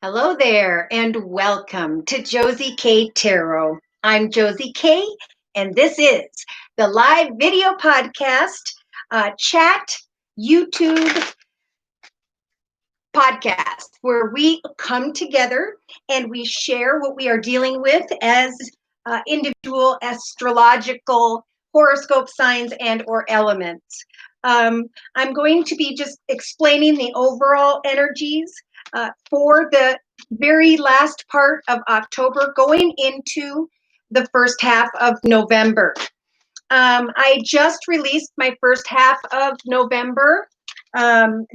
Hello there, and welcome to Josie K Tarot. I'm Josie K, and this is the live video podcast, chat, YouTube podcast, where we come together and we share what we are dealing with as individual astrological horoscope signs and or elements. I'm going to be just explaining the overall energies for the very last part of October, going into the first half of November. I just released my first half of November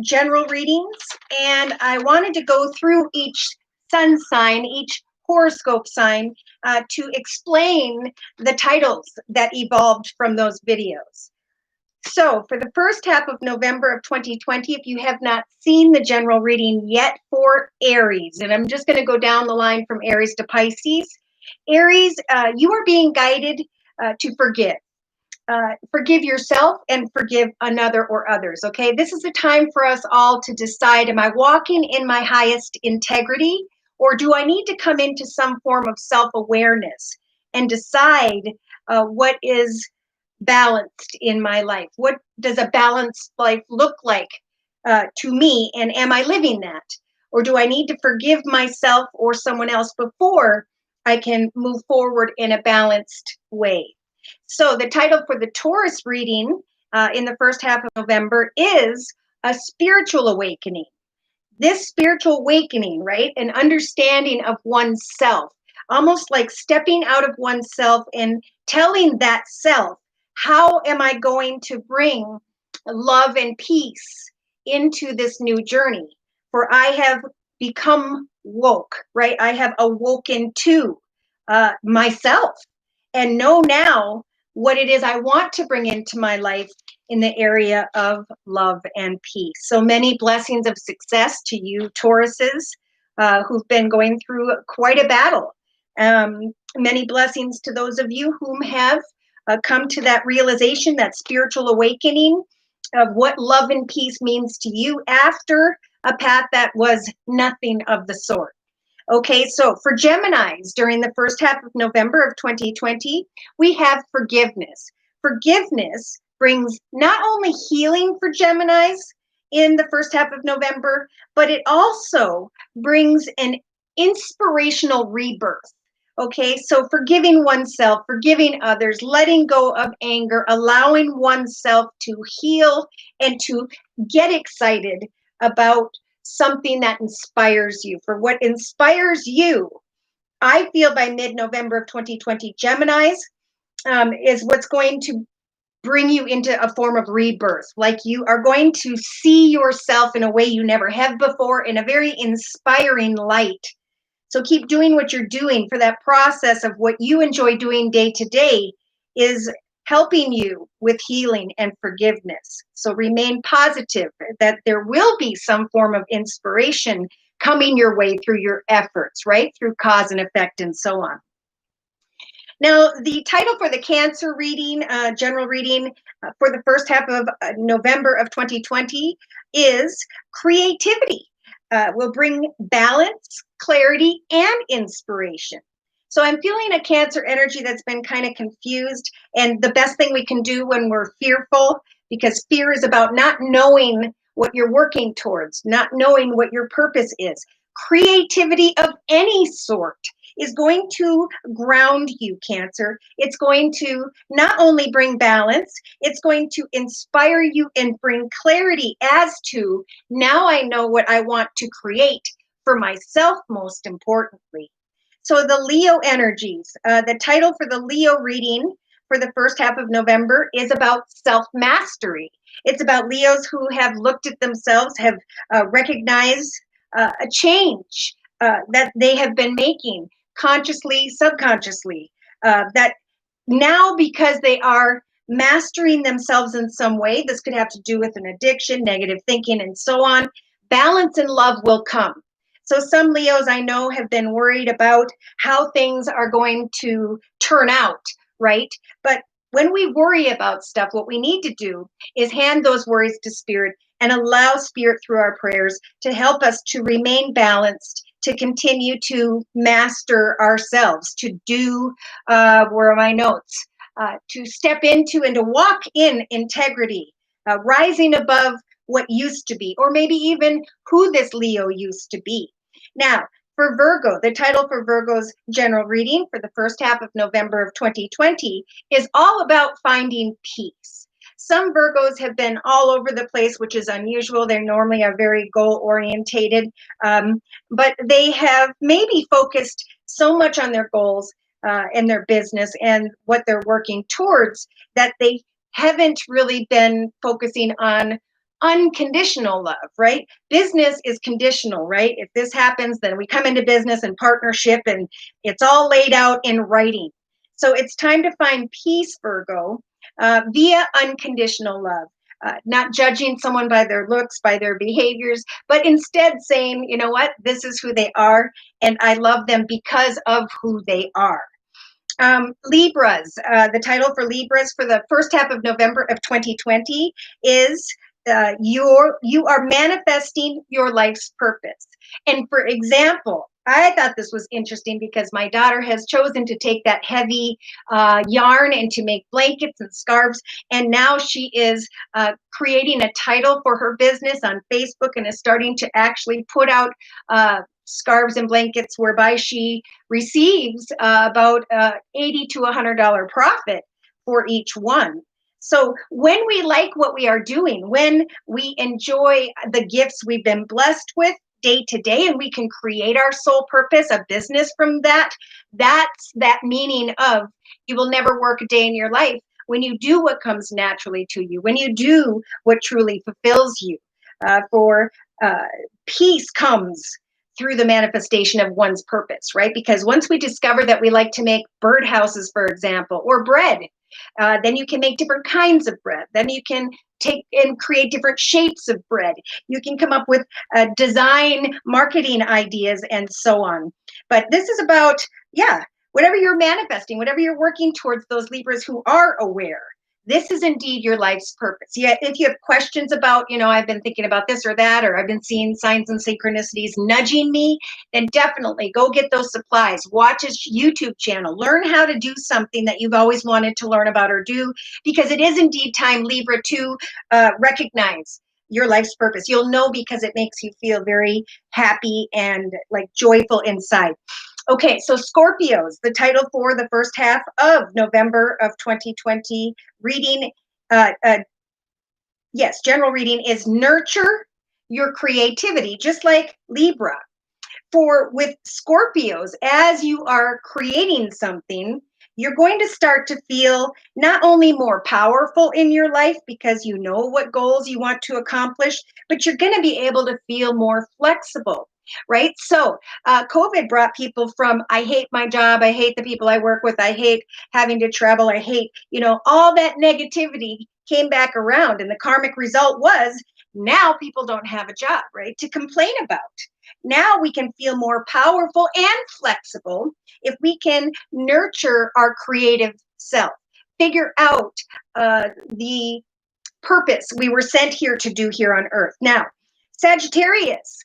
general readings, and I wanted to go through each sun sign, each horoscope sign, to explain the titles that evolved from those videos. So for the first half of November of 2020, if you have not seen the general reading yet for Aries, and I'm just going to go down the line from Aries to Pisces. Aries, you are being guided to forgive. Forgive yourself and forgive another or others, okay? This is a time for us all to decide, am I walking in my highest integrity, or do I need to come into some form of self-awareness and decide what is balanced in my life? What does a balanced life look like to me, and am I living that? Or do I need to forgive myself or someone else before I can move forward in a balanced way? So the title for the Taurus reading in the first half of November is A Spiritual Awakening. This spiritual awakening, right? An understanding of oneself, almost like stepping out of oneself and telling that self, how am I going to bring love and peace into this new journey? For I have become woke, right? I have awoken to myself and know now what it is I want to bring into my life in the area of love and peace. So many blessings of success to you, Tauruses, who've been going through quite a battle. Many blessings to those of you whom have come to that realization, that spiritual awakening of what love and peace means to you after a path that was nothing of the sort. Okay, so for Geminis, during the first half of November of 2020, we have forgiveness. Forgiveness brings not only healing for Geminis in the first half of November, but it also brings an inspirational rebirth. Okay, so forgiving oneself, forgiving others, letting go of anger, allowing oneself to heal and to get excited about something that inspires you. For what inspires you, I feel by mid-November of 2020, Geminis, is what's going to bring you into a form of rebirth. Like you are going to see yourself in a way you never have before, in a very inspiring light. So keep doing what you're doing, for that process of what you enjoy doing day to day is helping you with healing and forgiveness. So remain positive that there will be some form of inspiration coming your way through your efforts, right? Through cause and effect and so on. Now, the title for the Cancer reading, general reading for the first half of November of 2020 is Creativity. Will bring balance, clarity, and inspiration. So I'm feeling a Cancer energy that's been kind of confused, and the best thing we can do when we're fearful, because fear is about not knowing what you're working towards, not knowing what your purpose is. Creativity of any sort is going to ground you, Cancer. It's going to not only bring balance, it's going to inspire you and bring clarity as to, now I know what I want to create for myself, most importantly. So the Leo energies, the title for the Leo reading for the first half of November is about self-mastery. It's about Leos who have looked at themselves, have recognized a change that they have been making consciously, subconsciously, that now, because they are mastering themselves in some way, this could have to do with an addiction, negative thinking, and so on, balance and love will come. So some Leos I know have been worried about how things are going to turn out, right? But when we worry about stuff, what we need to do is hand those worries to Spirit and allow Spirit through our prayers to help us to remain balanced, to continue to master ourselves, to do, where are my notes? To step into and to walk in integrity, rising above what used to be, or maybe even who this Leo used to be. Now, for Virgo, the title for Virgo's general reading for the first half of November of 2020 is all about finding peace. Some Virgos have been all over the place, which is unusual. They normally are very goal-orientated, but they have maybe focused so much on their goals and their business and what they're working towards that they haven't really been focusing on unconditional love, right? Business is conditional, right? If this happens, then we come into business and partnership, and it's all laid out in writing. So it's time to find peace, Virgo, via unconditional love. Not judging someone by their looks, by their behaviors, but instead saying, you know what, this is who they are, and I love them because of who they are. Libras, the title for Libras for the first half of November of 2020 is you are manifesting your life's purpose. And for example, I thought this was interesting because my daughter has chosen to take that heavy yarn and to make blankets and scarves. And now she is creating a title for her business on Facebook and is starting to actually put out scarves and blankets whereby she receives about $80 to $100 profit for each one. So when we like what we are doing, when we enjoy the gifts we've been blessed with day to day, and we can create our soul purpose, a business from that, that's that meaning of you will never work a day in your life when you do what comes naturally to you, when you do what truly fulfills you. For peace comes through the manifestation of one's purpose, right? Because once we discover that we like to make birdhouses, for example, or bread, then you can make different kinds of bread. Then you can take and create different shapes of bread. You can come up with design, marketing ideas, and so on. But this is about, whatever you're manifesting, whatever you're working towards, those Libras who are aware. This is indeed your life's purpose. Yeah, if you have questions about, I've been thinking about this or that, or I've been seeing signs and synchronicities nudging me, then definitely go get those supplies. Watch his YouTube channel. Learn how to do something that you've always wanted to learn about or do, because it is indeed time, Libra, to recognize your life's purpose. You'll know because it makes you feel very happy and like joyful inside. Okay, so Scorpios, the title for the first half of November of 2020 reading, general reading is nurture your creativity, just like Libra. With Scorpios, as you are creating something, you're going to start to feel not only more powerful in your life because you know what goals you want to accomplish, but you're going to be able to feel more flexible. Right? So COVID brought people from, I hate my job, I hate the people I work with, I hate having to travel, I hate, all that negativity came back around. And the karmic result was now people don't have a job, right, to complain about. Now we can feel more powerful and flexible if we can nurture our creative self, figure out the purpose we were sent here to do here on Earth. Now, Sagittarius,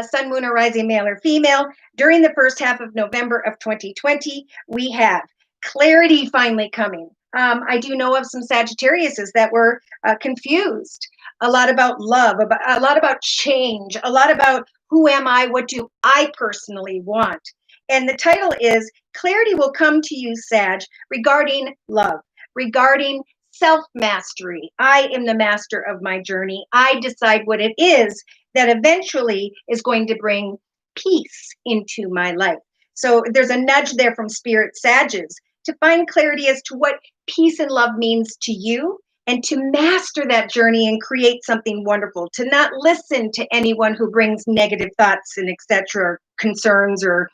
sun, moon, or rising, male or female, during the first half of November of 2020, we have clarity finally coming. I do know of some Sagittariuses that were confused, a lot about love, a lot about change, a lot about who am I, what do I personally want? And the title is Clarity Will Come to You, Sag, regarding love, regarding self-mastery. I am the master of my journey. I decide what it is that eventually is going to bring peace into my life. So there's a nudge there from Spirit Sages to find clarity as to what peace and love means to you, and to master that journey and create something wonderful, to not listen to anyone who brings negative thoughts and etc., or concerns or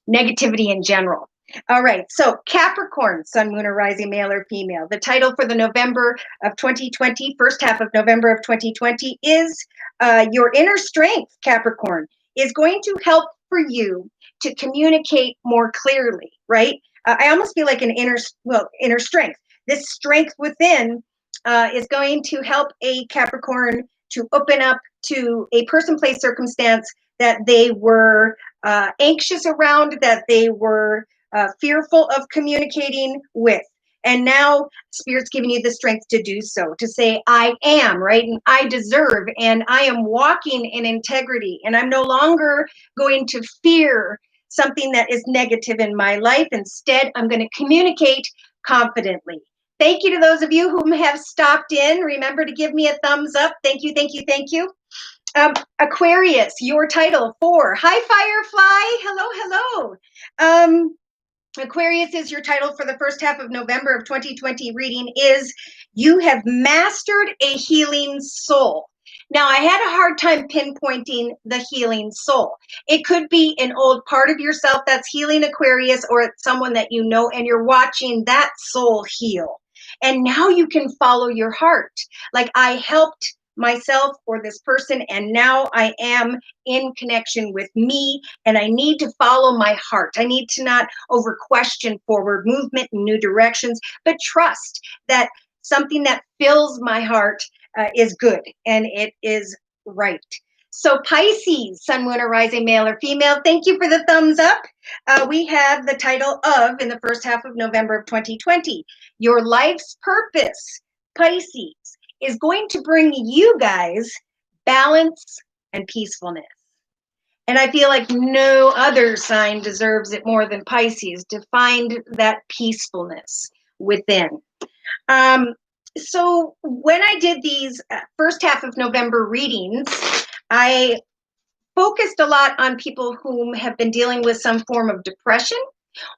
negativity in general. All right, so Capricorn, sun, moon, or rising, male or female. The title for the November of 2020, first half of November of 2020 is Your Inner Strength, Capricorn, is going to help for you to communicate more clearly, right? I almost feel like an inner strength. This strength within is going to help a Capricorn to open up to a person, place, circumstance that they were anxious around, that they were fearful of communicating with. And now Spirit's giving you the strength to do so, to say, I am, right? And I deserve, and I am walking in integrity, and I'm no longer going to fear something that is negative in my life. Instead, I'm going to communicate confidently. Thank you to those of you who have stopped in. Remember to give me a thumbs up. Thank you, thank you, thank you. Aquarius, your title for Hi Firefly. Hello. Aquarius is your title for the first half of November of 2020 reading is You Have Mastered a Healing Soul. Now, I had a hard time pinpointing the healing soul. It could be an old part of yourself that's healing, Aquarius, or it's someone that you know and you're watching that soul heal. And now you can follow your heart. Like, I helped myself or this person, and now I am in connection with me, and I need to follow my heart. I need to not over question forward movement in new directions, but trust that something that fills my heart is good and it is right. So Pisces, Sun, Moon, or Rising, male or female, thank you for the thumbs up. We have the title of, in the first half of November of 2020, Your Life's Purpose, Pisces, is going to bring you guys balance and peacefulness. And I feel like no other sign deserves it more than Pisces, to find that peacefulness within. So when I did these first half of November readings, I focused a lot on people who have been dealing with some form of depression,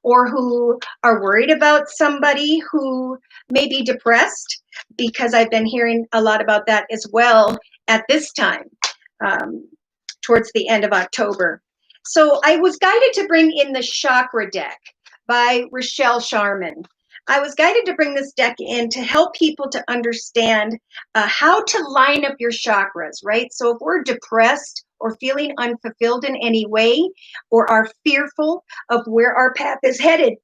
or who are worried about somebody who may be depressed, because I've been hearing a lot about that as well at this time, towards the end of October. So I was guided to bring in the Chakra deck by Rochelle Sharman. I was guided to bring this deck in to help people to understand how to line up your chakras, right? So if we're depressed or feeling unfulfilled in any way, or are fearful of where our path is headed,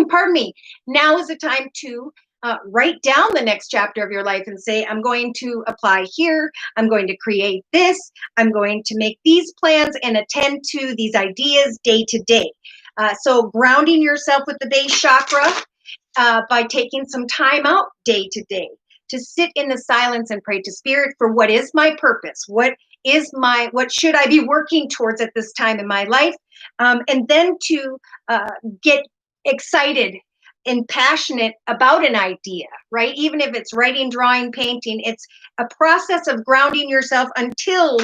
pardon me, now is the time to write down the next chapter of your life and say, I'm going to apply here, I'm going to create this, I'm going to make these plans and attend to these ideas day to day. So grounding yourself with the base chakra, by taking some time out day to day to sit in the silence and pray to Spirit for what is my purpose, what should I be working towards at this time in my life, and then to get excited and passionate about an idea, right? Even if it's writing, drawing, painting, it's a process of grounding yourself until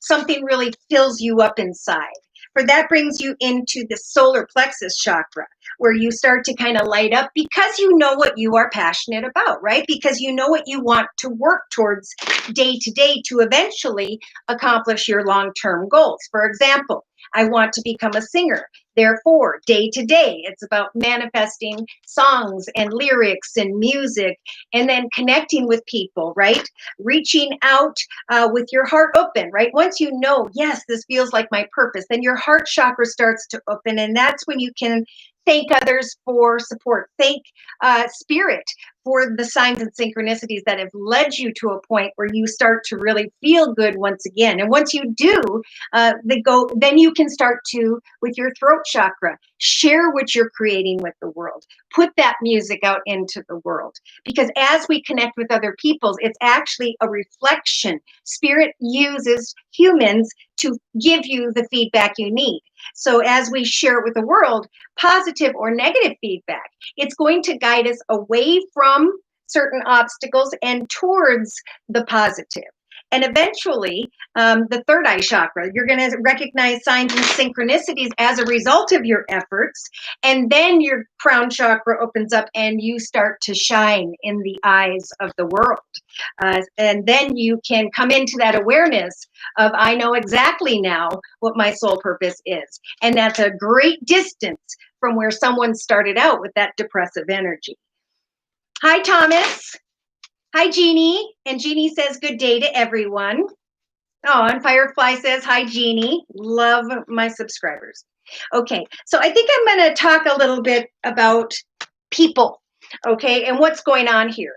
something really fills you up inside. For that brings you into the solar plexus chakra, where you start to kind of light up because you know what you are passionate about, right? Because you know what you want to work towards day to day to eventually accomplish your long-term goals. For example, I want to become a singer. Therefore, day to day, it's about manifesting songs and lyrics and music, and then connecting with people, right? Reaching out with your heart open, right? Once you know, yes, this feels like my purpose, then your heart chakra starts to open, and that's when you can thank others for support. Thank Spirit for the signs and synchronicities that have led you to a point where you start to really feel good once again. And once you do, then you can start to, with your throat chakra, share what you're creating with the world. Put that music out into the world. Because as we connect with other people, it's actually a reflection. Spirit uses humans to give you the feedback you need. So as we share it with the world, positive or negative feedback, it's going to guide us away from certain obstacles and towards the positive. And eventually, the third eye chakra, you're going to recognize signs and synchronicities as a result of your efforts. And then your crown chakra opens up and you start to shine in the eyes of the world. And then you can come into that awareness of, I know exactly now what my soul purpose is. And that's a great distance from where someone started out with that depressive energy. Hi, Thomas. Hi, Jeannie. And Jeannie says, good day to everyone. Oh, and Firefly says, hi, Jeannie. Love my subscribers. Okay, so I think I'm going to talk a little bit about people, okay, and what's going on here.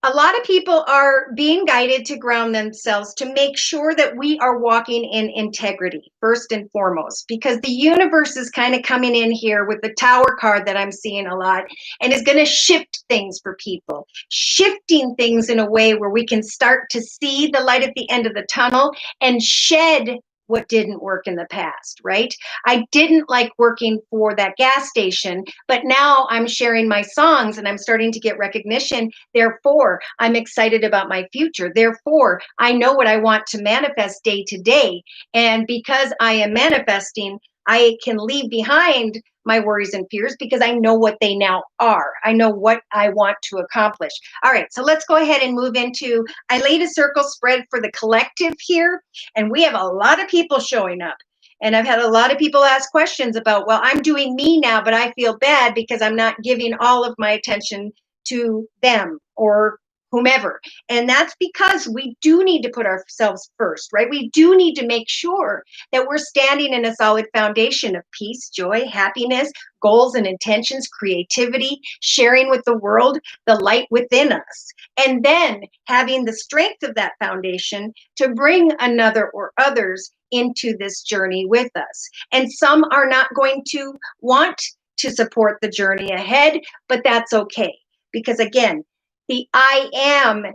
A lot of people are being guided to ground themselves to make sure that we are walking in integrity, first and foremost, because the universe is kind of coming in here with the Tower card that I'm seeing a lot and is going to shift things for people, shifting things in a way where we can start to see the light at the end of the tunnel and shed what didn't work in the past, right? I didn't like working for that gas station, but now I'm sharing my songs and I'm starting to get recognition. Therefore, I'm excited about my future. Therefore, I know what I want to manifest day to day. And because I am manifesting, I can leave behind my worries and fears because I know what they now are. I know what I want to accomplish. All right, so let's go ahead and move into, I laid a circle spread for the collective here, and we have a lot of people showing up. And I've had a lot of people ask questions about, well, I'm doing me now, but I feel bad because I'm not giving all of my attention to them or whomever. And that's because we do need to put ourselves first, right? We do need to make sure that we're standing in a solid foundation of peace, joy, happiness, goals and intentions, creativity, sharing with the world the light within us, and then having the strength of that foundation to bring another or others into this journey with us. And some are not going to want to support the journey ahead, but that's okay. Because again, the I am,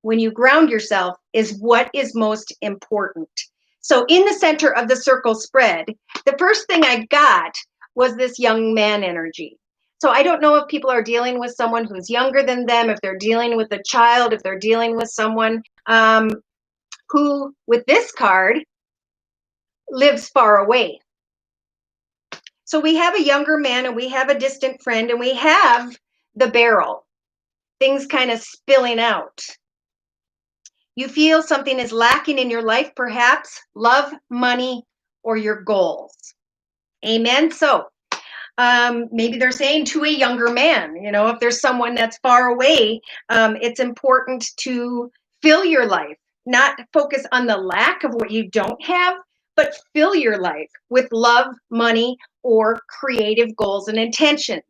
when you ground yourself, is what is most important. So in the center of the circle spread, the first thing I got was this young man energy. So I don't know if people are dealing with someone who's younger than them, if they're dealing with a child, if they're dealing with someone who, with this card, lives far away. So we have a younger man and we have a distant friend and we have the barrel. Things kind of spilling out. You feel something is lacking in your life, perhaps love, money, or your goals. Amen. So maybe they're saying to a younger man, if there's someone that's far away, it's important to fill your life, not focus on the lack of what you don't have, but fill your life with love, money, or creative goals and intentions.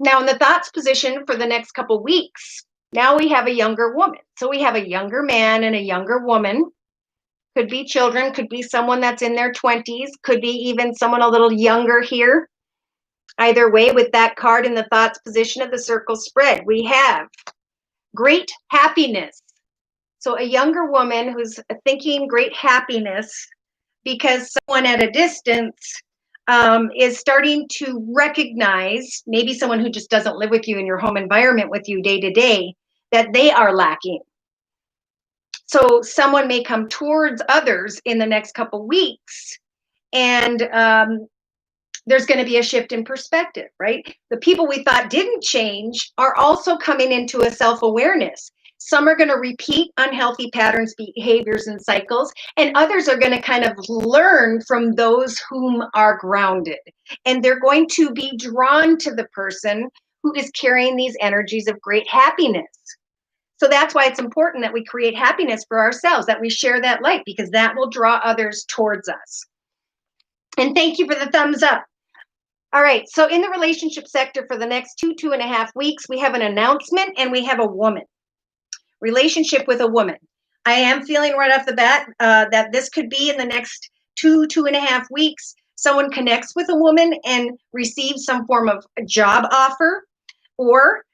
Now, in the thoughts position for the next couple weeks, now we have a younger woman. So we have a younger man and a younger woman. Could be children, could be someone that's in their 20s, could be even someone a little younger here. Either way, with that card in the thoughts position of the circle spread, we have great happiness. So a younger woman who's thinking great happiness because someone at a distance is starting to recognize, maybe someone who just doesn't live with you in your home environment with you day to day, that they are lacking. So someone may come towards others in the next couple weeks, and there's going to be a shift in perspective, right? The people we thought didn't change are also coming into a self-awareness. Some are going to repeat unhealthy patterns, behaviors, and cycles, and others are going to kind of learn from those whom are grounded. And they're going to be drawn to the person who is carrying these energies of great happiness. So that's why it's important that we create happiness for ourselves, that we share that light, because that will draw others towards us. And thank you for the thumbs up. All right, so in the relationship sector for the next 2.5 weeks, we have an announcement and we have a woman. Relationship with a woman. I am feeling right off the bat that this could be in the next 2.5 weeks, someone connects with a woman and receives some form of a job offer, or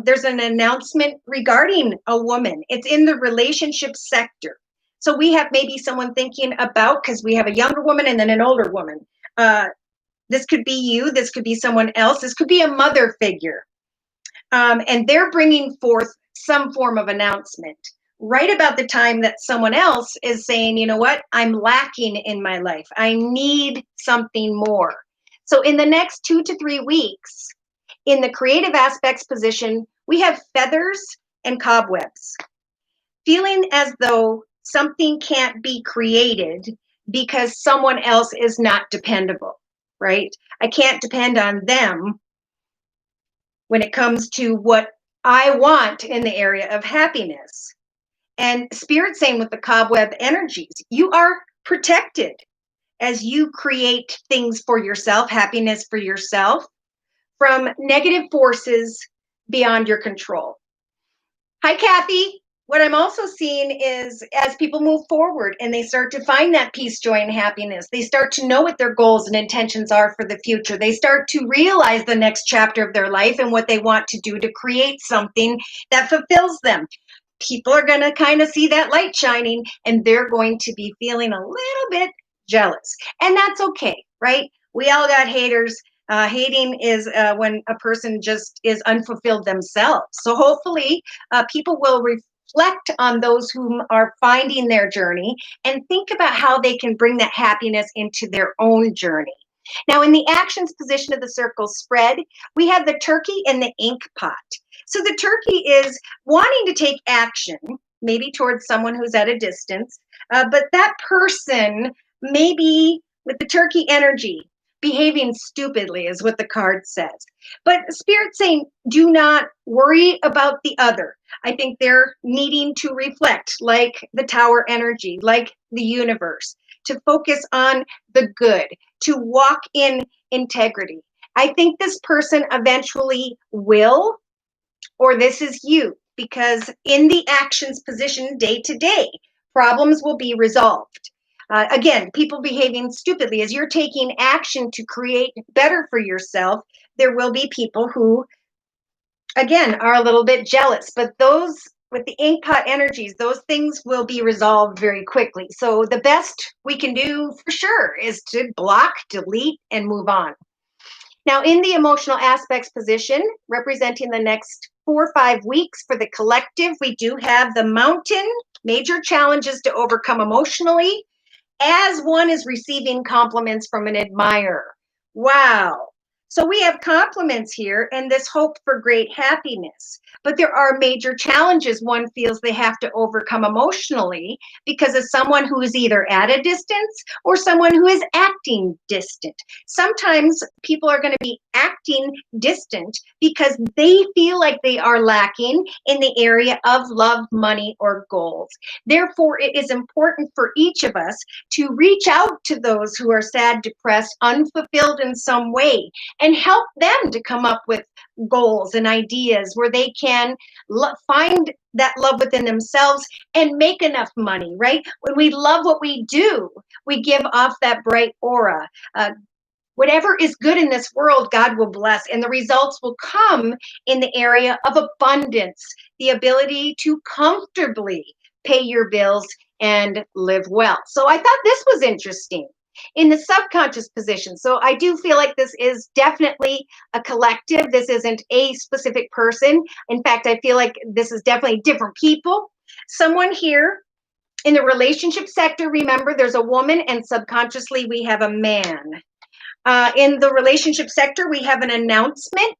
there's an announcement regarding a woman. It's in the relationship sector. So we have maybe someone thinking about, because we have a younger woman and then an older woman. This could be you, this could be someone else, this could be a mother figure. And they're bringing forth some form of announcement right about the time that someone else is saying, you know what, I'm lacking in my life. I need something more. So in the next 2 to 3 weeks, in the creative aspects position, we have feathers and cobwebs. Feeling as though something can't be created because someone else is not dependable, right? I can't depend on them when it comes to what I want in the area of happiness. And Spirit saying with the cobweb energies, you are protected as you create things for yourself, happiness for yourself, from negative forces beyond your control. Hi, Kathy. What I'm also seeing is as people move forward and they start to find that peace, joy, and happiness, they start to know what their goals and intentions are for the future. They start to realize the next chapter of their life and what they want to do to create something that fulfills them. People are going to kind of see that light shining and they're going to be feeling a little bit jealous. And that's okay, right? We all got haters. Hating is when a person just is unfulfilled themselves. So hopefully people will reflect on those who are finding their journey and think about how they can bring that happiness into their own journey. Now, in the actions position of the circle spread, we have the turkey and the ink pot. So the turkey is wanting to take action, maybe towards someone who's at a distance, but that person maybe with the turkey energy behaving stupidly is what the card says. But Spirit saying, do not worry about the other. I think they're needing to reflect like the tower energy, like the universe, to focus on the good, to walk in integrity. I think this person eventually will, or this is you, because in the actions position day to day, problems will be resolved. Again, people behaving stupidly as you're taking action to create better for yourself. There will be people who, again, are a little bit jealous, but those with the ink pot energies, those things will be resolved very quickly. So the best we can do for sure is to block, delete, and move on. Now, in the emotional aspects position, representing the next 4 or 5 weeks for the collective, we do have the mountain, major challenges to overcome emotionally, as one is receiving compliments from an admirer. Wow. So we have compliments here and this hope for great happiness. But there are major challenges one feels they have to overcome emotionally because of someone who is either at a distance or someone who is acting distant. Sometimes people are going to be acting distant because they feel like they are lacking in the area of love, money, or goals. Therefore, it is important for each of us to reach out to those who are sad, depressed, unfulfilled in some way, and help them to come up with goals and ideas where they can find that love within themselves and make enough money, right? When we love what we do, we give off that bright aura. Whatever is good in this world, God will bless, and the results will come in the area of abundance, the ability to comfortably pay your bills and live well. So I thought this was interesting in the subconscious position. So I do feel like this is definitely a collective. This isn't a specific person. In fact, I feel like this is definitely different people. Someone here in the relationship sector, remember there's a woman and subconsciously we have a man. In the relationship sector, we have an announcement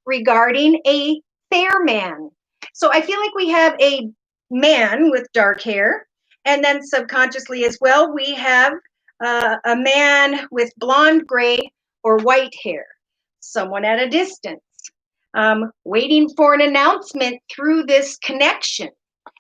regarding a fair man. So I feel like we have a man with dark hair, and then subconsciously as well, we have a man with blonde, gray, or white hair, someone at a distance, waiting for an announcement through this connection.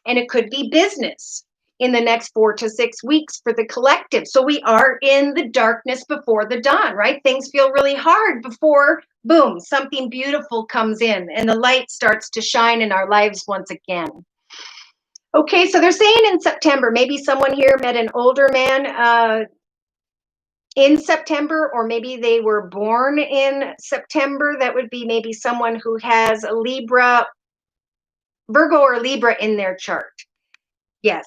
And it could be business in the next 4 to 6 weeks for the collective. So we are in the darkness before the dawn, right? Things feel really hard before, boom, something beautiful comes in and the light starts to shine in our lives once again. Okay, so they're saying in September, maybe someone here met an older man in September, or maybe they were born in September. That would be maybe someone who has a Libra, Virgo or Libra in their chart. Yes.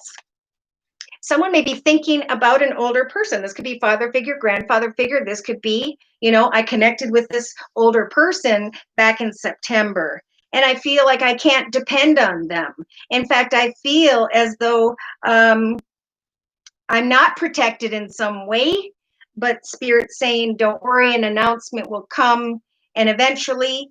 Someone may be thinking about an older person. This could be father figure, grandfather figure. This could be, I connected with this older person back in September. And I feel like I can't depend on them. In fact, I feel as though I'm not protected in some way, but Spirit's saying, don't worry, an announcement will come and eventually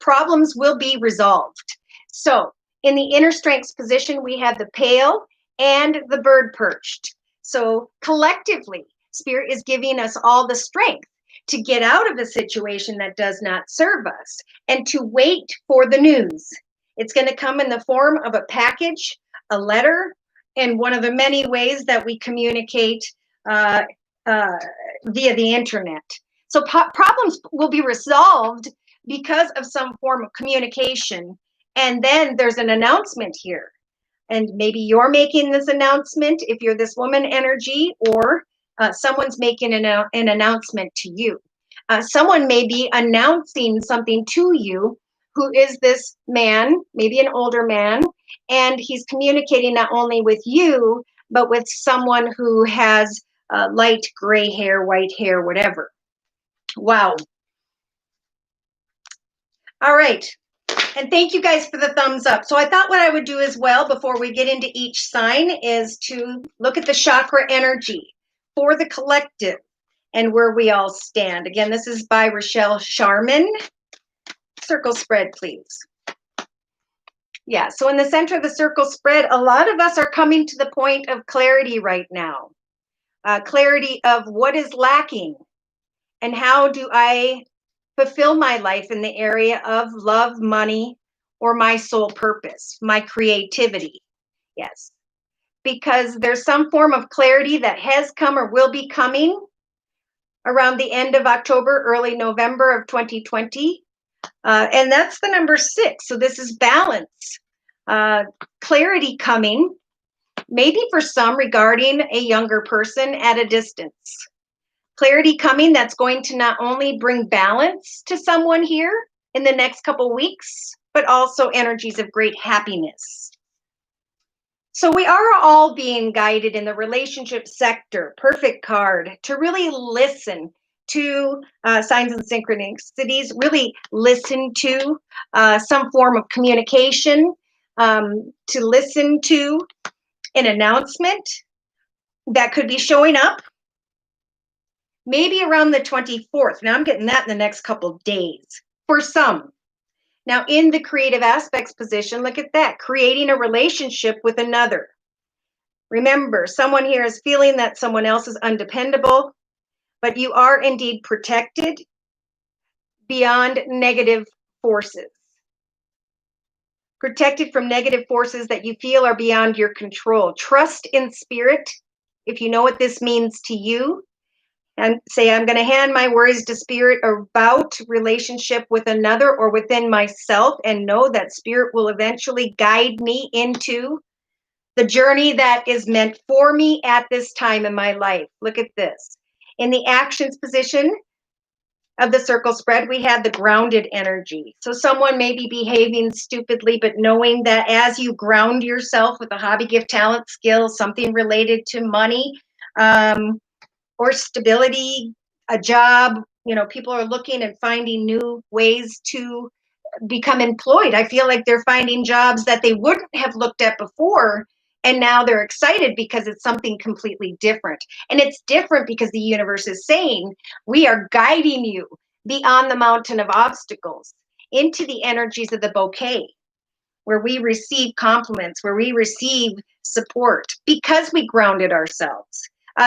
problems will be resolved. So in the inner strengths position, we have the pale and the bird perched. So collectively, Spirit is giving us all the strength to get out of a situation that does not serve us and to wait for the news. It's going to come in the form of a package, a letter, and one of the many ways that we communicate via the internet. So problems will be resolved because of some form of communication And then there's an announcement here. And maybe you're making this announcement if you're this woman energy, or someone's making an announcement to you. Someone may be announcing something to you who is this man, maybe an older man, and he's communicating not only with you, but with someone who has light gray hair, white hair, whatever. Wow. All right. And thank you guys for the thumbs up. So I thought what I would do as well before we get into each sign is to look at the chakra energy for the collective and where we all stand. Again, this is by Rochelle Sharman. Circle spread, please. Yeah, so in the center of the circle spread, a lot of us are coming to the point of clarity right now. Clarity of what is lacking and how do I fulfill my life in the area of love, money, or my soul purpose, my creativity. Yes, because there's some form of clarity that has come or will be coming around the end of October, early November of 2020. And that's the number 6. So this is balance. Clarity coming, maybe for some regarding a younger person at a distance. Clarity coming that's going to not only bring balance to someone here in the next couple weeks, but also energies of great happiness. So we are all being guided in the relationship sector, perfect card, to really listen to signs and synchronicities, really listen to some form of communication, to listen to an announcement that could be showing up maybe around the 24th. Now I'm getting that in the next couple of days for some. Now in the creative aspects position, look at that, creating a relationship with another. Remember, someone here is feeling that someone else is undependable, but you are indeed protected beyond negative forces. Protected from negative forces that you feel are beyond your control. Trust in spirit, if you know what this means to you. And say, I'm going to hand my worries to spirit about relationship with another or within myself, and know that spirit will eventually guide me into the journey that is meant for me at this time in my life. Look at this. In the actions position of the circle spread, we have the grounded energy. So someone may be behaving stupidly, but knowing that as you ground yourself with a hobby, gift, talent, skill, something related to money, or stability, a job, people are looking and finding new ways to become employed. I feel like they're finding jobs that they wouldn't have looked at before, and now they're excited because it's something completely different. And it's different because the universe is saying, we are guiding you beyond the mountain of obstacles into the energies of the bouquet, where we receive compliments, where we receive support because we grounded ourselves.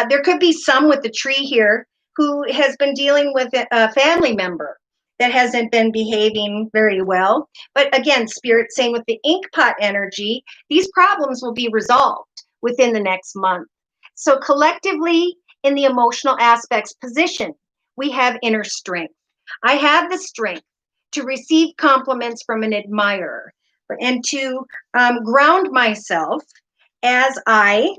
There could be some with the tree here who has been dealing with a family member that hasn't been behaving very well. But again, Spirit saying with the ink pot energy, these problems will be resolved within the next month. So collectively, in the emotional aspects position, we have inner strength. I have the strength to receive compliments from an admirer and to ground myself as I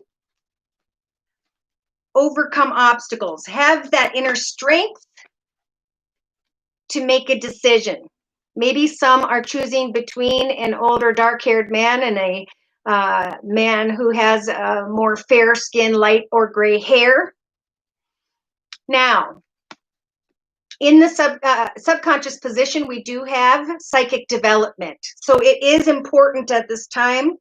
overcome obstacles, have that inner strength to make a decision. Maybe some are choosing between an older dark-haired man and a man who has more fair skin, light or gray hair. Now, in the subconscious position, we do have psychic development. So it is important at this time,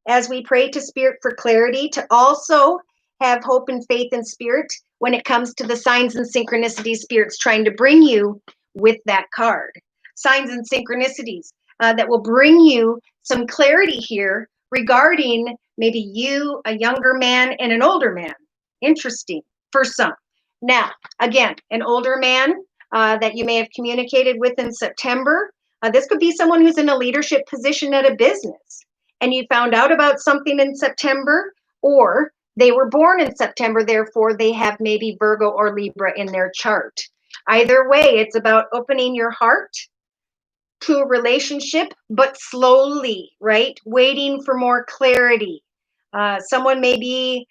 as we pray to Spirit for clarity, to also have hope and faith in Spirit when it comes to the signs and synchronicities Spirit's trying to bring you with that card. Signs and synchronicities that will bring you some clarity here regarding maybe you, a younger man, and an older man. Interesting for some. Now, again, an older man that you may have communicated with in September. This could be someone who's in a leadership position at a business, and you found out about something in September, or they were born in September, therefore they have maybe Virgo or Libra in their chart. Either way, it's about opening your heart to a relationship, but slowly, right? Waiting for more clarity. Someone may be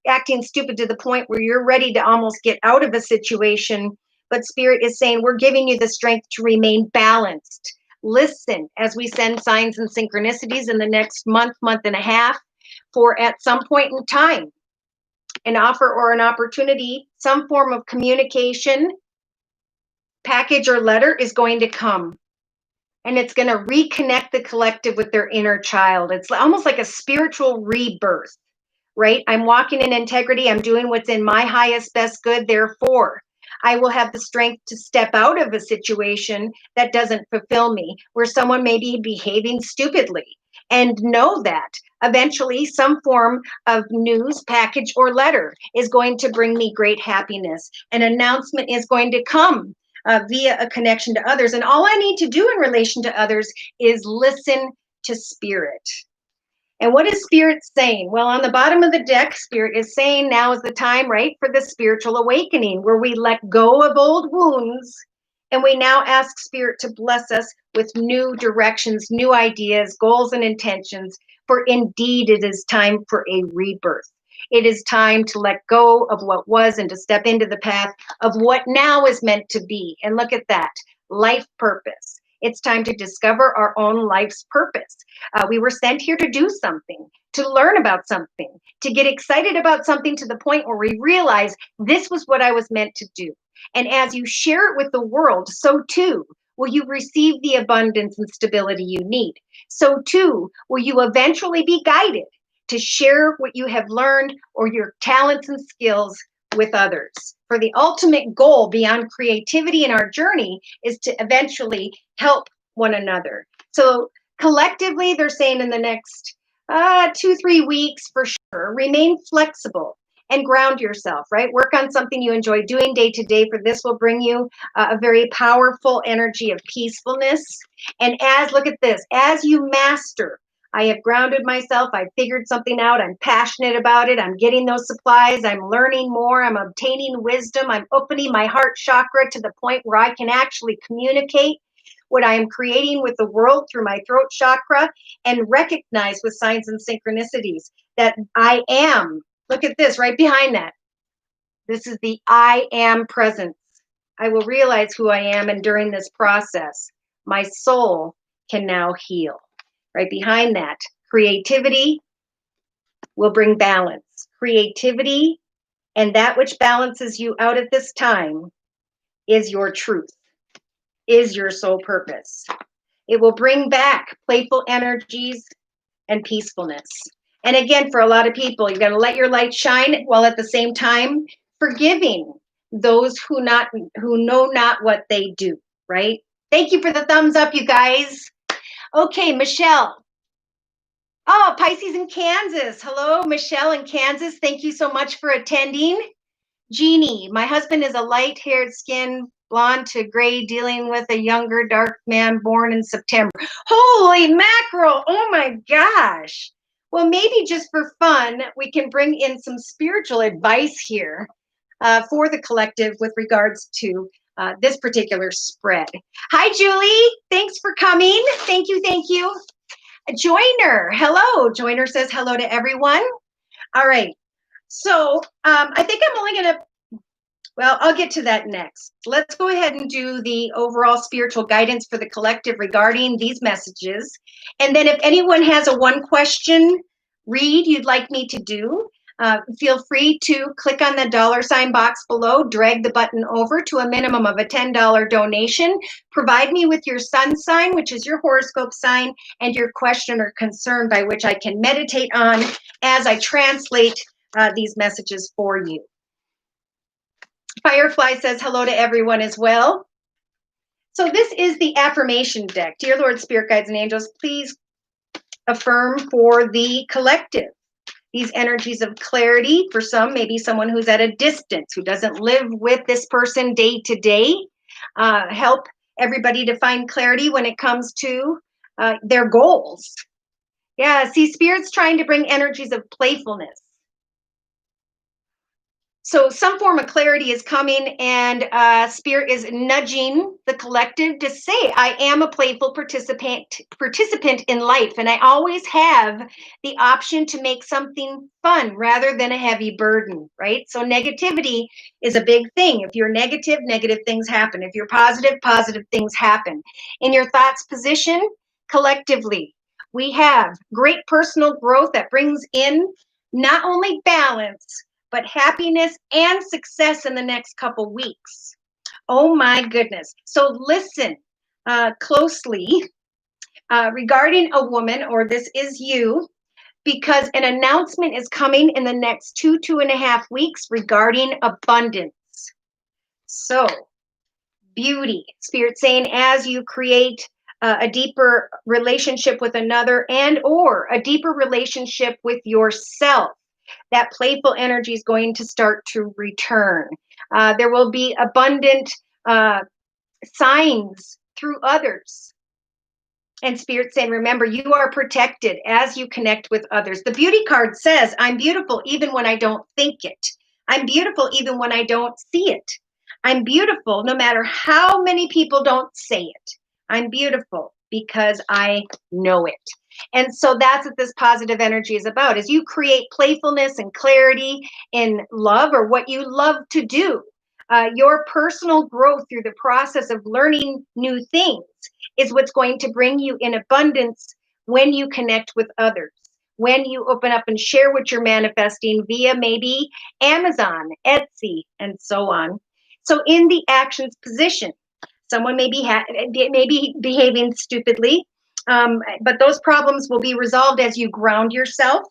acting stupid to the point where you're ready to almost get out of a situation, but Spirit is saying, we're giving you the strength to remain balanced. Listen as we send signs and synchronicities in the next month, month and a half, for at some point in time, an offer or an opportunity, some form of communication, package or letter is going to come. And it's going to reconnect the collective with their inner child. It's almost like a spiritual rebirth, right? I'm walking in integrity. I'm doing what's in my highest, best good. Therefore, I will have the strength to step out of a situation that doesn't fulfill me, where someone may be behaving stupidly, and know that eventually some form of news, package, or letter is going to bring me great happiness. An announcement is going to come via a connection to others. And all I need to do in relation to others is listen to Spirit. And what is Spirit saying? Well, on the bottom of the deck, Spirit is saying now is the time, right, for the spiritual awakening, where we let go of old wounds and we now ask Spirit to bless us with new directions, new ideas, goals, and intentions. For indeed, it is time for a rebirth. It is time to let go of what was and to step into the path of what now is meant to be. And look at that, life purpose. It's time to discover our own life's purpose. We were sent here to do something, to learn about something, to get excited about something to the point where we realize this was what I was meant to do. And as you share it with the world, so too will you receive the abundance and stability you need. So too will you eventually be guided to share what you have learned or your talents and skills with others. For the ultimate goal beyond creativity in our journey is to eventually help one another. So collectively, they're saying in the next 2-3 weeks for sure, remain flexible and ground yourself, right? Work on something you enjoy doing day to day, for this will bring you a very powerful energy of peacefulness. And look at this, as you master, I have grounded myself, I've figured something out, I'm passionate about it, I'm getting those supplies, I'm learning more, I'm obtaining wisdom, I'm opening my heart chakra to the point where I can actually communicate what I am creating with the world through my throat chakra, and recognize with signs and synchronicities that I am. Look at this right behind that. This is the I am presence. I will realize who I am, and during this process, my soul can now heal. Right behind that, creativity will bring balance. Creativity and that which balances you out at this time is your truth, is your soul purpose. It will bring back playful energies and peacefulness. And again, for a lot of people, you got to let your light shine, while at the same time forgiving those who know not what they do, right? Thank you for the thumbs up, you guys. Okay, Michelle. Oh, Pisces in Kansas. Hello, Michelle in Kansas. Thank you so much for attending. Jeannie, my husband is a light-haired skin, blonde to gray, dealing with a younger, dark man born in September. Holy mackerel. Oh my gosh. Well, maybe just for fun, we can bring in some spiritual advice here for the collective with regards to this particular spread. Hi, Julie. Thanks for coming. Thank you. Thank you. Joiner, hello. Joiner says hello to everyone. All right. So I think I'm only going to, well, I'll get to that next. Let's go ahead and do the overall spiritual guidance for the collective regarding these messages. And then if anyone has a one question read you'd like me to do, feel free to click on the $ box below, drag the button over to a minimum of a $10 donation. Provide me with your sun sign, which is your horoscope sign, and your question or concern by which I can meditate on as I translate these messages for you. Firefly says hello to everyone as well. So this is the affirmation deck. Dear Lord, Spirit Guides, and Angels, please affirm for the collective these energies of clarity. For some, maybe someone who's at a distance, who doesn't live with this person day to day. Help everybody to find clarity when it comes to their goals. Yeah, see, Spirit's trying to bring energies of playfulness. So some form of clarity is coming, and Spirit is nudging the collective to say, I am a playful participant in life, and I always have the option to make something fun rather than a heavy burden, right? So negativity is a big thing. If you're negative, negative things happen. If you're positive, positive things happen. In your thoughts position, collectively, we have great personal growth that brings in not only balance, but happiness and success in the next couple weeks. Oh my goodness. So listen closely regarding a woman, or this is you, because an announcement is coming in the next 2.5 weeks regarding abundance. So, beauty. Spirit saying, as you create a deeper relationship with another, and or a deeper relationship with yourself, that playful energy is going to start to return. There will be abundant signs through others. And Spirit saying, remember, you are protected as you connect with others. The beauty card says, I'm beautiful even when I don't think it. I'm beautiful even when I don't see it. I'm beautiful no matter how many people don't say it. I'm beautiful because I know it. And so that's what this positive energy is about, is you create playfulness and clarity in love, or what you love to do. Your personal growth through the process of learning new things is what's going to bring you in abundance when you connect with others, when you open up and share what you're manifesting via maybe Amazon, Etsy, and so on. So in the actions position, someone may be behaving stupidly, but those problems will be resolved as you ground yourself,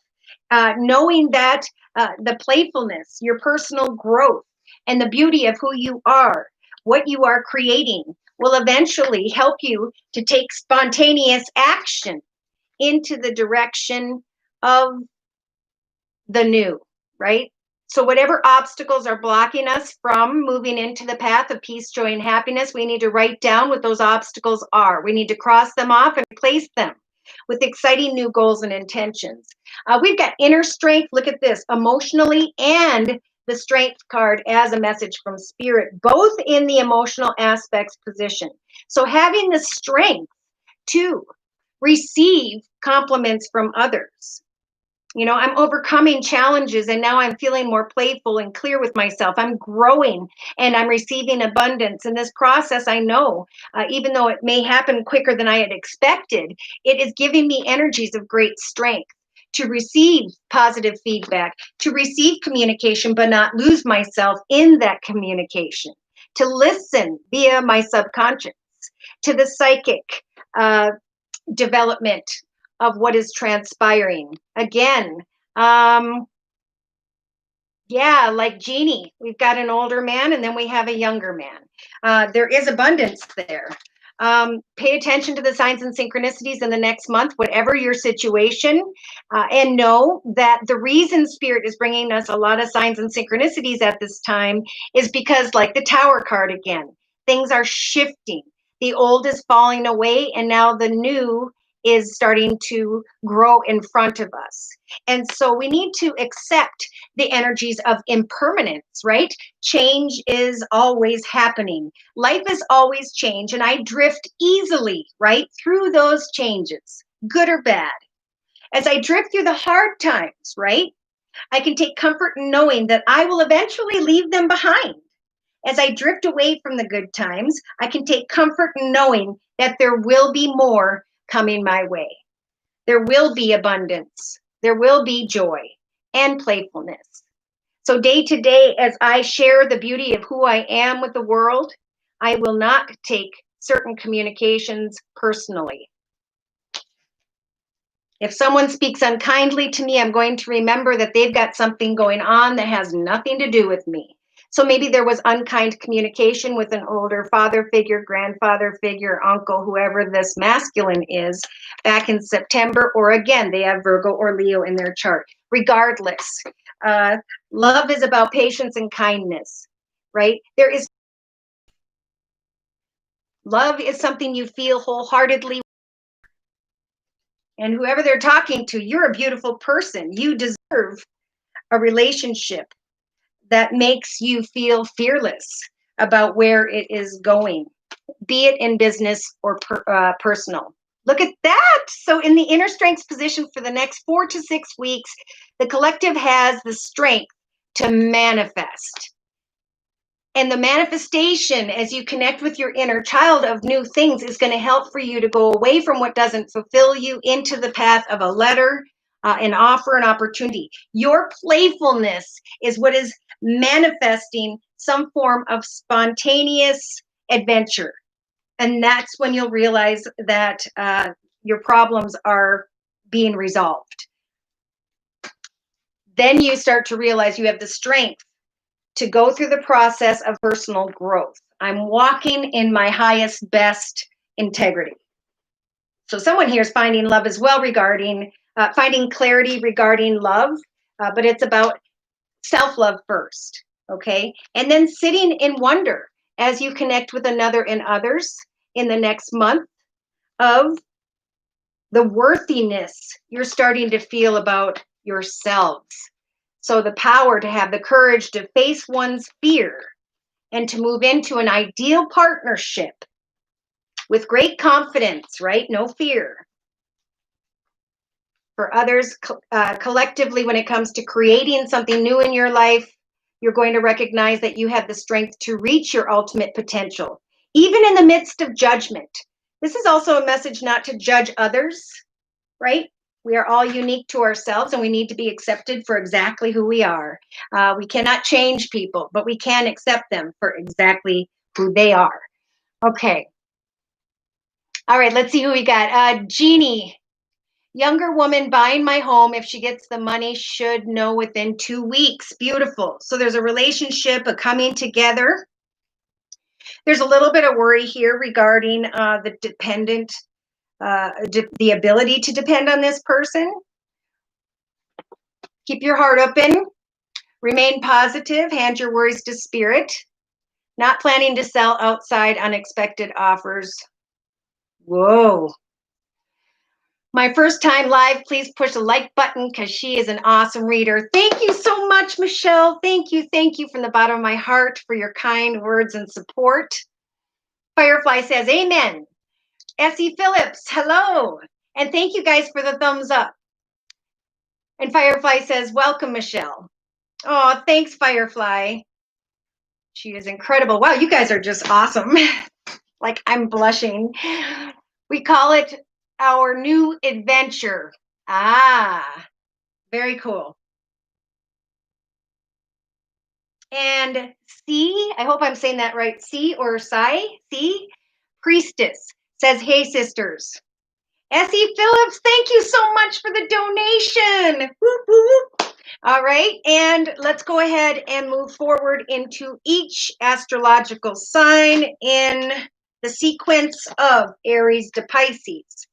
knowing that the playfulness, your personal growth, and the beauty of who you are, what you are creating, will eventually help you to take spontaneous action into the direction of the new, right? So whatever obstacles are blocking us from moving into the path of peace, joy, and happiness, we need to write down what those obstacles are. We need to cross them off and replace them with exciting new goals and intentions. We've got inner strength. Look at this, emotionally, and the strength card as a message from Spirit, both in the emotional aspects position. So having the strength to receive compliments from others. You know, I'm overcoming challenges, and now I'm feeling more playful and clear with myself. I'm growing and I'm receiving abundance. In this process, I know, even though it may happen quicker than I had expected, it is giving me energies of great strength to receive positive feedback, to receive communication, but not lose myself in that communication, to listen via my subconscious, to the psychic development of what is transpiring. Again, yeah, like Jeannie, we've got an older man and then we have a younger man. There is abundance there. Pay attention to the signs and synchronicities in the next month, whatever your situation, and know that the reason Spirit is bringing us a lot of signs and synchronicities at this time is because, like the Tower card again, things are shifting. The old is falling away, and now the new is starting to grow in front of us. And so we need to accept the energies of impermanence, right? Change is always happening. Life is always change, and I drift easily, right, through those changes, good or bad. As I drift through the hard times, right, I can take comfort in knowing that I will eventually leave them behind. As I drift away from the good times, I can take comfort in knowing that there will be more coming my way. There will be abundance. There will be joy and playfulness. So day to day, as I share the beauty of who I am with the world, I will not take certain communications personally. If someone speaks unkindly to me, I'm going to remember that they've got something going on that has nothing to do with me. So maybe there was unkind communication with an older father figure, grandfather figure, uncle, whoever this masculine is, back in September, or again, they have Virgo or Leo in their chart. Regardless, love is about patience and kindness, right? Love is something you feel wholeheartedly. And whoever they're talking to, you're a beautiful person. You deserve a relationship that makes you feel fearless about where it is going, be it in business or personal. Look at that. So in the inner strength position for the next 4 to 6 weeks, the collective has the strength to manifest. And the manifestation, as you connect with your inner child of new things, is going to help for you to go away from what doesn't fulfill you into the path of a letter, an offer, an opportunity. Your playfulness is what is manifesting some form of spontaneous adventure. And that's when you'll realize that your problems are being resolved. Then you start to realize you have the strength to go through the process of personal growth. I'm walking in my highest, best integrity. So someone here is finding love as well, regarding finding clarity regarding love, but it's about self-love first, okay? And then sitting in wonder as you connect with another and others in the next month of the worthiness you're starting to feel about yourselves. So the power to have the courage to face one's fear and to move into an ideal partnership with great confidence, right? No fear. For others, collectively, when it comes to creating something new in your life, you're going to recognize that you have the strength to reach your ultimate potential, even in the midst of judgment. This is also a message not to judge others, right? We are all unique to ourselves, and we need to be accepted for exactly who we are. We cannot change people, but we can accept them for exactly who they are. Okay. All right, let's see who we got. Jeannie, younger woman buying my home. If she gets the money, should know within 2 weeks. Beautiful. So there's a relationship, a coming together. There's a little bit of worry here regarding the dependent, the ability to depend on this person. Keep your heart open. Remain positive. Hand your worries to spirit. Not planning to sell outside unexpected offers. Whoa. My first time live, please push the like button because she is an awesome reader. Thank you so much, Michelle. Thank you from the bottom of my heart for your kind words and support. Firefly says, amen. Essie Phillips, hello. And thank you guys for the thumbs up. And Firefly says, welcome, Michelle. Oh, thanks, Firefly. She is incredible. Wow, you guys are just awesome. Like, I'm blushing. We call it our new adventure. Ah, very cool. And C, I hope I'm saying that right. C or Sai, C, Priestess says, hey, sisters. Essie Phillips, thank you so much for the donation. Whoop, whoop. All right, and let's go ahead and move forward into each astrological sign in the sequence of Aries to Pisces.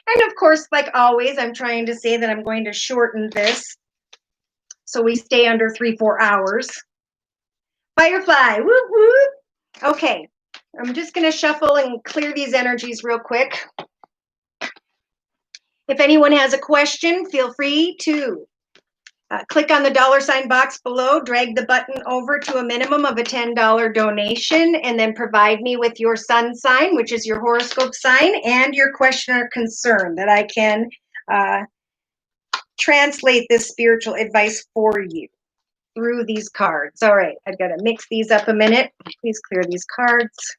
And of course, like always, I'm trying to say that I'm going to shorten this so we stay under 3-4 hours. Firefly, whoop, whoop. Okay, I'm just going to shuffle and clear these energies real quick. If anyone has a question, feel free to click on the $ box below, drag the button over to a minimum of a $10 donation, and then provide me with your sun sign, which is your horoscope sign, and your question or concern that I can translate this spiritual advice for you through these cards. All right, I've got to mix these up a minute. Please clear these cards.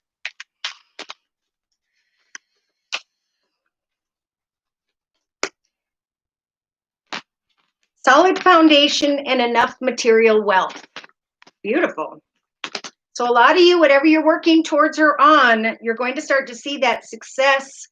Solid foundation and enough material wealth. Beautiful. So a lot of you, whatever you're working towards or on, you're going to start to see that success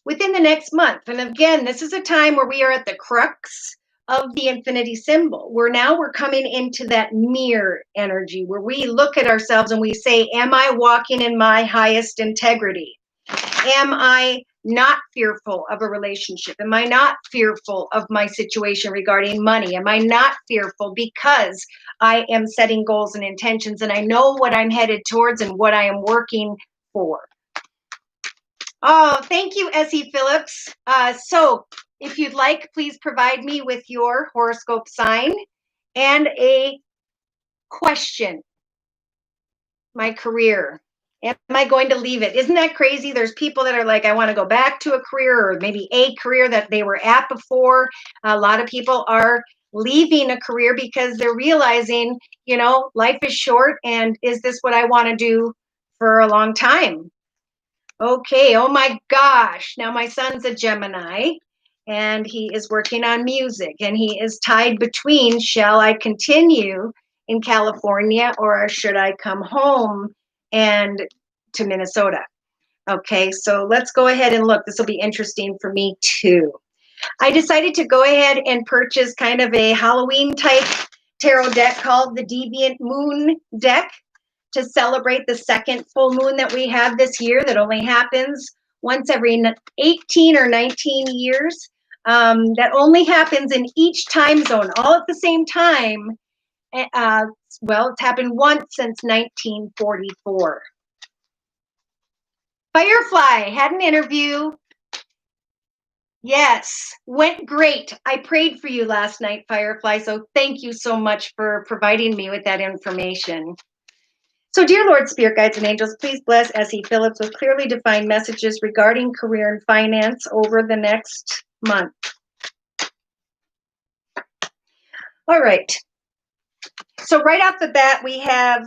within the next month. And again, this is a time where we are at the crux of the infinity symbol. We're coming into that mirror energy where we look at ourselves and we say, am I walking in my highest integrity? Am I not fearful of a relationship? Am I not fearful of my situation regarding money? Am I not fearful because I am setting goals and intentions and I know what I'm headed towards and what I am working for? Oh, thank you, Essie Phillips. So if you'd like, please provide me with your horoscope sign and a question. My career. Am I going to leave it? Isn't that crazy? There's people that are like, I want to go back to a career, or maybe a career that they were at before. A lot of people are leaving a career because they're realizing, life is short, and is this what I want to do for a long time? Okay, oh my gosh. Now my son's a Gemini, and he is working on music, and he is tied between, shall I continue in California or should I come home and to Minnesota? Okay, so let's go ahead and look. This will be interesting for me too. I decided to go ahead and purchase kind of a Halloween type tarot deck called the Deviant Moon deck, to celebrate the second full moon that we have this year, that only happens once every 18 or 19 years. That only happens in each time zone, all at the same time. Well, it's happened once since 1944. Firefly had an interview. Yes, went great. I prayed for you last night, Firefly, so thank you so much for providing me with that information. So, dear Lord, Spirit Guides, and Angels, please bless S.E. Phillips with clearly defined messages regarding career and finance over the next month. All right. So right off the bat, we have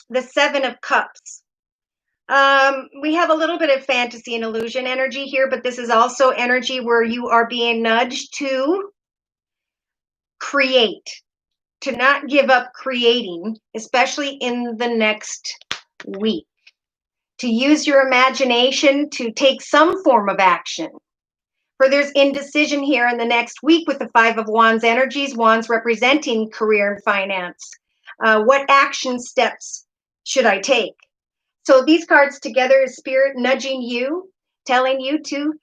the Seven of Cups. We have a little bit of fantasy and illusion energy here, but this is also energy where you are being nudged to create, to not give up creating, especially in the next week. To use your imagination to take some form of action. For there's indecision here in the next week with the Five of Wands energies, Wands representing career and finance. What action steps should I take? So these cards together is Spirit nudging you, telling you to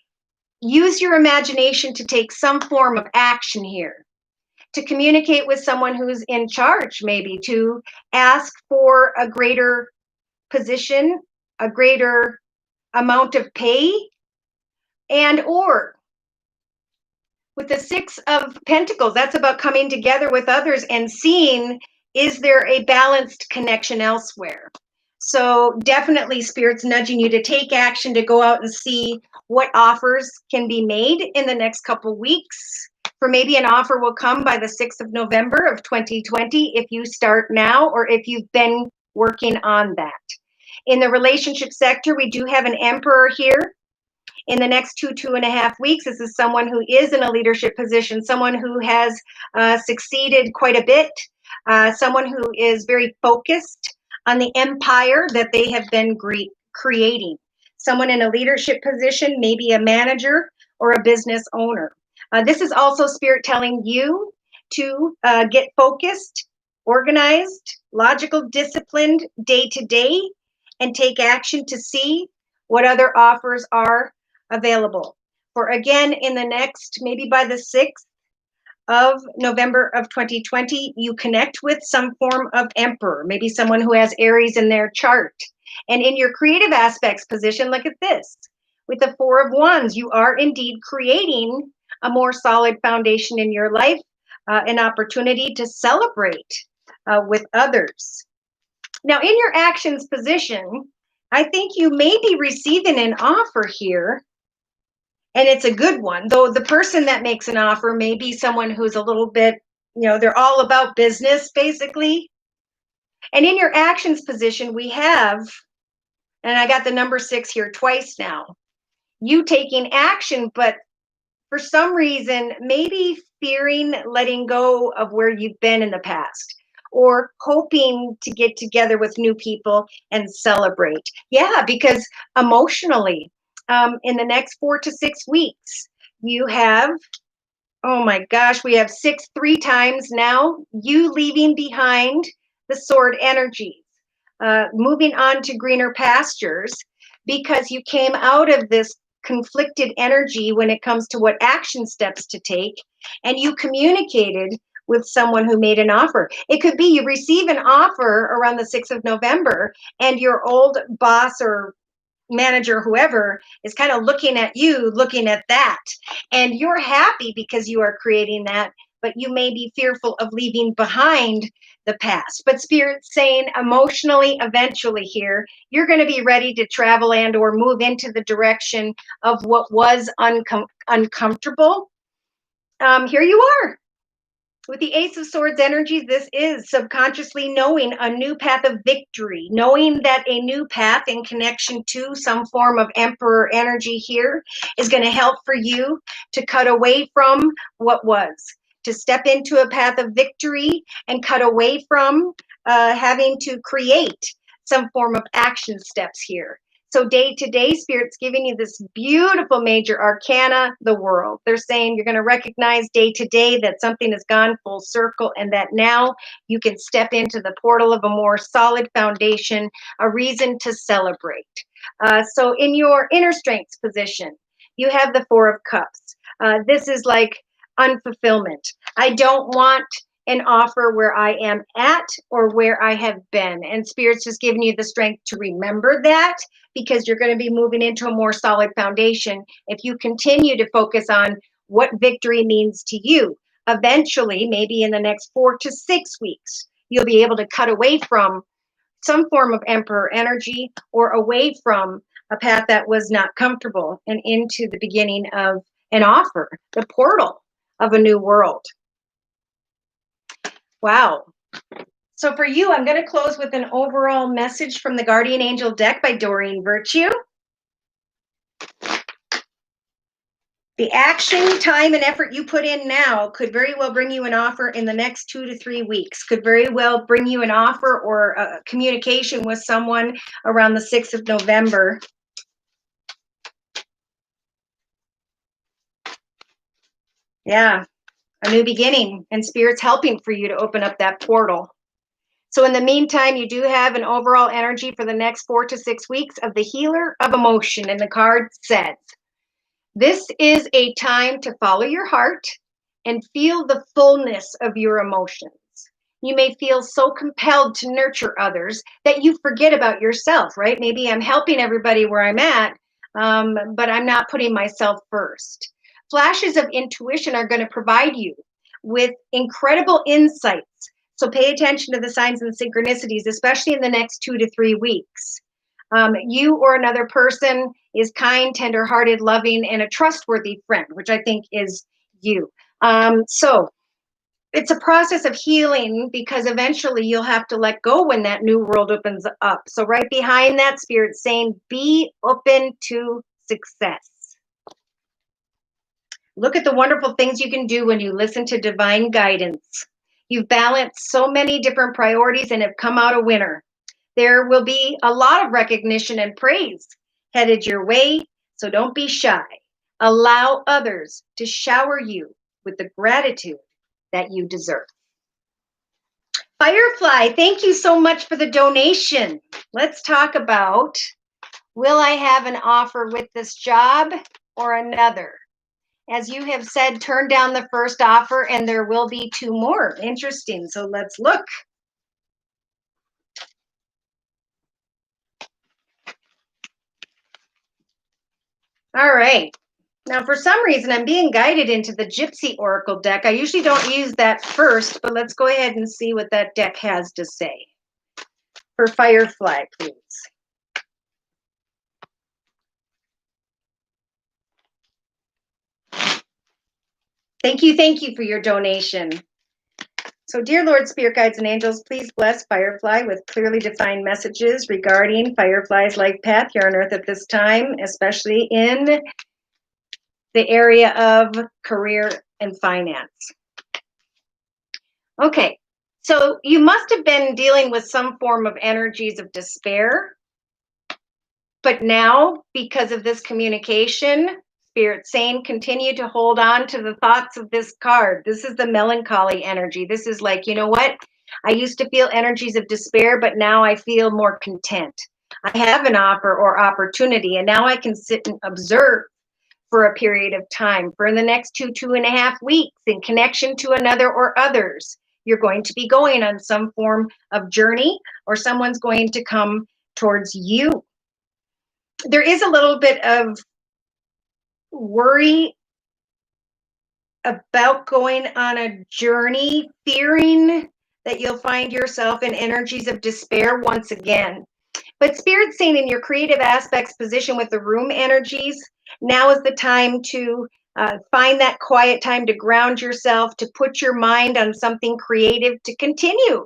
use your imagination to take some form of action here. To communicate with someone who's in charge, maybe to ask for a greater position, a greater amount of pay, and or with the Six of Pentacles, that's about coming together with others and seeing, is there a balanced connection elsewhere? So definitely Spirit's nudging you to take action, to go out and see what offers can be made in the next couple weeks. For maybe an offer will come by the 6th of November of 2020 if you start now, or if you've been working on that. In the relationship sector, we do have an Emperor here. In the next 2.5 weeks, this is someone who is in a leadership position, someone who has succeeded quite a bit, someone who is very focused on the empire that they have been creating. Someone in a leadership position, maybe a manager or a business owner. This is also Spirit telling you to get focused, organized, logical, disciplined day to day, and take action to see what other offers are available. For again, in the next, maybe by the 6th of November of 2020, you connect with some form of Emperor, maybe someone who has Aries in their chart. And in your creative aspects position, look at this. With the Four of Wands, you are indeed creating a more solid foundation in your life, an opportunity to celebrate with others. Now, in your actions position, I think you may be receiving an offer here, and it's a good one, though the person that makes an offer may be someone who's a little bit, they're all about business, basically. And in your actions position, we have, and I got the number 6 here twice now, you taking action, but for some reason, maybe fearing letting go of where you've been in the past, or hoping to get together with new people and celebrate. Yeah, because emotionally, in the next 4 to 6 weeks, you have, oh my gosh, we have 6 3 times now, you leaving behind the sword energies, moving on to greener pastures, because you came out of this conflicted energy when it comes to what action steps to take, and you communicated with someone who made an offer. It could be you receive an offer around the 6th of November, and your old boss or manager, whoever, is kind of looking at you, looking at that, and you're happy because you are creating that, but you may be fearful of leaving behind the past. But Spirit's saying emotionally, eventually here, you're going to be ready to travel and or move into the direction of what was uncomfortable. Here you are. With the Ace of Swords energy, this is subconsciously knowing a new path of victory, knowing that a new path in connection to some form of Emperor energy here is going to help for you to cut away from what was, to step into a path of victory and cut away from having to create some form of action steps here. So day to day, Spirit's giving you this beautiful major arcana, the World. They're saying you're going to recognize day to day that something has gone full circle and that now you can step into the portal of a more solid foundation, a reason to celebrate. So in your inner strengths position, you have the Four of Cups. This is like unfulfillment. I don't want an offer where I am at or where I have been. And Spirit's just giving you the strength to remember that, because you're going to be moving into a more solid foundation if you continue to focus on what victory means to you. Eventually, maybe in the next 4 to 6 weeks, you'll be able to cut away from some form of Emperor energy or away from a path that was not comfortable and into the beginning of an offer, the portal of a new world. Wow. So for you, I'm going to close with an overall message from the Guardian Angel deck by Doreen Virtue. The action, time, and effort you put in now could very well bring you an offer in the next 2 to 3 weeks, could very well bring you an offer or a communication with someone around the 6th of November. Yeah, a new beginning, and Spirit's helping for you to open up that portal. So in the meantime, you do have an overall energy for the next 4 to 6 weeks of the Healer of Emotion. And the card says, this is a time to follow your heart and feel the fullness of your emotions. You may feel so compelled to nurture others that you forget about yourself, right? Maybe I'm helping everybody where I'm at, but I'm not putting myself first. Flashes of intuition are going to provide you with incredible insights. So pay attention to the signs and synchronicities, especially in the next 2 to 3 weeks. You or another person is kind, tender-hearted, loving, and a trustworthy friend, which I think is you. So it's a process of healing, because eventually you'll have to let go when that new world opens up. So right behind that, Spirit's saying, be open to success. Look at the wonderful things you can do when you listen to divine guidance. You've balanced so many different priorities and have come out a winner. There will be a lot of recognition and praise headed your way, so don't be shy. Allow others to shower you with the gratitude that you deserve. Firefly, thank you so much for the donation. Let's talk about, will I have an offer with this job or another? As you have said, turn down the first offer and there will be 2 more. Interesting. So let's look. All right. Now, for some reason, I'm being guided into the Gypsy Oracle deck. I usually don't use that first, but let's go ahead and see what that deck has to say. For Firefly, please. Thank you for your donation. So, dear Lord, Spirit Guides, and Angels, please bless Firefly with clearly defined messages regarding Firefly's life path here on Earth at this time, especially in the area of career and finance. Okay, so you must have been dealing with some form of energies of despair, but now, because of this communication, Spirit saying, continue to hold on to the thoughts of this card. This is the melancholy energy. This is like, you know what? I used to feel energies of despair, but now I feel more content. I have an offer or opportunity, and now I can sit and observe for a period of time, for in the next 2.5 weeks, in connection to another or others. You're going to be going on some form of journey, or someone's going to come towards you. There is a little bit of worry about going on a journey, fearing that you'll find yourself in energies of despair once again. But Spirit's saying in your creative aspects position with the room energies, now is the time to find that quiet time to ground yourself, to put your mind on something creative, to continue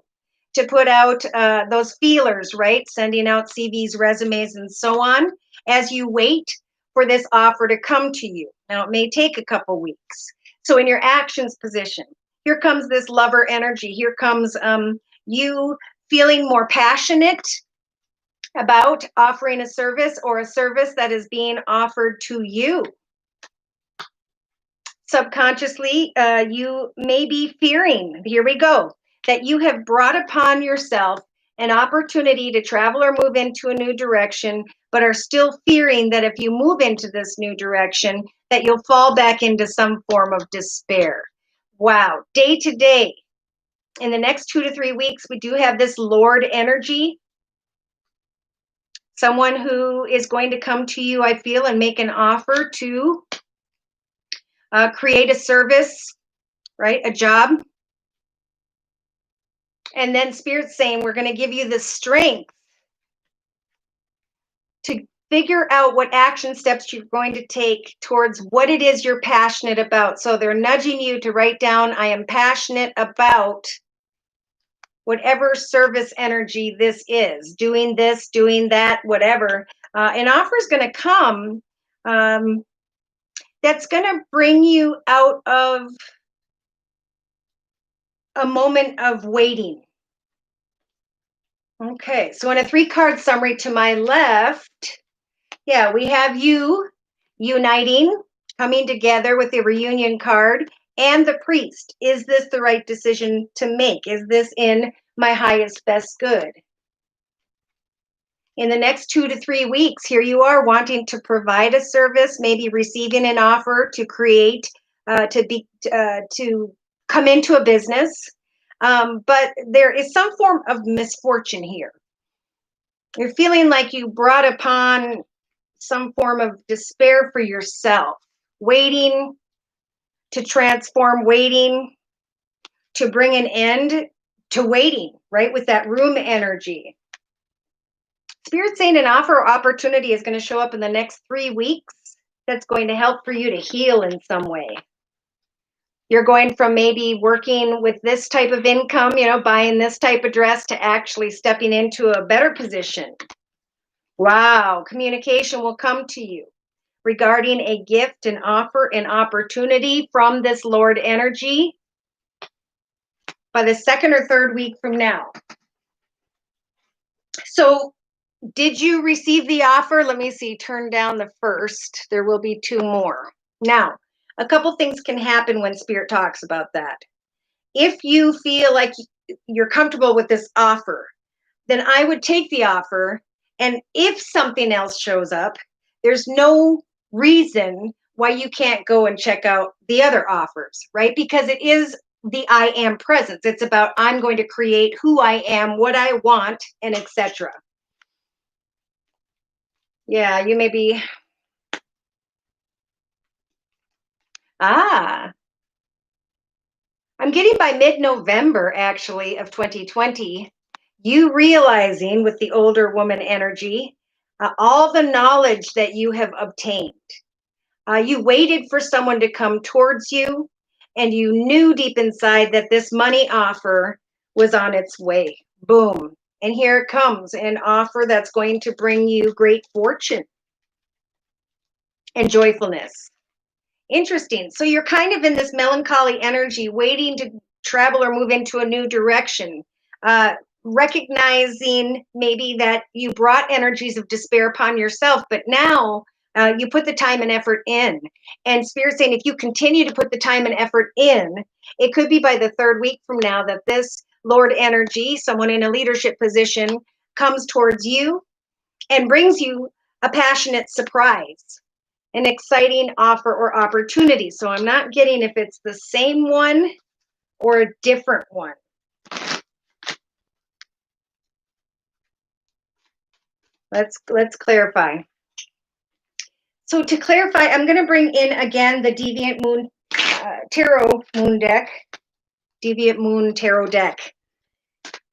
to put out those feelers, right? Sending out CVs, resumes, and so on as you wait for this offer to come to you. Now, it may take a couple weeks. So, in your actions position, here comes this lover energy. Here comes you feeling more passionate about offering a service or a service that is being offered to you. Subconsciously, you may be fearing, here we go, that you have brought upon yourself an opportunity to travel or move into a new direction, but are still fearing that if you move into this new direction, that you'll fall back into some form of despair. Wow, day to day, in the next 2 to 3 weeks, we do have this Lord energy. Someone who is going to come to you, I feel, and make an offer to create a service, right? A job. And then Spirit's saying, we're going to give you the strength to figure out what action steps you're going to take towards what it is you're passionate about. So they're nudging you to write down, I am passionate about whatever service energy this is, doing this, doing that, whatever. An offer is going to come that's going to bring you out of a moment of waiting. Okay, so in a 3-card summary to my left, yeah, we have you uniting, coming together with the reunion card, and the priest. Is this the right decision to make? Is this in my highest, best good? In the next 2 to 3 weeks, here you are wanting to provide a service, maybe receiving an offer to create, to come into a business. But there is some form of misfortune here. You're feeling like you brought upon some form of despair for yourself, waiting to transform, waiting to bring an end to waiting, right? With that room energy. Spirit's saying an offer or opportunity is going to show up in the next 3 weeks that's going to help for you to heal in some way. You're going from maybe working with this type of income, buying this type of dress, to actually stepping into a better position. Wow, communication will come to you regarding a gift, an offer, an opportunity from this Lord energy by the 2nd or 3rd week from now. So, did you receive the offer? Let me see, turn down the first. There will be 2 more. Now, a couple things can happen when Spirit talks about that. If you feel like you're comfortable with this offer, then I would take the offer. And if something else shows up, there's no reason why you can't go and check out the other offers, right? Because it is the I am presence. It's about I'm going to create who I am, what I want, and etc. Yeah, you may be. I'm getting by mid-November, actually, of 2020, you realizing with the older woman energy, all the knowledge that you have obtained. You waited for someone to come towards you, and you knew deep inside that this money offer was on its way. Boom. And here it comes, an offer that's going to bring you great fortune and joyfulness. Interesting. So you're kind of in this melancholy energy, waiting to travel or move into a new direction, recognizing maybe that you brought energies of despair upon yourself, but now you put the time and effort in. And Spirit's saying if you continue to put the time and effort in, it could be by the 3rd week from now that this Lord energy, someone in a leadership position, comes towards you and brings you a passionate surprise, an exciting offer or opportunity. So I'm not getting if it's the same one or a different one. Let's clarify. So to clarify, I'm going to bring in again the deviant moon tarot moon deck, Deviant Moon Tarot deck.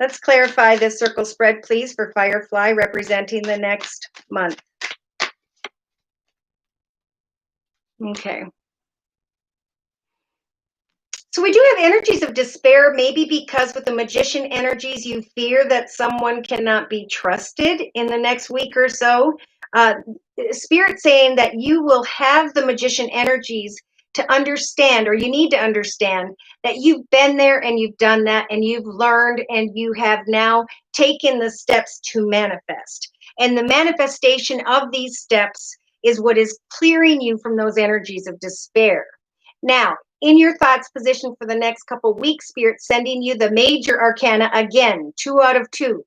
Let's clarify this circle spread, please, for Firefly, representing the next month. Okay. So we do have energies of despair, maybe because with the Magician energies, you fear that someone cannot be trusted in the next week or so. Spirit saying that you will have the Magician energies to understand, or you need to understand, that you've been there and you've done that and you've learned and you have now taken the steps to manifest. And the manifestation of these steps is what is clearing you from those energies of despair. Now, in your thoughts position for the next couple weeks, Spirit sending you the major arcana again, 2 out of 2,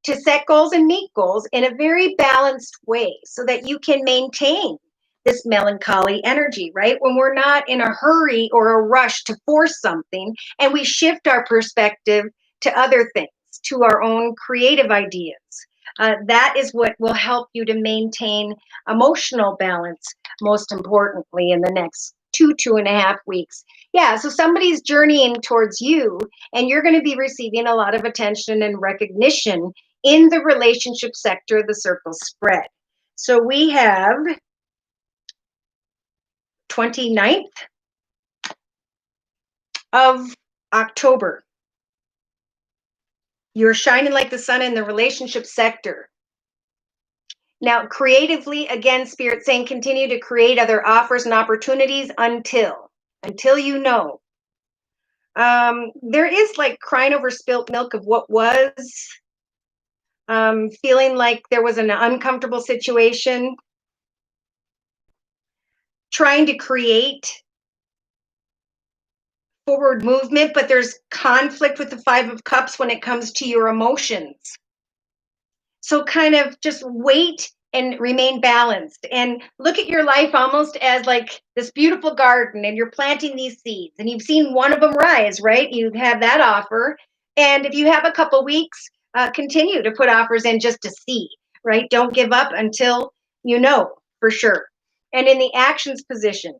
to set goals and meet goals in a very balanced way so that you can maintain this melancholy energy, right? When we're not in a hurry or a rush to force something and we shift our perspective to other things, to our own creative ideas. That is what will help you to maintain emotional balance, most importantly, in the next 2.5 weeks. Yeah, so somebody's journeying towards you, and you're going to be receiving a lot of attention and recognition in the relationship sector of the circle spread. So we have 29th of October. You're shining like the sun in the relationship sector. Now, creatively, again, Spirit saying continue to create other offers and opportunities until you know. There is like crying over spilt milk of what was, feeling like there was an uncomfortable situation, trying to create forward movement, but there's conflict with the 5 of Cups when it comes to your emotions. So kind of just wait and remain balanced and look at your life almost as like this beautiful garden, and you're planting these seeds and you've seen one of them rise, right? You have that offer. And if you have a couple weeks, continue to put offers in just to see, right? Don't give up until you know for sure. And in the actions position,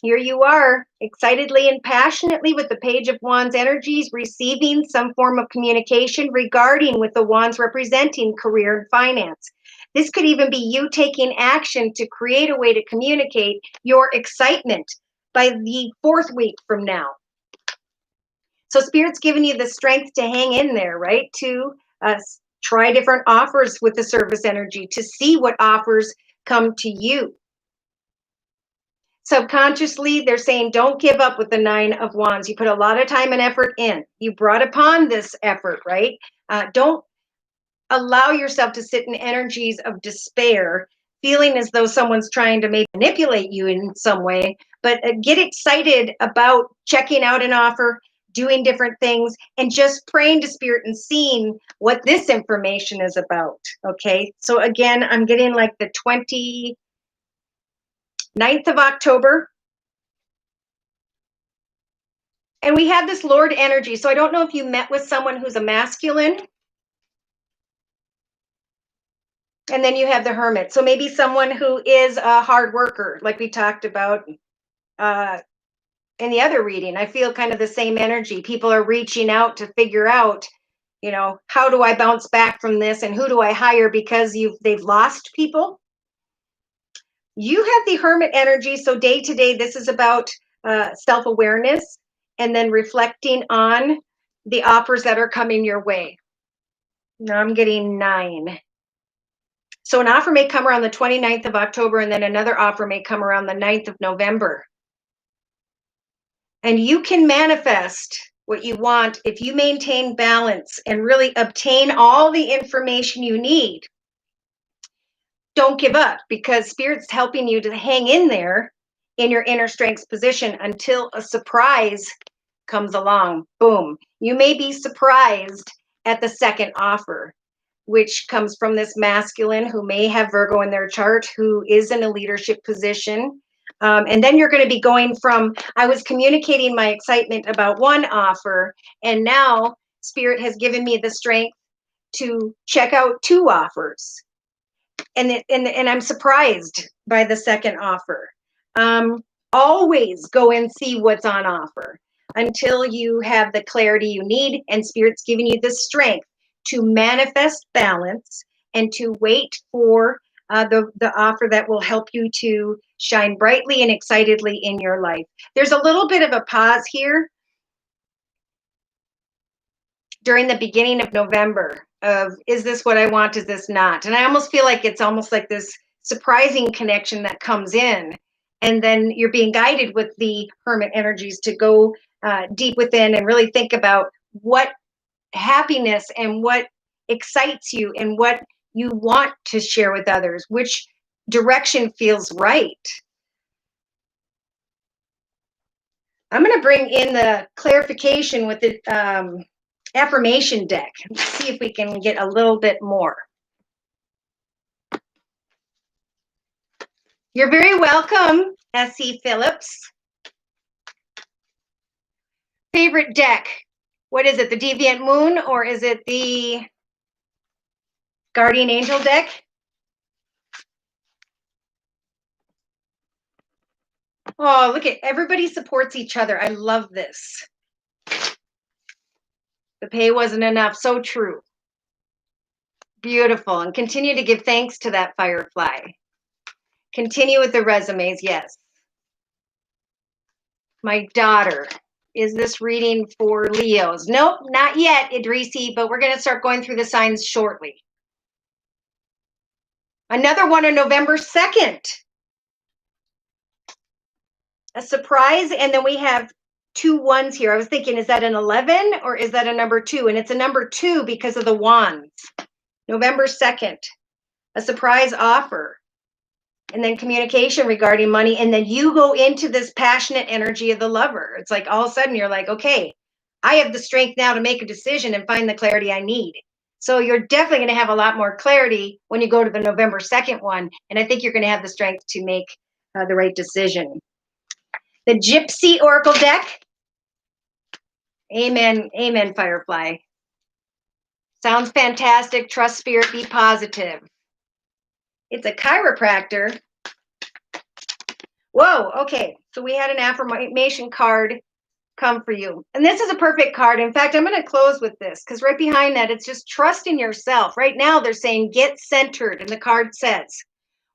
here you are, excitedly and passionately with the Page of Wands energies, receiving some form of communication regarding with the Wands representing career and finance. This could even be you taking action to create a way to communicate your excitement by the 4th week from now. So Spirit's giving you the strength to hang in there, right? To try different offers with the service energy, to see what offers come to you. Subconsciously, they're saying, don't give up with the 9 of Wands. You put a lot of time and effort in. You brought upon this effort, right? Don't allow yourself to sit in energies of despair, feeling as though someone's trying to maybe manipulate you in some way. But get excited about checking out an offer, doing different things, and just praying to Spirit and seeing what this information is about, okay? So again, I'm getting like the 29th of October. And we have this Lord energy. So I don't know if you met with someone who's a masculine. And then you have the Hermit. So maybe someone who is a hard worker, like we talked about in the other reading. I feel kind of the same energy. People are reaching out to figure out, you know, how do I bounce back from this and who do I hire because they've lost people. You have the Hermit energy. So day to day, this is about self-awareness and then reflecting on the offers that are coming your way. Now I'm getting 9. So an offer may come around the 29th of October, and then another offer may come around the 9th of November. And you can manifest what you want if you maintain balance and really obtain all the information you need. Don't give up, because Spirit's helping you to hang in there in your inner strengths position until a surprise comes along. Boom. You may be surprised at the second offer, which comes from this masculine who may have Virgo in their chart, who is in a leadership position. And then you're going to be going from, I was communicating my excitement about one offer, and now Spirit has given me the strength to check out 2 offers. And I'm surprised by the second offer. always go and see what's on offer until you have the clarity you need and Spirit's giving you the strength to manifest balance and to wait for the offer that will help you to shine brightly and excitedly in your life. There's a little bit of a pause here during the beginning of November of, is this what I want? Is this not? And I almost feel like it's almost like this surprising connection that comes in. And then you're being guided with the hermit energies to go deep within and really think about what happiness and what excites you and what you want to share with others, which direction feels right. I'm going to bring in the clarification with the affirmation deck. Let's see if we can get a little bit more. You're very welcome, S.E. Phillips. Favorite deck? What is it, the Deviant Moon, or is it the Guardian Angel deck? Oh, look at, everybody supports each other. I love this. The pay wasn't enough. So true. Beautiful. And continue to give thanks to that Firefly. Continue with the resumes. Yes. My daughter. Is this reading for Leos? Nope, not yet, Idrisi, but we're going to start going through the signs shortly. Another one on November 2nd. A surprise, and then we have 2 1s here. I was thinking, is that an 11 or is that a number 2? And it's a number 2 because of the wands. November 2nd, a surprise offer. And then communication regarding money. And then you go into this passionate energy of the lover. It's like all of a sudden you're like, okay, I have the strength now to make a decision and find the clarity I need. So you're definitely going to have a lot more clarity when you go to the November 2nd one. And I think you're going to have the strength to make the right decision. The Gypsy Oracle deck. Amen. Amen, Firefly. Sounds fantastic. Trust Spirit. Be positive. It's a chiropractor. Whoa, okay. So we had an affirmation card come for you. And this is a perfect card. In fact, I'm going to close with this because right behind that, it's just trust in yourself. Right now, they're saying get centered. And the card says,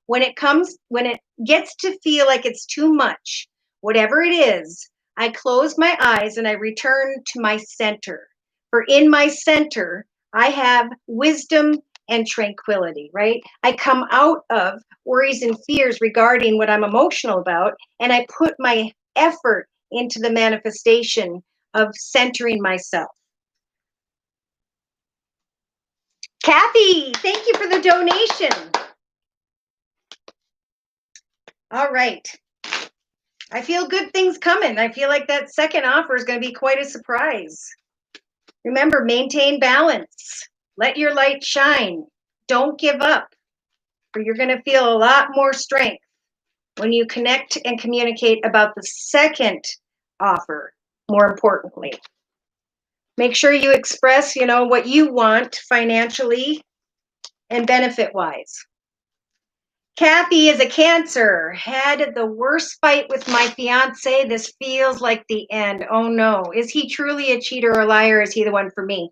when it gets to feel like it's too much, whatever it is, I close my eyes and I return to my center. For in my center, I have wisdom and tranquility, right? I come out of worries and fears regarding what I'm emotional about, and I put my effort into the manifestation of centering myself. Kathy, thank you for the donation. All right. I feel good things coming. I feel like that second offer is going to be quite a surprise. Remember, maintain balance. Let your light shine. Don't give up, or you're going to feel a lot more strength when you connect and communicate about the second offer, more importantly. Make sure you express, what you want financially and benefit-wise. Kathy is a Cancer. Had the worst fight with my fiance. This feels like the end. Oh no. Is he truly a cheater or a liar? Is he the one for me?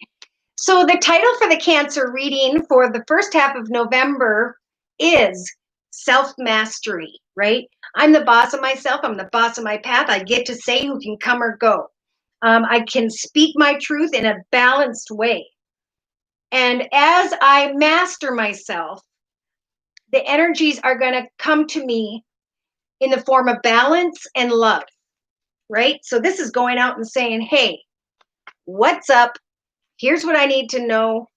So the title for the Cancer reading for the first half of November is self-mastery, right? I'm the boss of myself. I'm the boss of my path. I get to say who can come or go. I can speak my truth in a balanced way. And as I master myself, the energies are going to come to me in the form of balance and love, right? So this is going out and saying, hey, what's up? Here's what I need to know.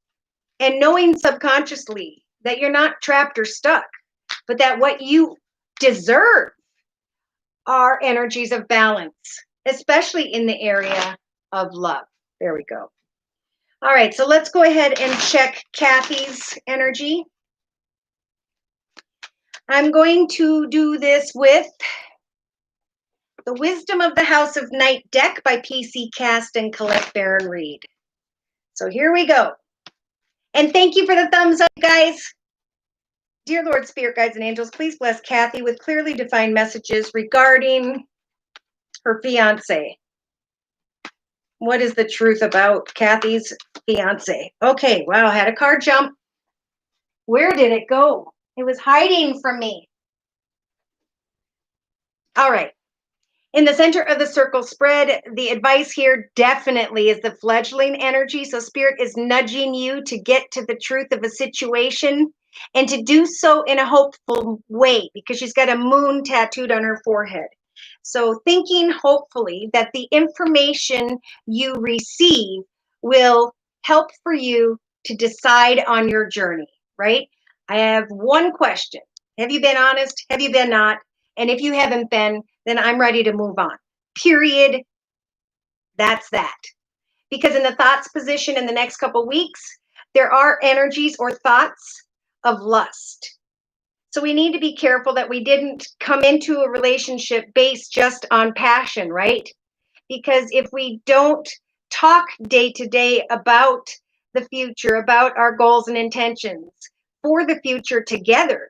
And knowing subconsciously that you're not trapped or stuck, but that what you deserve are energies of balance, especially in the area of love. There we go. All right, so let's go ahead and check Kathy's energy. I'm going to do this with the Wisdom of the House of Night deck by PC Cast and Colette Baron Reed. So here we go. And thank you for the thumbs up, guys. Dear Lord, Spirit Guides, and Angels, please bless Kathy with clearly defined messages regarding her fiance. What is the truth about Kathy's fiance? Okay, wow, I had a card jump. Where did it go? It was hiding from me. All right. In the center of the circle spread, the advice here definitely is the fledgling energy. So Spirit is nudging you to get to the truth of a situation and to do so in a hopeful way, because she's got a moon tattooed on her forehead. So thinking hopefully that the information you receive will help for you to decide on your journey, right? I have one question. Have you been honest? Have you been not? And if you haven't been, then I'm ready to move on. Period. That's that. Because in the thoughts position in the next couple weeks, there are energies or thoughts of lust. So we need to be careful that we didn't come into a relationship based just on passion, right? Because if we don't talk day to day about the future, about our goals and intentions for the future together,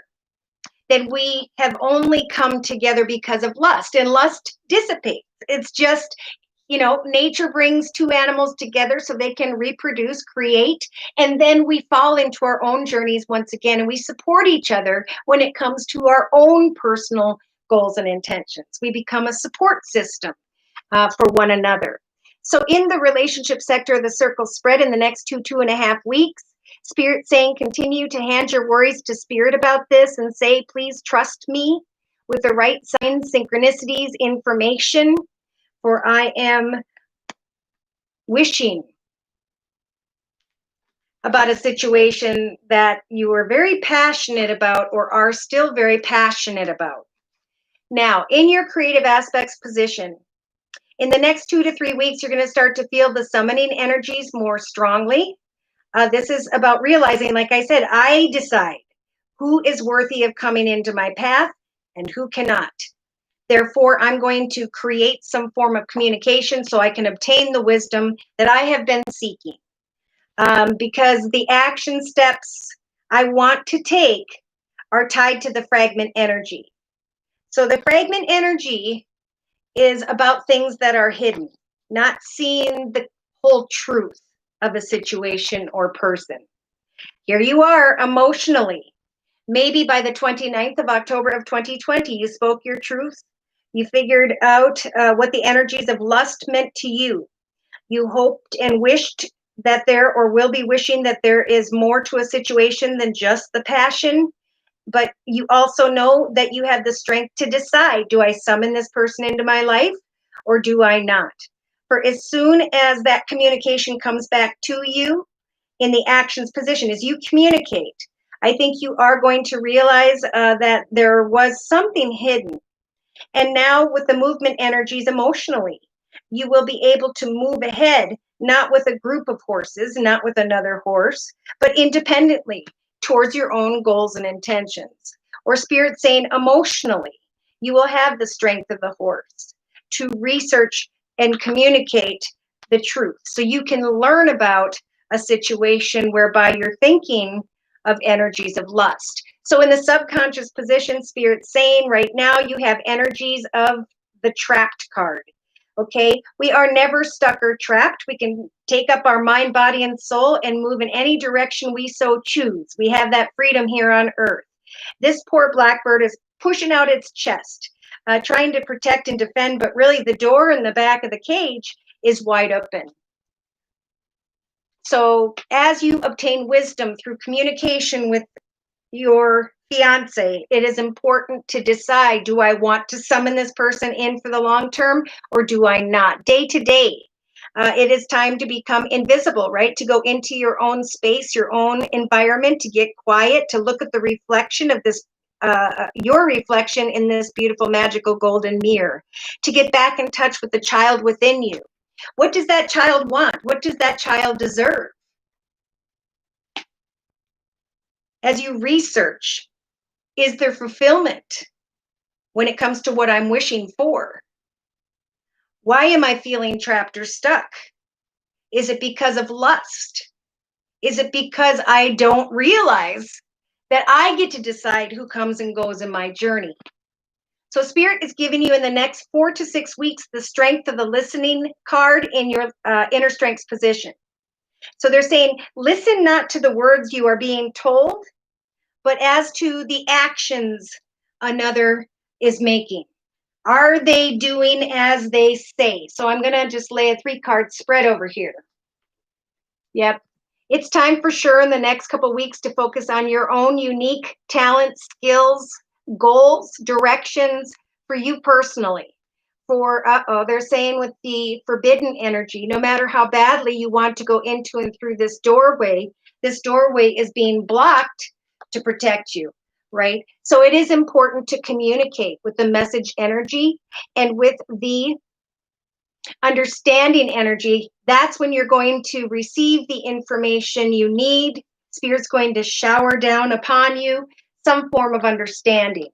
then we have only come together because of lust, and lust dissipates. It's just, nature brings two animals together so they can reproduce, create, and then we fall into our own journeys once again, and we support each other when it comes to our own personal goals and intentions. We become a support system for one another. So in the relationship sector of the circle spread in the next 2.5 weeks, Spirit saying, continue to hand your worries to Spirit about this and say, please trust me with the right signs, synchronicities, information, for I am wishing about a situation that you are very passionate about or are still very passionate about. Now, in your creative aspects position, in the next 2 to 3 weeks, you're going to start to feel the summoning energies more strongly. This is about realizing, like I said, I decide who is worthy of coming into my path and who cannot. Therefore, I'm going to create some form of communication so I can obtain the wisdom that I have been seeking. Because the action steps I want to take are tied to the fragment energy. So the fragment energy is about things that are hidden, not seeing the whole truth of a situation or person. Here you are emotionally. Maybe by the 29th of October of 2020, you spoke your truth. You figured out what the energies of lust meant to you. You hoped and wished that there, or will be wishing that there is more to a situation than just the passion. But you also know that you have the strength to decide, do I summon this person into my life or do I not? For as soon as that communication comes back to you in the actions position, as you communicate, I think you are going to realize that there was something hidden. And now with the movement energies emotionally, you will be able to move ahead, not with a group of horses, not with another horse, but independently towards your own goals and intentions. Or Spirit saying emotionally, you will have the strength of the horse to research and communicate the truth. So you can learn about a situation whereby you're thinking of energies of lust. So in the subconscious position, Spirit saying right now you have energies of the trapped card. Okay, we are never stuck or trapped. We can take up our mind, body, and soul and move in any direction we so choose. We have that freedom here on earth. This poor blackbird is pushing out its chest, trying to protect and defend, but really the door in the back of the cage is wide open. So as you obtain wisdom through communication with your fiance, it is important to decide, do I want to summon this person in for the long term or do I not? Day to day, it is time to become invisible, right? To go into your own space, your own environment, to get quiet, to look at the reflection of this, your reflection in this beautiful, magical golden mirror, to get back in touch with the child within you. What does that child want? What does that child deserve? As you research, is there fulfillment when it comes to what I'm wishing for? Why am I feeling trapped or stuck? Is it because of lust? Is it because I don't realize that I get to decide who comes and goes in my journey. So Spirit is giving you in the next 4 to 6 weeks the strength of the listening card in your inner strengths position. So they're saying, listen not to the words you are being told, but as to the actions another is making. Are they doing as they say? So I'm going to just lay a 3-card spread over here. Yep. It's time for sure in the next couple of weeks to focus on your own unique talents, skills, goals, directions for you personally. For, they're saying with the forbidden energy, no matter how badly you want to go into and through this doorway is being blocked to protect you, right? So it is important to communicate with the message energy and with the understanding energy. That's when you're going to receive the information you need. Spirit's going to shower down upon you some form of understanding.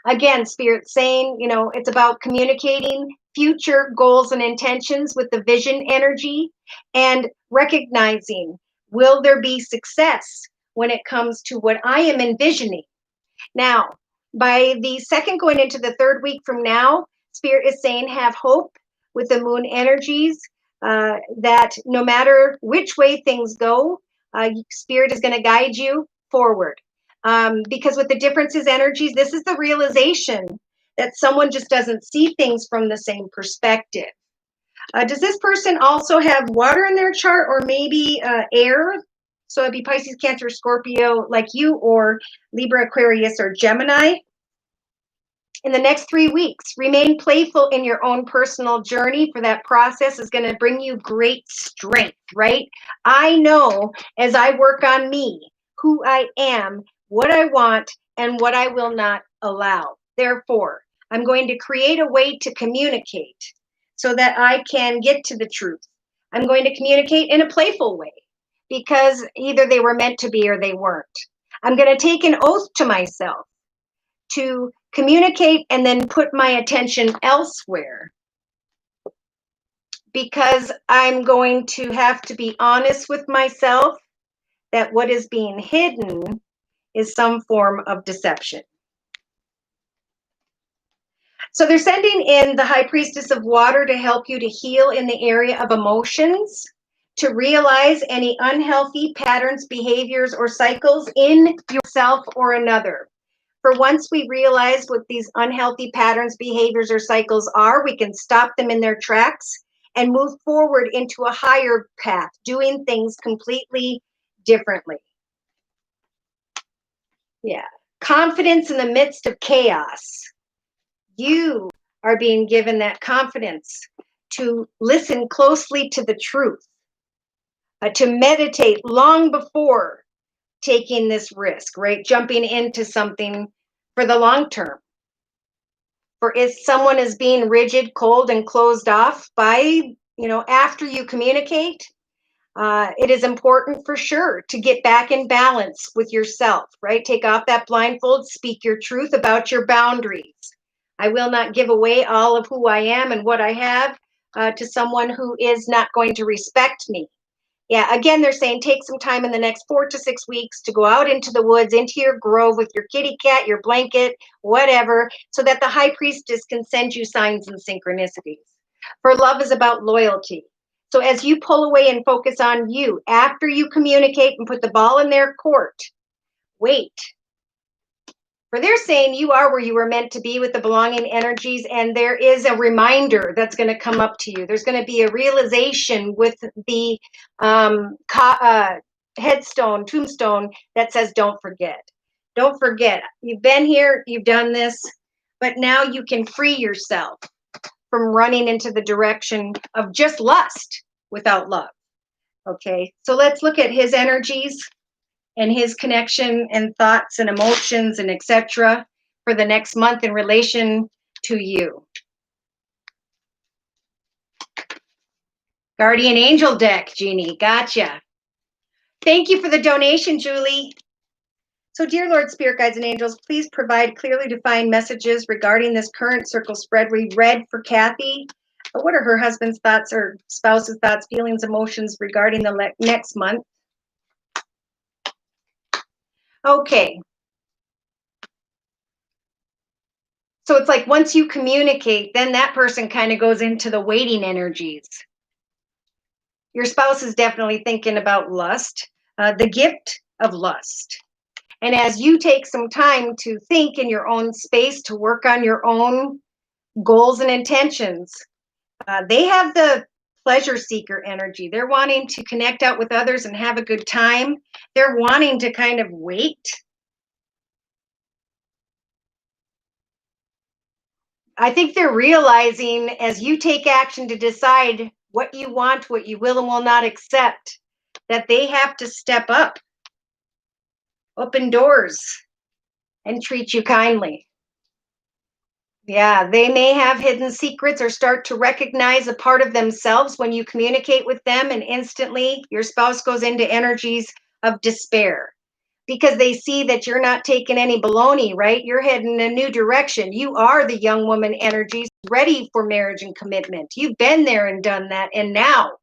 Again, Spirit saying, it's about communicating future goals and intentions with the vision energy and recognizing, will there be success when it comes to what I am envisioning? Now, by the second going into the third week from now, Spirit is saying have hope with the moon energies, that no matter which way things go, Spirit is going to guide you forward. Because with the differences energies, this is the realization that someone just doesn't see things from the same perspective. Does this person also have water in their chart, or maybe air? So it'd be Pisces, Cancer, Scorpio like you, or Libra, Aquarius, or Gemini. In the next 3 weeks, remain playful in your own personal journey, for that process is going to bring you great strength, right? I know as I work on me, who I am, what I want, and what I will not allow. Therefore, I'm going to create a way to communicate so that I can get to the truth. I'm going to communicate in a playful way because either they were meant to be or they weren't. I'm going to take an oath to myself to communicate and then put my attention elsewhere, because I'm going to have to be honest with myself that what is being hidden is some form of deception. So they're sending in the High Priestess of Water to help you to heal in the area of emotions, to realize any unhealthy patterns, behaviors, or cycles in yourself or another. For once we realize what these unhealthy patterns, behaviors, or cycles are, we can stop them in their tracks and move forward into a higher path, doing things completely differently. Yeah. Confidence in the midst of chaos. You are being given that confidence to listen closely to the truth, to meditate long before taking this risk, right? Jumping into something for the long term. For if someone is being rigid, cold, and closed off by, after you communicate, it is important for sure to get back in balance with yourself, right? Take off that blindfold, speak your truth about your boundaries. I will not give away all of who I am and what I have to someone who is not going to respect me. Yeah, again, they're saying take some time in the next 4 to 6 weeks to go out into the woods, into your grove with your kitty cat, your blanket, whatever, so that the High Priestess can send you signs and synchronicities. For love is about loyalty. So as you pull away and focus on you, after you communicate and put the ball in their court, wait. For they're saying you are where you were meant to be with the belonging energies, and there is a reminder that's going to come up to you. There's going to be a realization with the headstone, tombstone that says, don't forget. Don't forget. You've been here, you've done this, but now you can free yourself from running into the direction of just lust without love. Okay, so let's look at his energies and his connection and thoughts and emotions and etc. for the next month in relation to you. Guardian Angel deck, Jeannie. Gotcha. Thank you for the donation, Julie. So, dear Lord, Spirit Guides and Angels, please provide clearly defined messages regarding this current circle spread we read for Kathy. What are her husband's thoughts or spouse's thoughts, feelings, emotions regarding the next month? Okay, So it's like once you communicate, then that person kind of goes into the waiting energies. Your spouse is definitely thinking about lust, the gift of lust. And as you take some time to think in your own space, to work on your own goals and intentions, they have the pleasure seeker energy. They're wanting to connect out with others and have a good time. They're wanting to kind of wait. I think they're realizing as you take action to decide what you want, what you will and will not accept, that they have to step up, open doors, and treat you kindly. Yeah, they may have hidden secrets or start to recognize a part of themselves when you communicate with them, and instantly your spouse goes into energies of despair because they see that you're not taking any baloney, right? You're heading in a new direction. You are the young woman energies ready for marriage and commitment. You've been there and done that, and now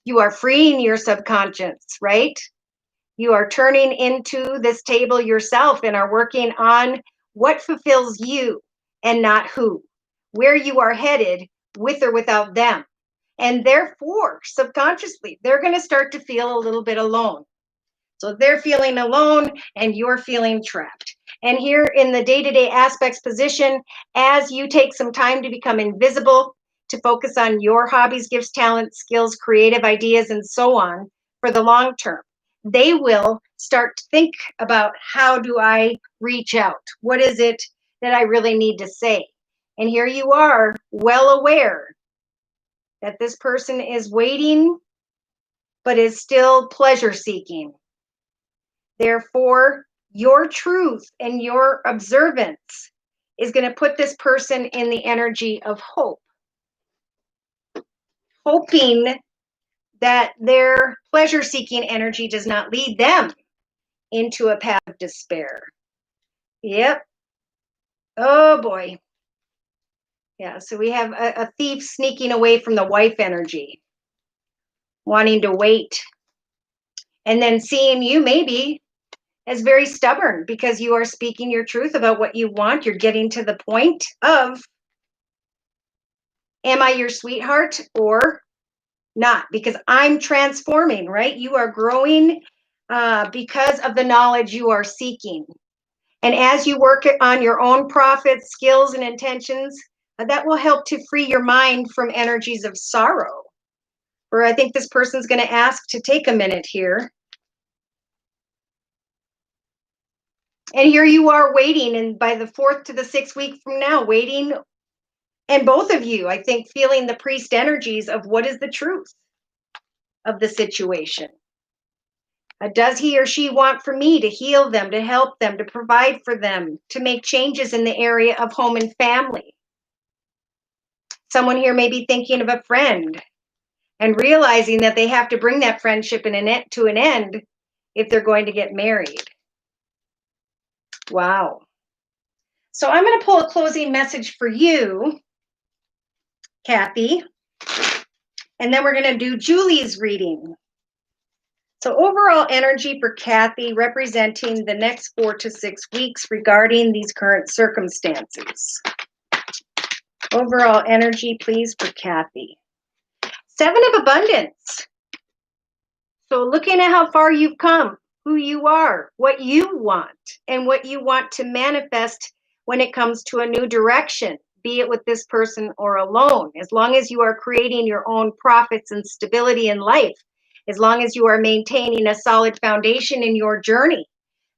you are freeing your subconscious, right? You are turning into this table yourself and are working on what fulfills you and not who, where you are headed with or without them. And therefore, subconsciously, they're going to start to feel a little bit alone. So they're feeling alone and you're feeling trapped. And here in the day-to-day aspects position, as you take some time to become invisible, to focus on your hobbies, gifts, talents, skills, creative ideas, and so on for the long term, they will start to think about, how do I reach out? What is it that I really need to say? And here you are, well aware that this person is waiting, but is still pleasure seeking. Therefore, your truth and your observance is going to put this person in the energy of hope, hoping that their pleasure-seeking energy does not lead them into a path of despair. Yep. Oh, boy. Yeah, so we have a thief sneaking away from the wife energy, wanting to wait, and then seeing you maybe as very stubborn because you are speaking your truth about what you want. You're getting to the point of, am I your sweetheart or not? Because I'm transforming, right? You are growing because of the knowledge you are seeking. And as you work on your own profits, skills, and intentions, that will help to free your mind from energies of sorrow. Or I think this person's going to ask to take a minute here. And here you are waiting, and by the 4th to the 6th week from now, waiting. And both of you, I think, feeling the priest energies of what is the truth of the situation. Does he or she want for me to heal them, to help them, to provide for them, to make changes in the area of home and family? Someone here may be thinking of a friend and realizing that they have to bring that friendship to an end if they're going to get married. Wow. So I'm going to pull a closing message for you, Kathy, and then we're going to do Julie's reading. So overall energy for Kathy, representing the next 4 to 6 weeks regarding these current circumstances. Overall energy, please, for Kathy. 7 of Abundance. So looking at how far you've come, who you are, what you want, and what you want to manifest when it comes to a new direction, be it with this person or alone. As long as you are creating your own profits and stability in life, as long as you are maintaining a solid foundation in your journey,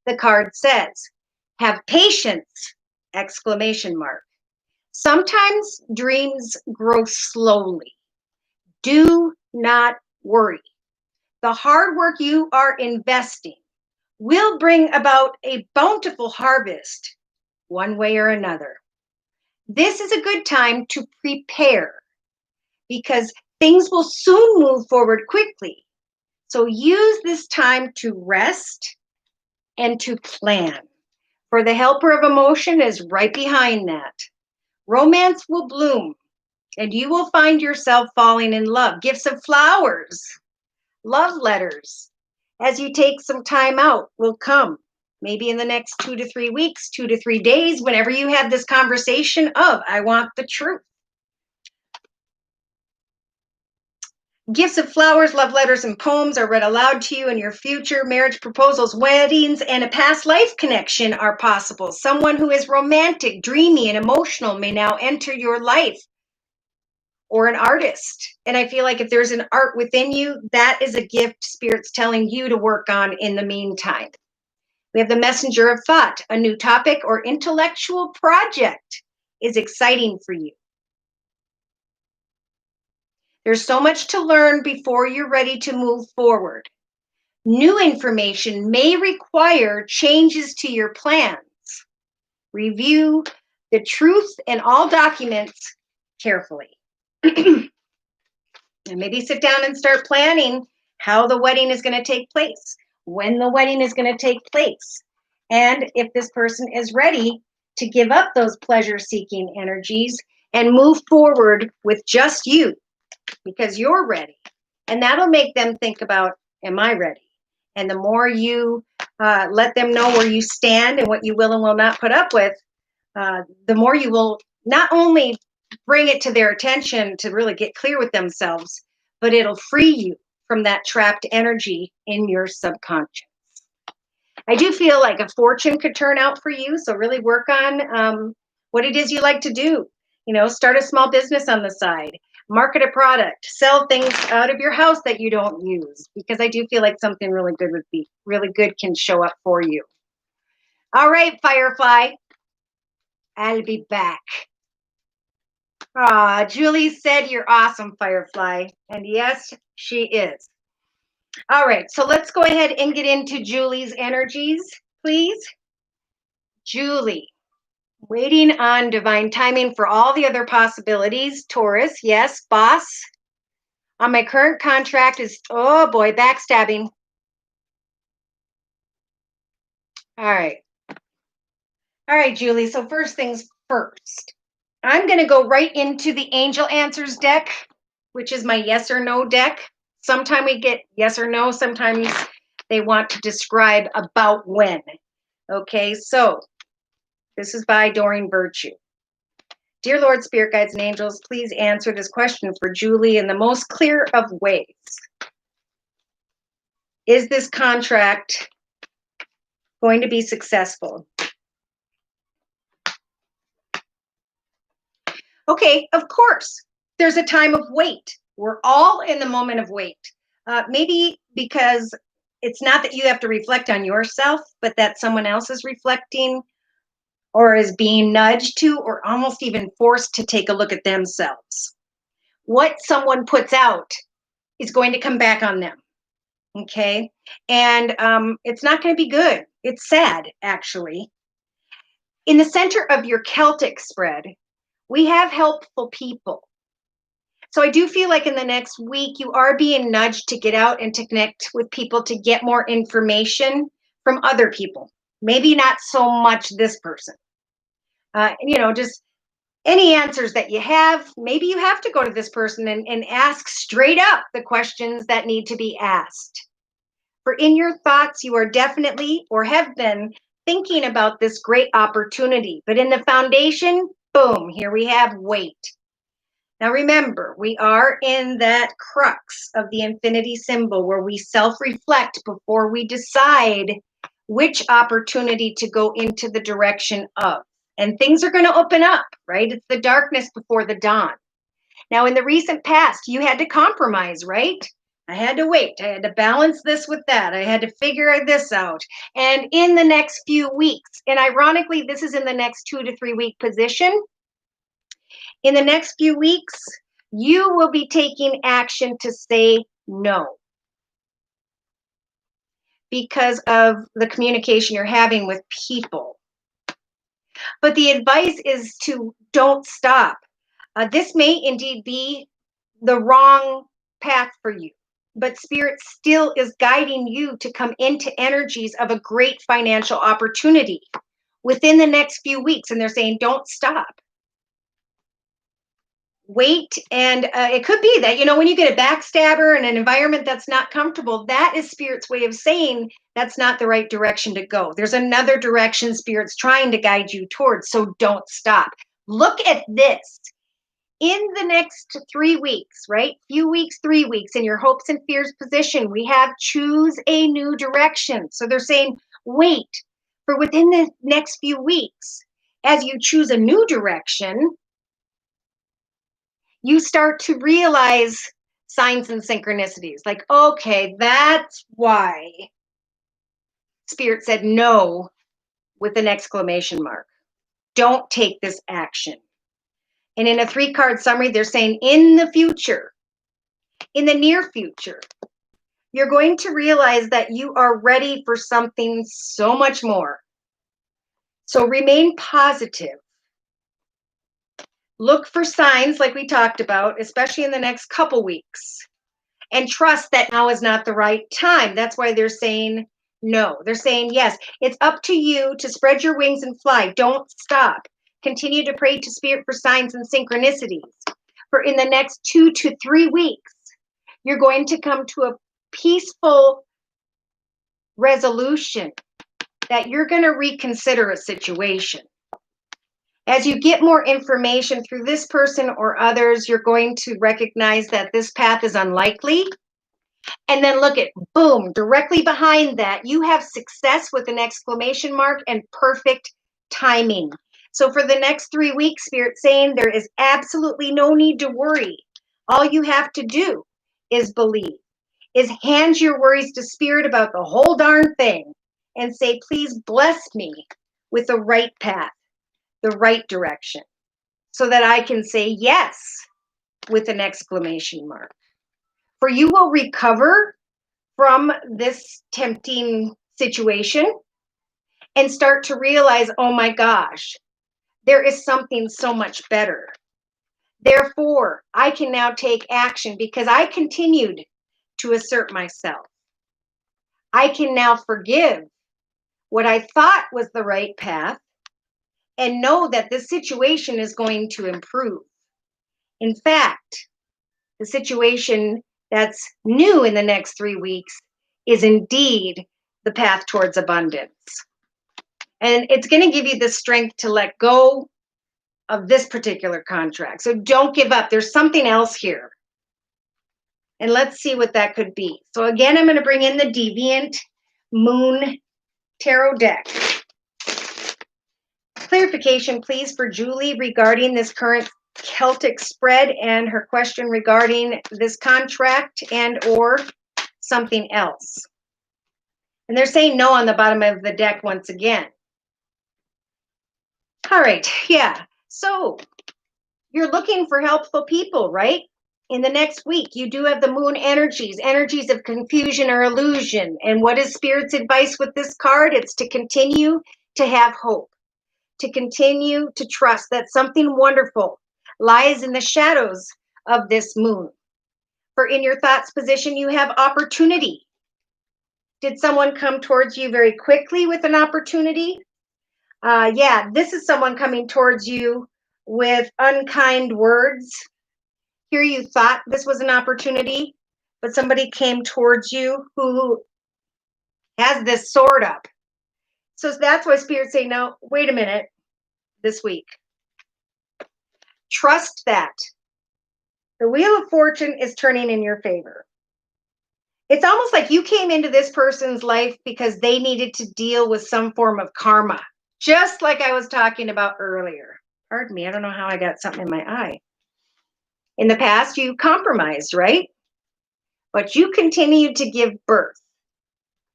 the card says, have patience, exclamation mark. Sometimes dreams grow slowly. Do not worry. The hard work you are investing will bring about a bountiful harvest one way or another. This is a good time to prepare because things will soon move forward quickly. So use this time to rest and to plan. For the helper of emotion is right behind that. Romance will bloom and you will find yourself falling in love. Gifts of flowers, love letters, as you take some time out, will come. maybe in the next 2 to 3 weeks, 2 to 3 days, whenever you have this conversation of, I want the truth. Gifts of flowers, love letters, and poems are read aloud to you in your future. Marriage proposals, weddings, and a past life connection are possible. Someone who is romantic, dreamy, and emotional may now enter your life. Or an artist. And I feel like if there's an art within you, that is a gift Spirit's telling you to work on in the meantime. We have the messenger of thought. A new topic or intellectual project is exciting for you. There's so much to learn before you're ready to move forward. New information may require changes to your plans. Review the truth and all documents carefully. And maybe sit down and start planning how the wedding is going to take place, when the wedding is going to take place, and if this person is ready to give up those pleasure-seeking energies and move forward with just you, because you're ready. And that'll make them think about, am I ready? And the more you let them know where you stand and what you will and will not put up with, the more you will not only bring it to their attention to really get clear with themselves, but it'll free you from that trapped energy in your subconscious. I do feel like a fortune could turn out for you, so really work on what it is you like to do. You know, start a small business on the side, market a product, sell things out of your house that you don't use, because I do feel like something really good can show up for you. All right, Firefly, I'll be back. Julie said you're awesome, Firefly. And yes, she is. All right, so let's go ahead and get into Julie's energies, please. Julie, waiting on divine timing for all the other possibilities. Taurus, yes, boss. On my current contract is, oh boy, backstabbing. All right. All right, Julie, so first things first. I'm going to go right into the Angel Answers deck, which is my yes or no deck. Sometimes we get yes or no. Sometimes they want to describe about when. Okay, so this is by Doreen Virtue. Dear Lord, Spirit Guides, and Angels, please answer this question for Julie in the most clear of ways. Is this contract going to be successful? Okay, of course. There's a time of wait. We're all in the moment of wait. Maybe because it's not that you have to reflect on yourself, but that someone else is reflecting or is being nudged to or almost even forced to take a look at themselves. What someone puts out is going to come back on them. Okay? And it's not going to be good. It's sad, actually. In the center of your Celtic spread, we have helpful people. So I do feel like in the next week, you are being nudged to get out and to connect with people to get more information from other people. Maybe not so much this person. Just any answers that you have, maybe you have to go to this person and ask straight up the questions that need to be asked. For in your thoughts, you are definitely or have been thinking about this great opportunity. But in the foundation, boom, here we have wait. Now remember, we are in that crux of the infinity symbol where we self-reflect before we decide which opportunity to go into the direction of. And things are going to open up, right? It's the darkness before the dawn. Now, in the recent past, you had to compromise, right? I had to wait. I had to balance this with that. I had to figure this out. And in the next few weeks, and ironically, this is in the next 2 to 3 week position. In the next few weeks, you will be taking action to say no because of the communication you're having with people. But the advice is to don't stop. This may indeed be the wrong path for you, but Spirit still is guiding you to come into energies of a great financial opportunity within the next few weeks. And they're saying, don't stop. wait. And it could be that, when you get a backstabber in an environment that's not comfortable, that is Spirit's way of saying that's not the right direction to go. There's another direction Spirit's trying to guide you towards. So don't stop. Look at this. In the next 3 weeks, right? Few weeks, 3 weeks, in your hopes and fears position, we have choose a new direction. So they're saying, wait for within the next few weeks, as you choose a new direction, you start to realize signs and synchronicities. Like, okay, that's why Spirit said no with an exclamation mark. Don't take this action. And in a 3-card summary, they're saying in the future, in the near future, you're going to realize that you are ready for something so much more. So remain positive. Look for signs like we talked about, especially in the next couple weeks. And trust that now is not the right time. That's why they're saying no. They're saying yes. It's up to you to spread your wings and fly. Don't stop. Continue to pray to Spirit for signs and synchronicities. For in the next 2 to 3 weeks, you're going to come to a peaceful resolution that you're going to reconsider a situation. As you get more information through this person or others, you're going to recognize that this path is unlikely. And then look at, boom, directly behind that, you have success with an exclamation mark and perfect timing. So for the next 3 weeks, Spirit's saying there is absolutely no need to worry. All you have to do is believe, is hand your worries to Spirit about the whole darn thing and say, please bless me with the right path, the right direction, so that I can say yes with an exclamation mark. For you will recover from this tempting situation and start to realize, oh my gosh, there is something so much better. Therefore, I can now take action because I continued to assert myself. I can now forgive what I thought was the right path and know that the situation is going to improve. In fact, the situation that's new in the next 3 weeks is indeed the path towards abundance. And it's going to give you the strength to let go of this particular contract. So don't give up. There's something else here. And let's see what that could be. So again, I'm going to bring in the Deviant Moon Tarot deck. Clarification, please, for Julie regarding this current Celtic spread and her question regarding this contract and or something else. And they're saying no on the bottom of the deck once again. All right, yeah. So you're looking for helpful people, right? In the next week, you do have the moon energies of confusion or illusion. And what is Spirit's advice with this card? It's to continue to have hope, to continue to trust that something wonderful lies in the shadows of this moon. For in your thoughts position, you have opportunity. Did someone come towards you very quickly with an opportunity? Yeah, this is someone coming towards you with unkind words. Here you thought this was an opportunity, but somebody came towards you who has this sword up. So that's why Spirit's saying, no, wait a minute, this week. Trust that the Wheel of Fortune is turning in your favor. It's almost like you came into this person's life because they needed to deal with some form of karma, just like I was talking about earlier. Pardon me, I don't know how I got something in my eye. In the past, you compromised, right? But you continued to give birth.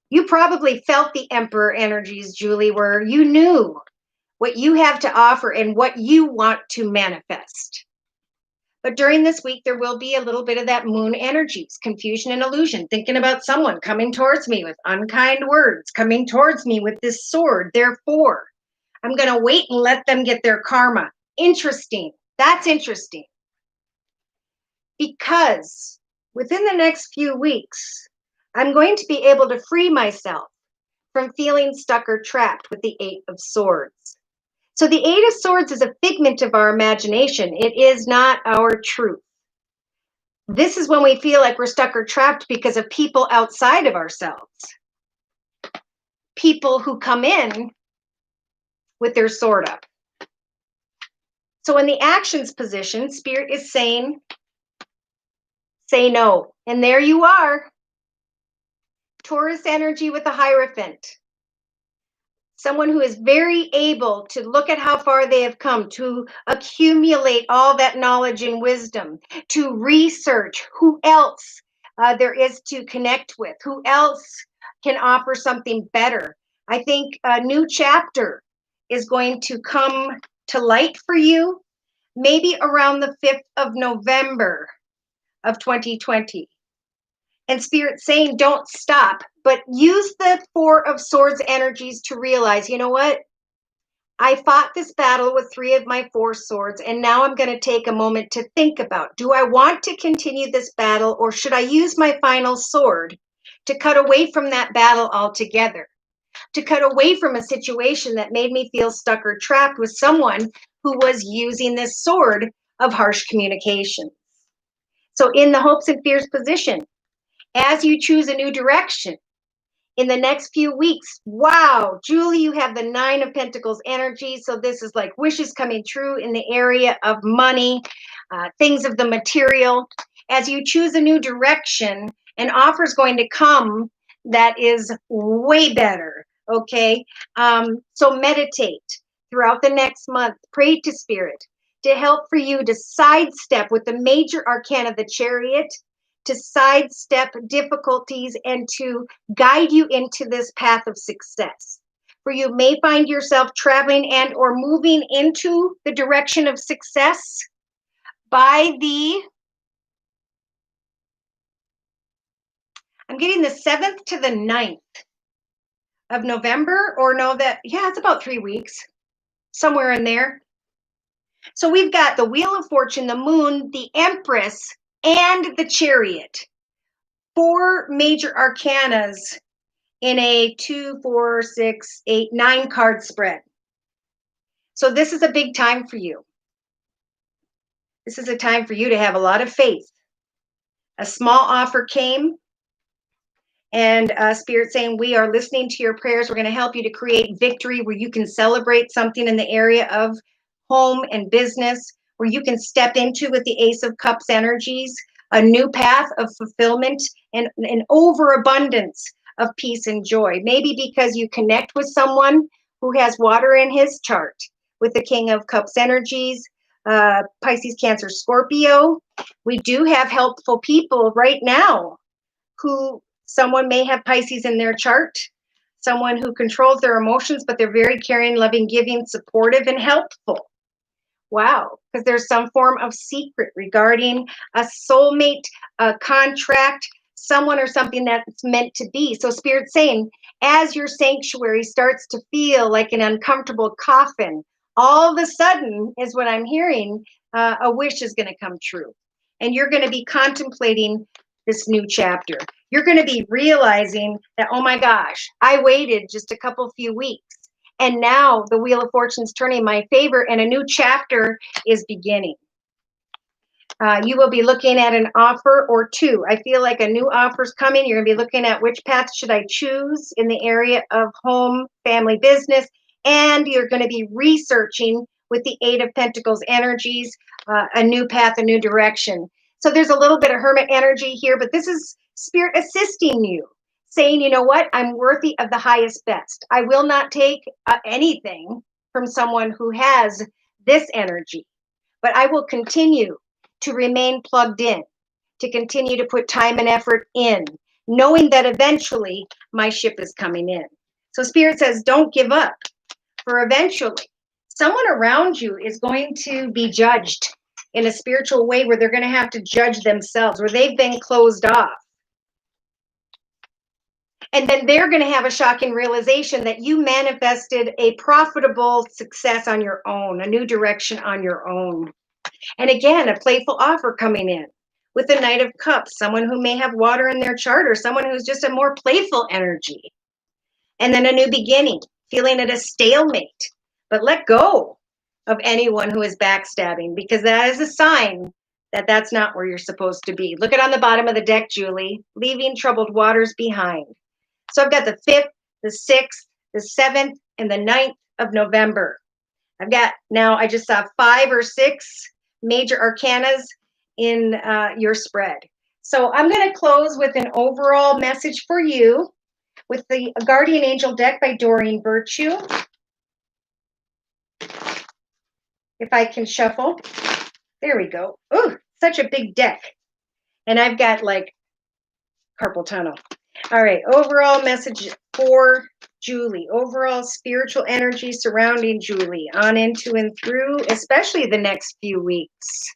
You probably felt the Emperor energies, Julie, where you knew what you have to offer and what you want to manifest. But during this week, there will be a little bit of that moon energies, confusion and illusion, thinking about someone coming towards me with unkind words, coming towards me with this sword. Therefore, I'm going to wait and let them get their karma. Interesting. That's interesting. Because within the next few weeks, I'm going to be able to free myself from feeling stuck or trapped with the 8 of Swords. So the Eight of Swords is a figment of our imagination. It is not our truth. This is when we feel like we're stuck or trapped because of people outside of ourselves. People who come in with their sword up. So in the actions position, Spirit is saying, say no. And there you are. Taurus energy with the Hierophant. Someone who is very able to look at how far they have come, to accumulate all that knowledge and wisdom, to research who else there is to connect with, who else can offer something better. I think a new chapter is going to come to light for you, maybe around the 5th of November of 2020. And Spirit saying, don't stop, but use the Four of Swords energies to realize, you know what? I fought this battle with 3 of my 4 swords, and now I'm going to take a moment to think about, do I want to continue this battle, or should I use my final sword to cut away from that battle altogether? To cut away from a situation that made me feel stuck or trapped with someone who was using this sword of harsh communication. So in the hopes and fears position, as you choose a new direction in the next few weeks, wow, Julie, you have the 9 of Pentacles energy. So this is like wishes coming true in the area of money, things of the material. As you choose a new direction, an offer is going to come that is way better. Okay. So meditate throughout the next month, pray to Spirit to help for you to sidestep with the major arcana of the Chariot, to sidestep difficulties and to guide you into this path of success. For you may find yourself traveling and or moving into the direction of success by I'm getting the 7th to the 9th of November, or no, it's about 3 weeks, somewhere in there. So we've got the Wheel of Fortune, the Moon, the Empress, and the Chariot. 4 major arcanas in a 2, 4, 6, 8, 9 card spread. So this is a big time for you. This is a time for you to have a lot of faith. A small offer came, and Spirit saying, we are listening to your prayers. We're going to help you to create victory where you can celebrate something in the area of home and business, where you can step into with the Ace of Cups energies, a new path of fulfillment and an overabundance of peace and joy. Maybe because you connect with someone who has water in his chart with the King of Cups energies, Pisces, Cancer, Scorpio. We do have helpful people right now who someone may have Pisces in their chart, someone who controls their emotions, but they're very caring, loving, giving, supportive, and helpful. Wow, because there's some form of secret regarding a soulmate, a contract, someone or something that's meant to be. So Spirit's saying, as your sanctuary starts to feel like an uncomfortable coffin, all of a sudden is what I'm hearing, a wish is going to come true. And you're going to be contemplating this new chapter. You're going to be realizing that, oh my gosh, I waited just a few weeks. And now the Wheel of Fortune's turning in my favor and a new chapter is beginning. You will be looking at an offer or 2. I feel like a new offer is coming. You're going to be looking at which path should I choose in the area of home, family, business. And you're going to be researching with the 8 of Pentacles energies, a new path, a new direction. So there's a little bit of Hermit energy here, but this is Spirit assisting you, saying, you know what, I'm worthy of the highest best. I will not take anything from someone who has this energy, but I will continue to remain plugged in, to continue to put time and effort in, knowing that eventually my ship is coming in. So Spirit says, don't give up, for eventually someone around you is going to be judged in a spiritual way where they're going to have to judge themselves, where they've been closed off. And then they're going to have a shocking realization that you manifested a profitable success on your own, a new direction on your own. And again, a playful offer coming in with the Knight of Cups, someone who may have water in their chart or someone who's just a more playful energy. And then a new beginning, feeling at a stalemate, but let go of anyone who is backstabbing, because that is a sign that that's not where you're supposed to be. Look at on the bottom of the deck, Julie, leaving troubled waters behind. So I've got the 5th, the 6th, the 7th, and the 9th of November. I've got, now I just saw 5 or 6 major arcanas in your spread. So I'm going to close with an overall message for you with the Guardian Angel deck by Doreen Virtue. If I can shuffle. There we go. Ooh, such a big deck. And I've got like carpal tunnel. All right, overall message for Julie. Overall spiritual energy surrounding Julie on into and through, especially the next few weeks.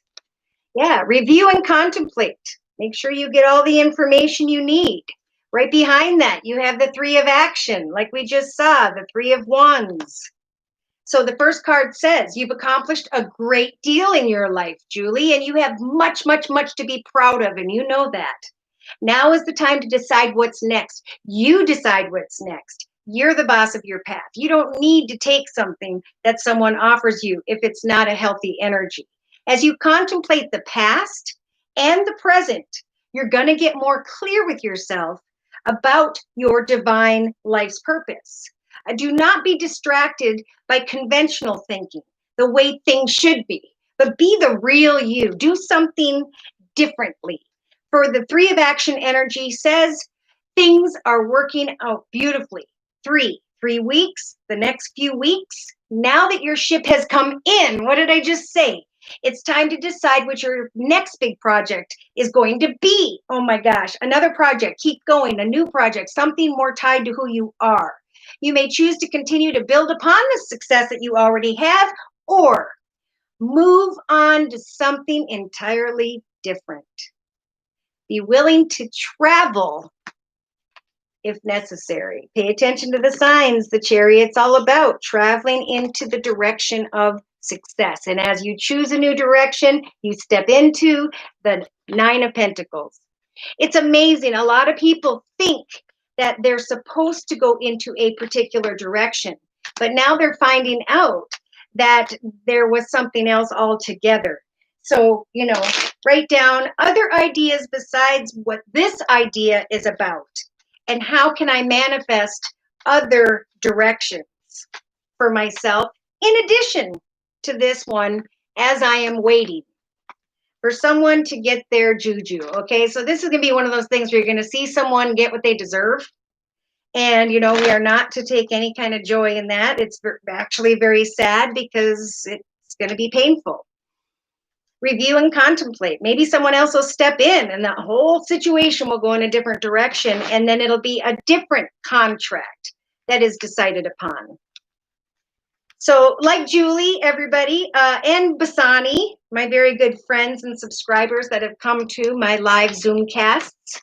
Yeah, review and contemplate. Make sure you get all the information you need. Right behind that, you have the 3 of action, like we just saw, the 3 of wands. So the first card says, you've accomplished a great deal in your life, Julie, and you have much, much, much to be proud of, and you know that. Now is the time to decide what's next. You decide what's next. You're the boss of your path. You don't need to take something that someone offers you if it's not a healthy energy. As you contemplate the past and the present, you're going to get more clear with yourself about your divine life's purpose. Do not be distracted by conventional thinking, the way things should be, but be the real you. Do something differently. For the 3 of action energy says things are working out beautifully. 3 weeks, the next few weeks. Now that your ship has come in, what did I just say? It's time to decide what your next big project is going to be. Oh my gosh, another project, keep going, a new project, something more tied to who you are. You may choose to continue to build upon the success that you already have, or move on to something entirely different. Be willing to travel if necessary. Pay attention to the signs. The Chariot's all about traveling into the direction of success. And as you choose a new direction, you step into the 9 of Pentacles. It's amazing. A lot of people think that they're supposed to go into a particular direction, but now they're finding out that there was something else altogether. So, write down other ideas besides what this idea is about. And how can I manifest other directions for myself in addition to this one as I am waiting for someone to get their juju? Okay, so this is going to be one of those things where you're going to see someone get what they deserve. And, we are not to take any kind of joy in that. It's actually very sad because it's going to be painful. Review and contemplate. Maybe someone else will step in and the whole situation will go in a different direction, and then it'll be a different contract that is decided upon. So like Julie, everybody, and Basani, my very good friends and subscribers that have come to my live Zoomcasts,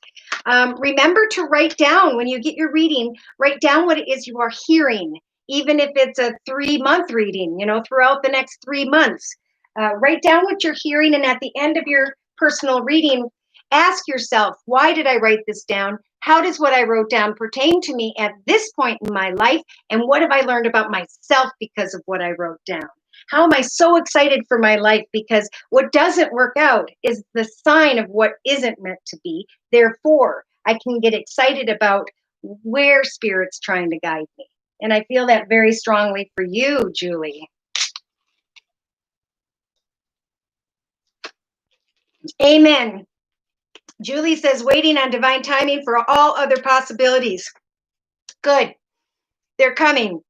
remember to write down when you get your reading, write down what it is you are hearing, even if it's a 3-month reading, throughout the next 3 months. Write down what you're hearing, and at the end of your personal reading, ask yourself, why did I write this down? How does what I wrote down pertain to me at this point in my life? And what have I learned about myself because of what I wrote down? How am I so excited for my life? Because what doesn't work out is the sign of what isn't meant to be. Therefore, I can get excited about where Spirit's trying to guide me. And I feel that very strongly for you, Julie. Amen. Julie says, waiting on divine timing for all other possibilities. Good. They're coming.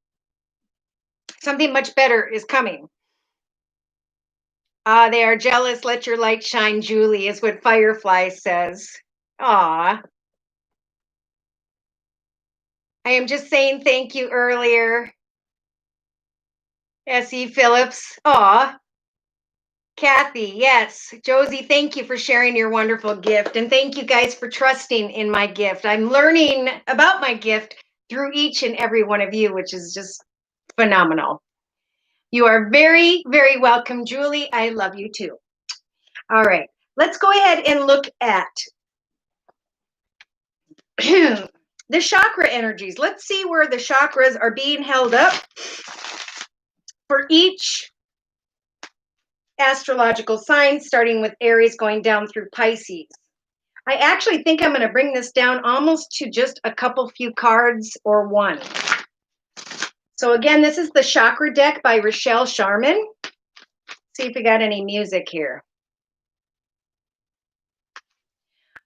Something much better is coming. They are jealous. Let your light shine, Julie, is what Firefly says. Aw. I am just saying thank you earlier. S.E. Phillips. Aw. Kathy, yes. Josie, thank you for sharing your wonderful gift. And thank you guys for trusting in my gift. I'm learning about my gift through each and every one of you, which is just phenomenal. You are very, very welcome, Julie. I love you too. All right, let's go ahead and look at the chakra energies. Let's see where the chakras are being held up for each astrological sign, starting with Aries, going down through Pisces. I actually think I'm going to bring this down almost to just a couple few cards or one. So again, this is the Chakra deck by Rochelle Sharman. See if we got any music here.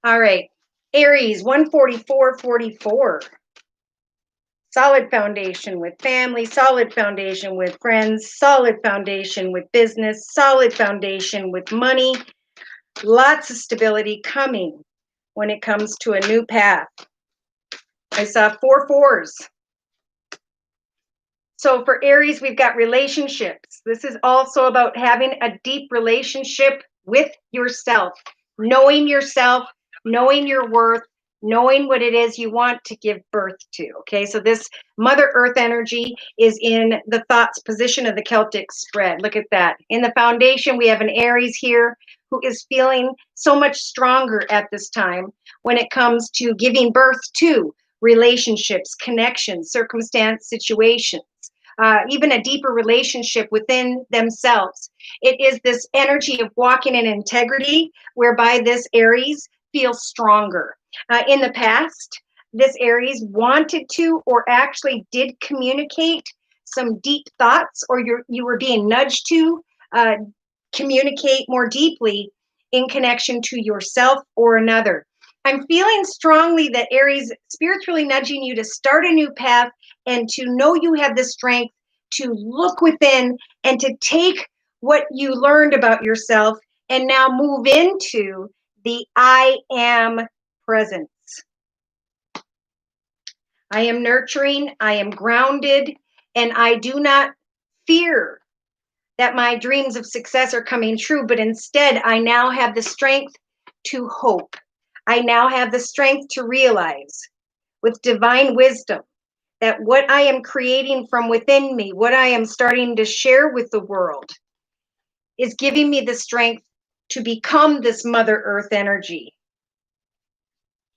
All right, Aries 14444. Solid foundation with family, solid foundation with friends, solid foundation with business, solid foundation with money. Lots of stability coming when it comes to a new path. I saw 4 4s. So for Aries, we've got relationships. This is also about having a deep relationship with yourself, knowing your worth, knowing what it is you want to give birth to. Okay, so this Mother Earth energy is in the thoughts position of the Celtic spread. Look at that. In the foundation, we have an Aries here who is feeling so much stronger at this time when it comes to giving birth to relationships, connections, circumstance, situations. Even a deeper relationship within themselves. It is this energy of walking in integrity, whereby this Aries feels stronger. In the past, this Aries wanted to or actually did communicate some deep thoughts, or you were being nudged to communicate more deeply in connection to yourself or another. I'm feeling strongly that Aries, Spirit's really nudging you to start a new path and to know you have the strength to look within and to take what you learned about yourself and now move into the I am presence. I am nurturing, I am grounded, and I do not fear that my dreams of success are coming true, but instead I now have the strength to hope. I now have the strength to realize with divine wisdom that what I am creating from within me, what I am starting to share with the world, is giving me the strength to become this Mother Earth energy.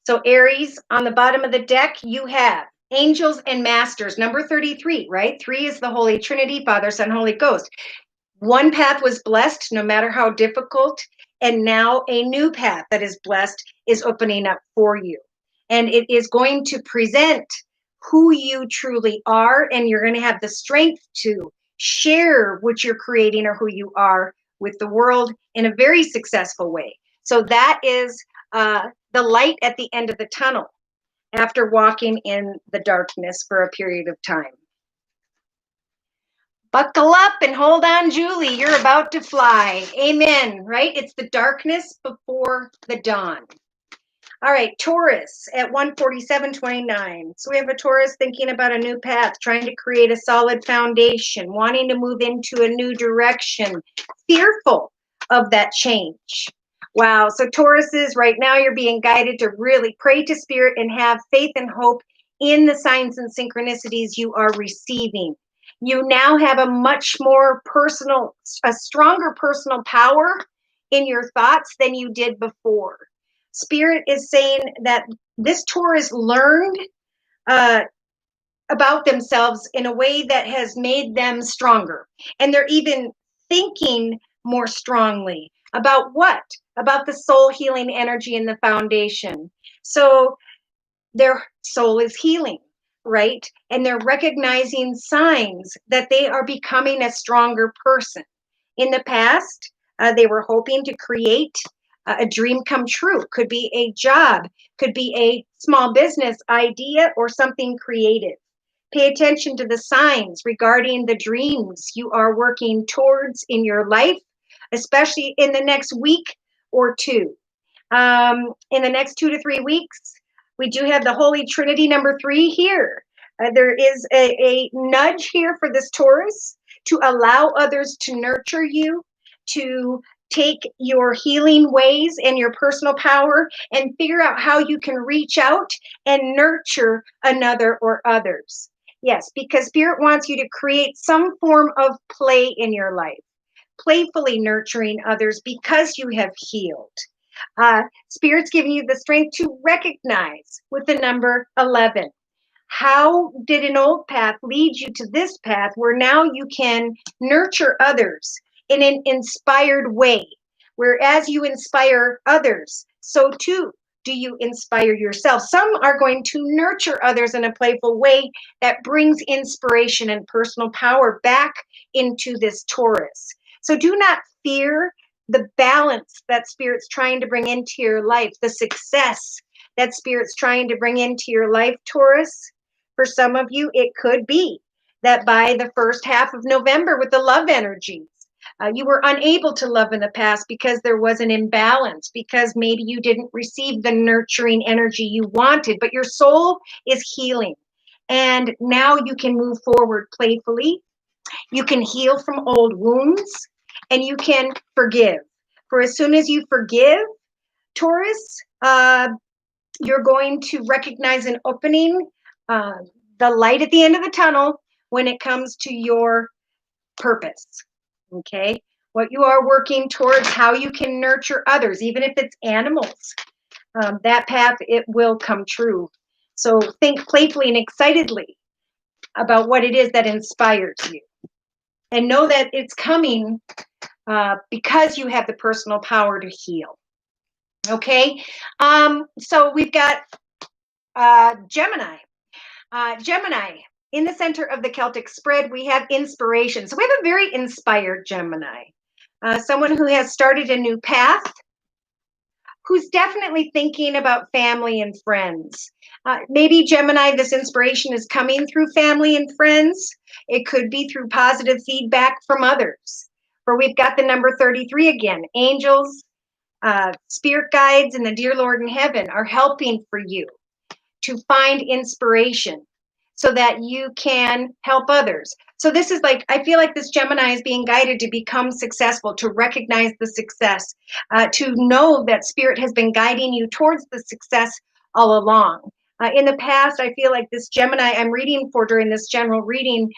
So Aries, on the bottom of the deck, you have angels and masters, number 33, right? 3 is the Holy Trinity, Father, Son, Holy Ghost. One path was blessed, no matter how difficult, and now a new path that is blessed is opening up for you. And it is going to present who you truly are, and you're going to have the strength to share what you're creating or who you are with the world in a very successful way. So that is the light at the end of the tunnel after walking in the darkness for a period of time. Buckle up and hold on, Julie. You're about to fly. Amen, right? It's the darkness before the dawn. All right, Taurus at 147.29. So we have a Taurus thinking about a new path, trying to create a solid foundation, wanting to move into a new direction, fearful of that change. Wow, so Tauruses, right now you're being guided to really pray to Spirit and have faith and hope in the signs and synchronicities you are receiving. You now have a much more personal, a stronger personal power in your thoughts than you did before. Spirit is saying that this Taurus learned about themselves in a way that has made them stronger. And they're even thinking more strongly about what? About the soul healing energy in the foundation. So their soul is healing, right? And they're recognizing signs that they are becoming a stronger person. In the past, they were hoping to create a dream come true. Could be a job, could be a small business idea or something creative. Pay attention to the signs regarding the dreams you are working towards in your life, especially in the next week or two. In the next 2 to 3 weeks, we do have the Holy Trinity number 3 here. There is a nudge here for this Taurus to allow others to nurture you, to take your healing ways and your personal power and figure out how you can reach out and nurture another or others. Yes, because Spirit wants you to create some form of play in your life, playfully nurturing others because you have healed. Spirit's giving you the strength to recognize with the number 11. How did an old path lead you to this path where now you can nurture others in an inspired way? Whereas you inspire others, so too do you inspire yourself. Some are going to nurture others in a playful way that brings inspiration and personal power back into this Taurus. So do not fear the balance that Spirit's trying to bring into your life, the success that Spirit's trying to bring into your life, Taurus. For some of you, it could be that by the first half of November with the love energies, you were unable to love in the past because there was an imbalance, because maybe you didn't receive the nurturing energy you wanted, but your soul is healing. And now you can move forward playfully. You can heal from old wounds and you can forgive. For as soon as you forgive, Taurus, you're going to recognize an opening, the light at the end of the tunnel when it comes to your purpose. Okay, what you are working towards, how you can nurture others, even if it's animals, that path, it will come true. So think playfully and excitedly about what it is that inspires you, and know that it's coming because you have the personal power to heal. Okay, so we've got Gemini. Gemini, in the center of the Celtic spread, we have inspiration. So we have a very inspired Gemini, someone who has started a new path, who's definitely thinking about family and friends. Maybe Gemini, this inspiration is coming through family and friends. It could be through positive feedback from others. Where we've got the number 33 again. Angels, spirit guides, and the dear Lord in heaven are helping for you to find inspiration so that you can help others. So this is like, I feel like this Gemini is being guided to become successful, to recognize the success, to know that Spirit has been guiding you towards the success all along. In the past, I feel like this Gemini I'm reading for during this general reading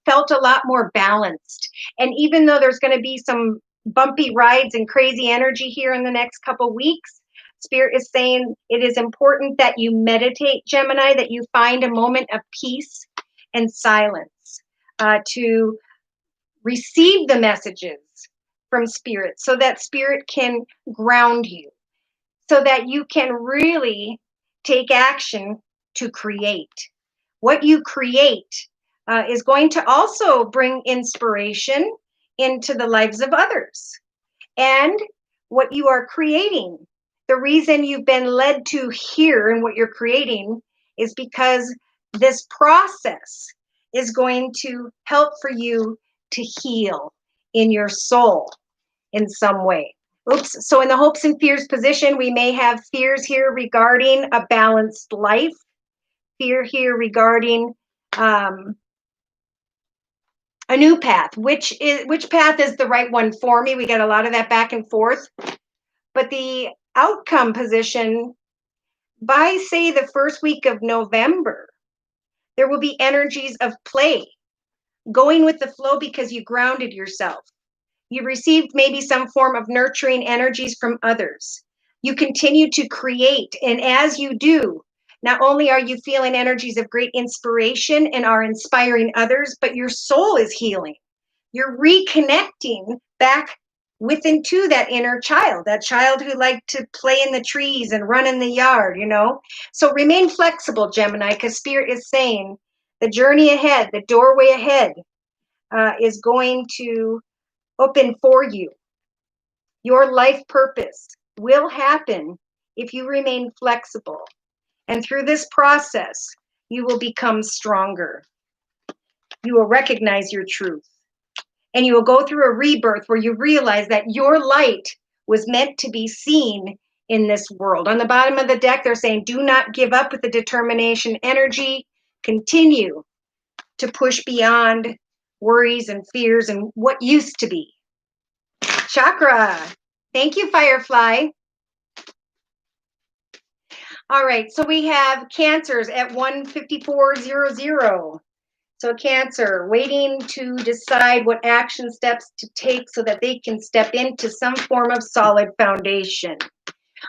felt a lot more balanced. And even though there's going to be some bumpy rides and crazy energy here in the next couple weeks, Spirit is saying it is important that you meditate, Gemini, that you find a moment of peace and silence to receive the messages from Spirit, so that Spirit can ground you, so that you can really take action to create. What you create is going to also bring inspiration into the lives of others. And what you are creating, the reason you've been led to here and what you're creating is because this process is going to help for you to heal in your soul in some way. Oops. So in the hopes and fears position, we may have fears here regarding a balanced life, fear here regarding a new path. Which path is the right one for me? We got a lot of that back and forth. But the outcome position, by say the first week of November, there will be energies of play, going with the flow because you grounded yourself. You received maybe some form of nurturing energies from others. You continue to create. And as you do, not only are you feeling energies of great inspiration and are inspiring others, but your soul is healing. You're reconnecting back within to that inner child, that child who liked to play in the trees and run in the yard, you know. So remain flexible, Gemini, because Spirit is saying the journey ahead, the doorway ahead is going to open for you. Your life purpose will happen if you remain flexible. And through this process, you will become stronger. You will recognize your truth. And you will go through a rebirth where you realize that your light was meant to be seen in this world. On the bottom of the deck, they're saying, do not give up with the determination energy. Continue to push beyond worries and fears and what used to be. Chakra. Thank you, Firefly. All right, so we have Cancers at 15400. So Cancer, waiting to decide what action steps to take so that they can step into some form of solid foundation.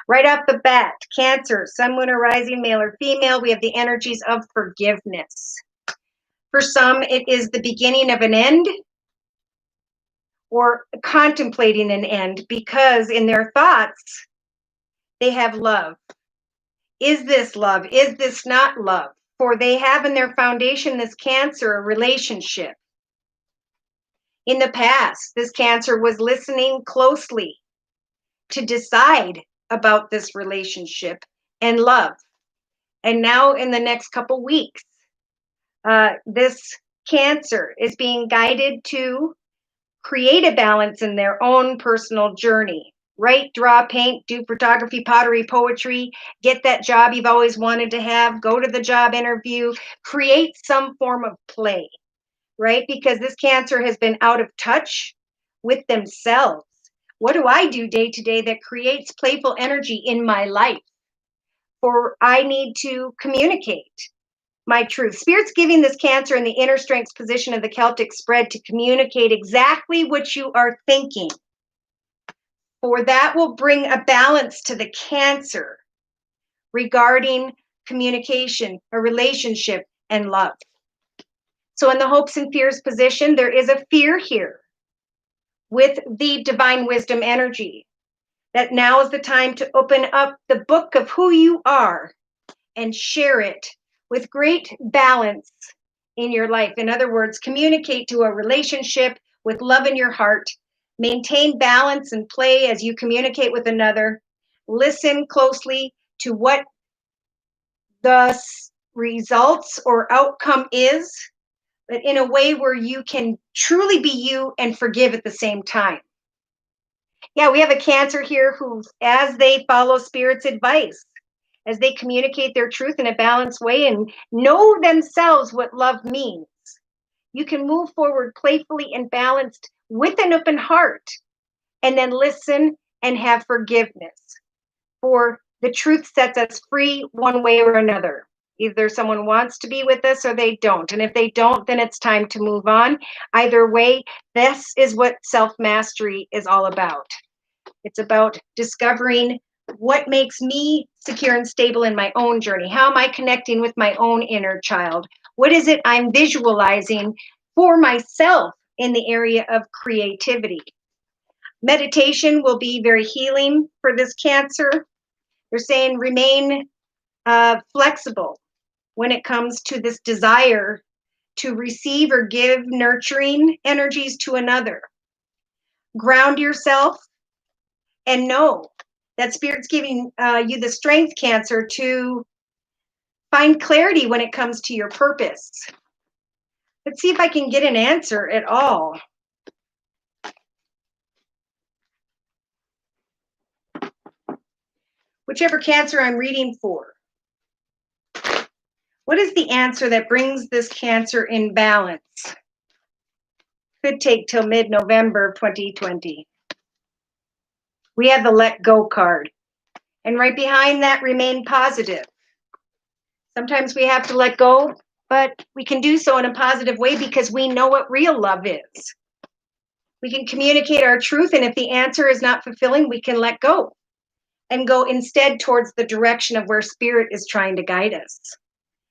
Right off the bat, Cancer, Sun, Moon, or Rising, male or female, we have the energies of forgiveness. For some, it is the beginning of an end or contemplating an end because in their thoughts, they have love. Is this love? Is this not love? For they have in their foundation, this Cancer, a relationship. In the past, this Cancer was listening closely to decide about this relationship and love. And now in the next couple weeks, this Cancer is being guided to create a balance in their own personal journey. Write, draw, paint, do photography, pottery, poetry, get that job you've always wanted to have, go to the job interview, create some form of play, right? Because this Cancer has been out of touch with themselves. What do I do day to day that creates playful energy in my life? For I need to communicate my truth. Spirit's giving this Cancer in the inner strengths position of the Celtic spread to communicate exactly what you are thinking. For that will bring a balance to the Cancer regarding communication, a relationship, and love. So in the hopes and fears position, there is a fear here with the divine wisdom energy. That now is the time to open up the book of who you are and share it with great balance in your life. In other words, communicate to a relationship with love in your heart. Maintain balance and play as you communicate with another. Listen closely to what the results or outcome is, but in a way where you can truly be you and forgive at the same time. Yeah, we have a Cancer here who, as they follow Spirit's advice, as they communicate their truth in a balanced way and know themselves what love means, you can move forward playfully and balanced with an open heart and then listen and have forgiveness. For the truth sets us free one way or another. Either someone wants to be with us or they don't. And if they don't, then it's time to move on. Either way, this is what self-mastery is all about. It's about discovering what makes me secure and stable in my own journey. How am I connecting with my own inner child? What is it I'm visualizing for myself in the area of creativity? Meditation will be very healing for this Cancer. They're saying remain flexible when it comes to this desire to receive or give nurturing energies to another. Ground yourself and know that Spirit's giving you the strength, Cancer, to find clarity when it comes to your purpose. Let's see if I can get an answer at all. Whichever Cancer I'm reading for. What is the answer that brings this Cancer in balance? Could take till mid-November 2020. We have the let go card. And right behind that, remain positive. Sometimes we have to let go, but we can do so in a positive way because we know what real love is. We can communicate our truth, and if the answer is not fulfilling, we can let go and go instead towards the direction of where Spirit is trying to guide us.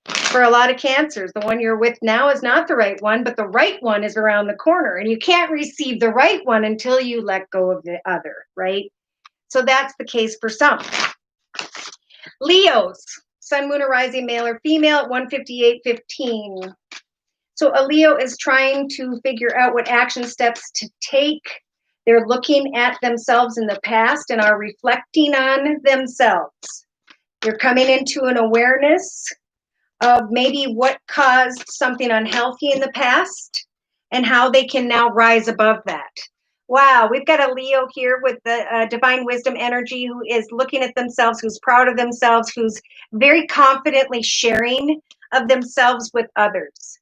For a lot of Cancers, the one you're with now is not the right one, but the right one is around the corner, and you can't receive the right one until you let go of the other, right? So that's the case for some. Leos, Sun, Moon, or Rising, male or female at 158.15. So a Leo is trying to figure out what action steps to take. They're looking at themselves in the past and are reflecting on themselves. They're coming into an awareness of maybe what caused something unhealthy in the past and how they can now rise above that. Wow, we've got a Leo here with the divine wisdom energy who is looking at themselves, who's proud of themselves, who's very confidently sharing of themselves with others.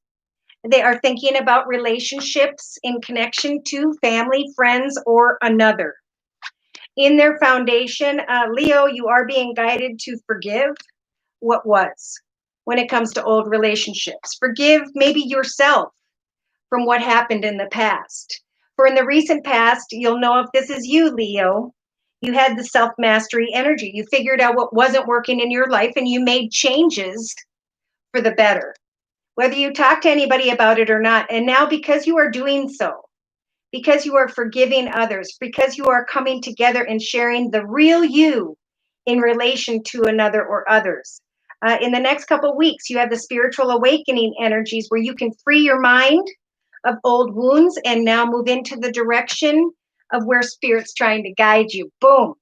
They are thinking about relationships in connection to family, friends, or another. In their foundation, Leo, you are being guided to forgive what was when it comes to old relationships. Forgive maybe yourself from what happened in the past. For in the recent past, you'll know if this is you, Leo, You had the self-mastery energy. You figured out what wasn't working in your life and you made changes for the better, whether you talk to anybody about it or not. And now, because you are doing so, because you are forgiving others, because you are coming together and sharing the real you in relation to another or others. In the next couple of weeks, you have the spiritual awakening energies where you can free your mind of old wounds and now move into the direction of where spirit's trying to guide you. Boom.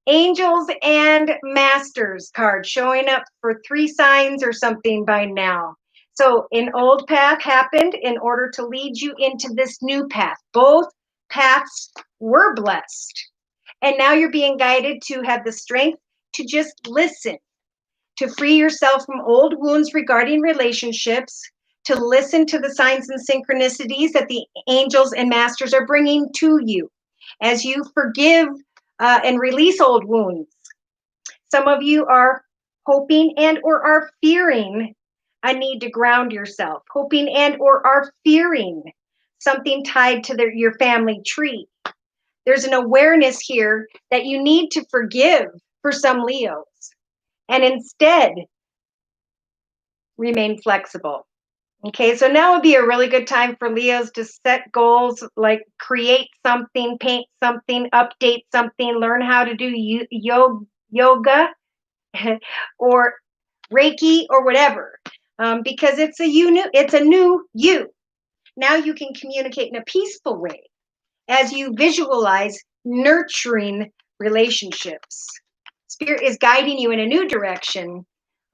Angels and Masters card showing up for 3 signs or something by now. So an old path happened in order to lead you into this new path. Both paths were blessed. And now you're being guided to have the strength to just listen, to free yourself from old wounds regarding relationships, to listen to the signs and synchronicities that the angels and masters are bringing to you as you forgive and release old wounds. Some of you are hoping and or are fearing a need to ground yourself, hoping and or are fearing something tied to your family tree. There's an awareness here that you need to forgive for some Leos and instead remain flexible. Okay, so now would be a really good time for Leos to set goals, like create something, paint something, update something, learn how to do yoga or Reiki or whatever, because it's a new you. Now you can communicate in a peaceful way as you visualize nurturing relationships. Spirit is guiding you in a new direction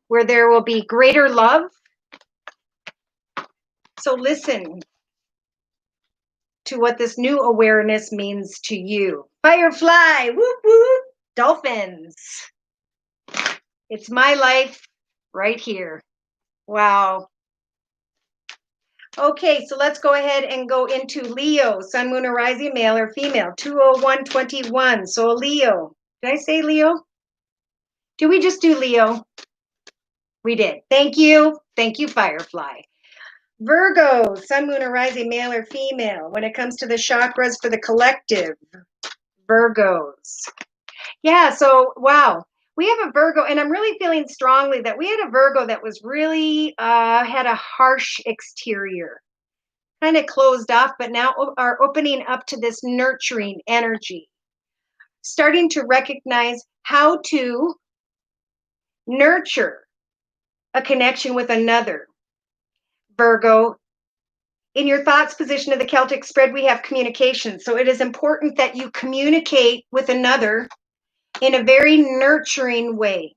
where there will be greater love. So listen to what this new awareness means to you. Firefly, whoop, whoop, dolphins. It's my life right here. Wow. Okay, so let's go ahead and go into Leo, Sun, Moon, or Rising, male or female, 20121. So a Leo. Did I say Leo? Did we just do Leo? We did. Thank you. Thank you, Firefly. Virgo, Sun, Moon, or Rising, male or female. When it comes to the chakras for the collective, Virgos. Yeah, so wow. We have a Virgo, and I'm really feeling strongly that we had a Virgo that was really had a harsh exterior, kind of closed off, but now are opening up to this nurturing energy, starting to recognize how to nurture a connection with another. Virgo, in your thoughts position of the Celtic spread, we have communication. So it is important that you communicate with another in a very nurturing way.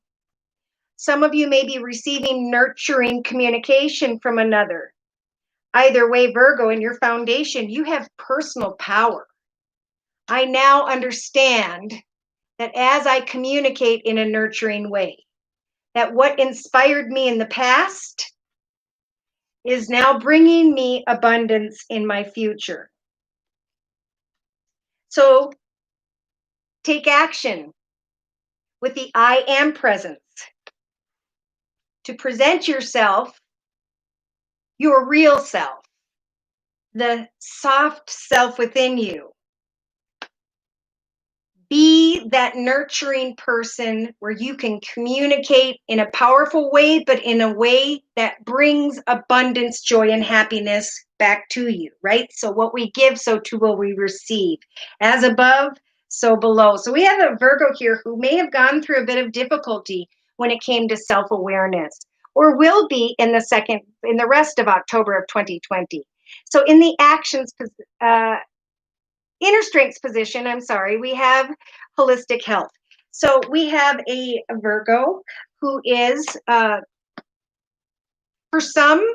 Some of you may be receiving nurturing communication from another. Either way, Virgo, in your foundation, you have personal power. I now understand that as I communicate in a nurturing way, that what inspired me in the past is now bringing me abundance in my future. So take action with the I am presence to present yourself, your real self, the soft self within you. Be that nurturing person where you can communicate in a powerful way, but in a way that brings abundance, joy, and happiness back to you, right? So what we give, so too will we receive. As above, so below. So we have a Virgo here who may have gone through a bit of difficulty when it came to self-awareness, or will be in the rest of October of 2020. So in the actions inner strengths position, we have holistic health. So we have a Virgo who is, for some,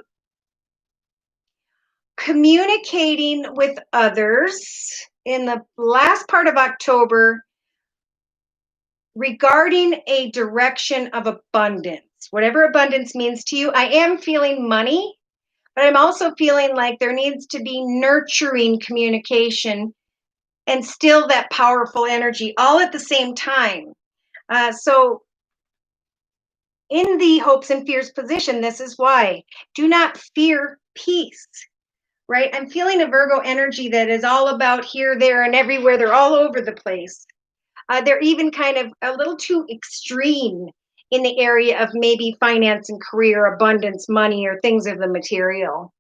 communicating with others in the last part of October regarding a direction of abundance. Whatever abundance means to you, I am feeling money, but I'm also feeling like there needs to be nurturing communication and still that powerful energy all at the same time. So in the hopes and fears position, this is why. Do not fear peace, right? I'm feeling a Virgo energy that is all about here, there, and everywhere. They're all over the place. They're even kind of a little too extreme in the area of maybe finance and career, abundance, money, or things of the material.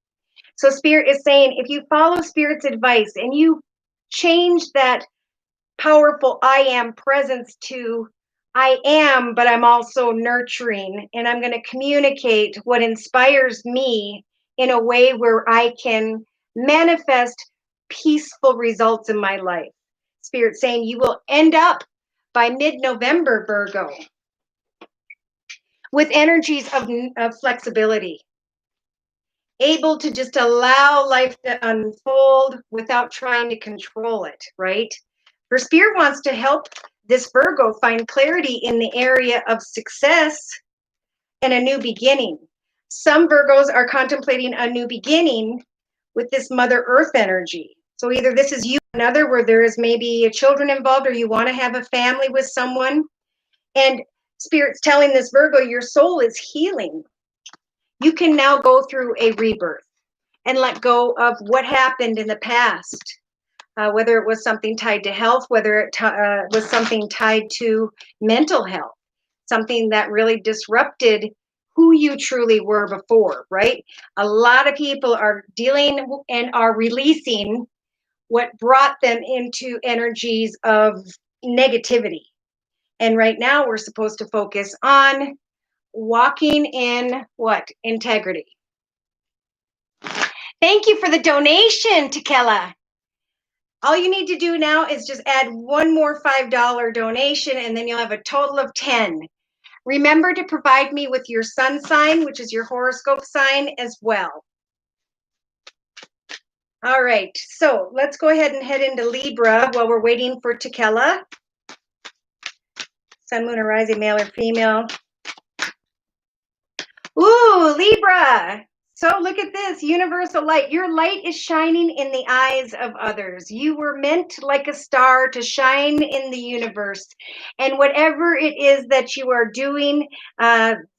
So Spirit is saying, if you follow Spirit's advice and you change that powerful I am presence to I am, but I'm also nurturing, and I'm going to communicate what inspires me in a way where I can manifest peaceful results in my life. Spirit saying you will end up by mid-November, Virgo, with energies of flexibility, able to just allow life to unfold without trying to control it, right? For Spirit wants to help this Virgo find clarity in the area of success and a new beginning. Some Virgos are contemplating a new beginning with this Mother Earth energy. So either this is you, another where there is maybe children involved, or you want to have a family with someone. And Spirit's telling this Virgo, your soul is healing. You can now go through a rebirth and let go of what happened in the past. Whether it was something tied to health, whether it was something tied to mental health, something that really disrupted who you truly were before, right? A lot of people are dealing and are releasing what brought them into energies of negativity. And right now we're supposed to focus on walking in what? Integrity. Thank you for the donation, Tekela. All you need to do now is just add one more $5 donation, and then you'll have a total of 10. Remember to provide me with your sun sign, which is your horoscope sign as well. All right, so let's go ahead and head into Libra while we're waiting for Tekela. Sun, moon, or rising, male or female. Ooh, Libra. So look at this, universal light. Your light is shining in the eyes of others. You were meant like a star to shine in the universe. And whatever it is that you are doing,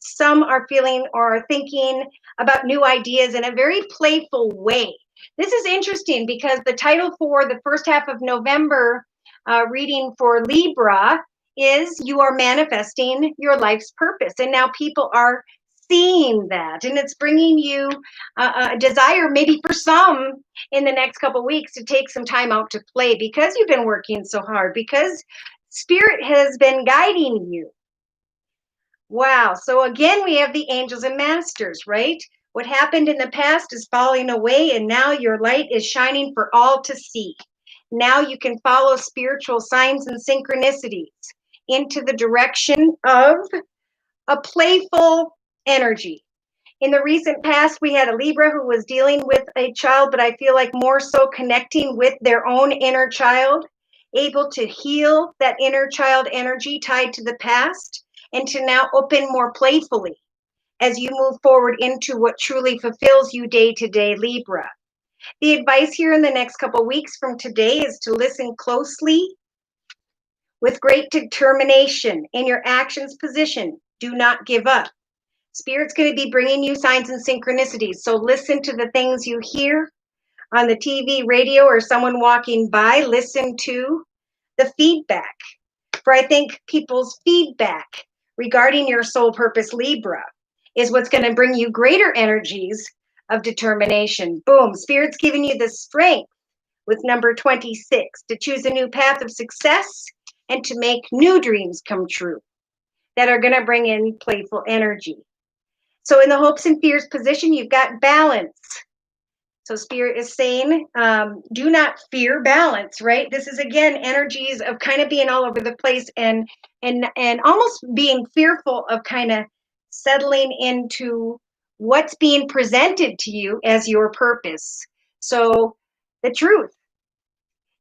some are feeling or are thinking about new ideas in a very playful way. This is interesting because the title for the first half of November reading for Libra is You Are Manifesting Your Life's Purpose. And now people are seeing that, and it's bringing you a desire maybe for some in the next couple of weeks to take some time out to play because you've been working so hard, because Spirit has been guiding you. Wow. So again, we have the angels and masters, right? What happened in the past is falling away, and now your light is shining for all to see. Now you can follow spiritual signs and synchronicities into the direction of a playful energy. In the recent past, we had a Libra who was dealing with a child, but I feel like more so connecting with their own inner child, able to heal that inner child energy tied to the past, and to now open more playfully as you move forward into what truly fulfills you day to day, Libra. The advice here in the next couple of weeks from today is to listen closely with great determination in your actions position. Do not give up. Spirit's going to be bringing you signs and synchronicities. So listen to the things you hear on the TV, radio, or someone walking by. Listen to the feedback. For I think people's feedback regarding your soul purpose, Libra, is what's going to bring you greater energies of determination. Boom. Spirit's giving you the strength with number 26 to choose a new path of success and to make new dreams come true that are going to bring in playful energy. So in the hopes and fears position, you've got balance. So Spirit is saying, do not fear balance, right? This is, again, energies of kind of being all over the place and almost being fearful of kind of settling into what's being presented to you as your purpose. So the truth.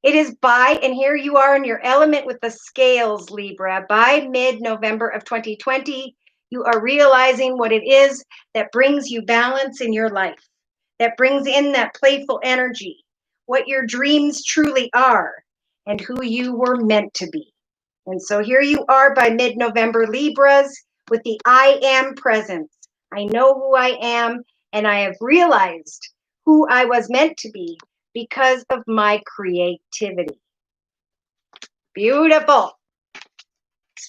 It is by, and here you are in your element with the scales, Libra, by mid-November of 2020, you are realizing what it is that brings you balance in your life, that brings in that playful energy, what your dreams truly are, and who you were meant to be. And so here you are by mid-November, Libras, with the I am presence. I know who I am, and I have realized who I was meant to be because of my creativity. Beautiful.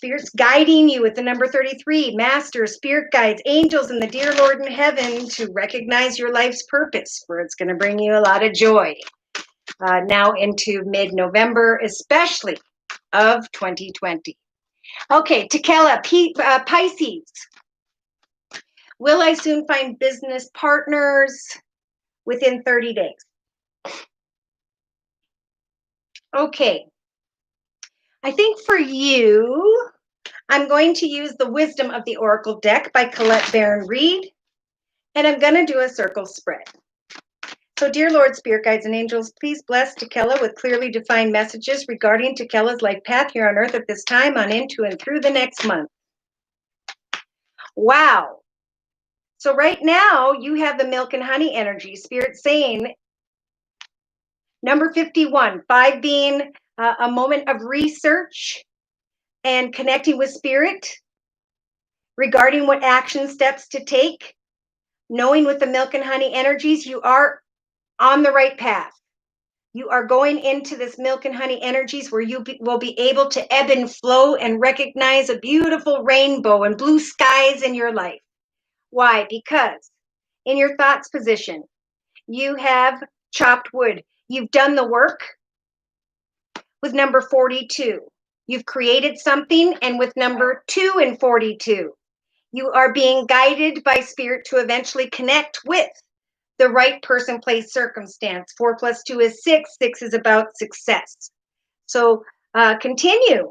Spirit's guiding you with the number 33, Master, Spirit Guides, Angels, and the Dear Lord in Heaven to recognize your life's purpose, where it's going to bring you a lot of joy now into mid-November, especially of 2020. Okay, Tekela, Pisces. Will I soon find business partners within 30 days? Okay. I think for you, I'm going to use the Wisdom of the Oracle deck by Colette Baron Reed, and I'm going to do a circle spread. So, dear Lord, Spirit Guides, and Angels, please bless Tekela with clearly defined messages regarding Tekela's life path here on Earth at this time, on into and through the next month. Wow. So right now, you have the milk and honey energy. Spirit saying, number 51, 5 being a moment of research and connecting with Spirit regarding what action steps to take, knowing with the milk and honey energies, you are on the right path. You are going into this milk and honey energies where you will be able to ebb and flow and recognize a beautiful rainbow and blue skies in your life. Why? Because in your thoughts position, you have chopped wood. You've done the work with number 42. You've created something, and with number 2 and 42, you are being guided by Spirit to eventually connect with the right person, place, circumstance. 4 plus 2 is 6. 6 is about success. So continue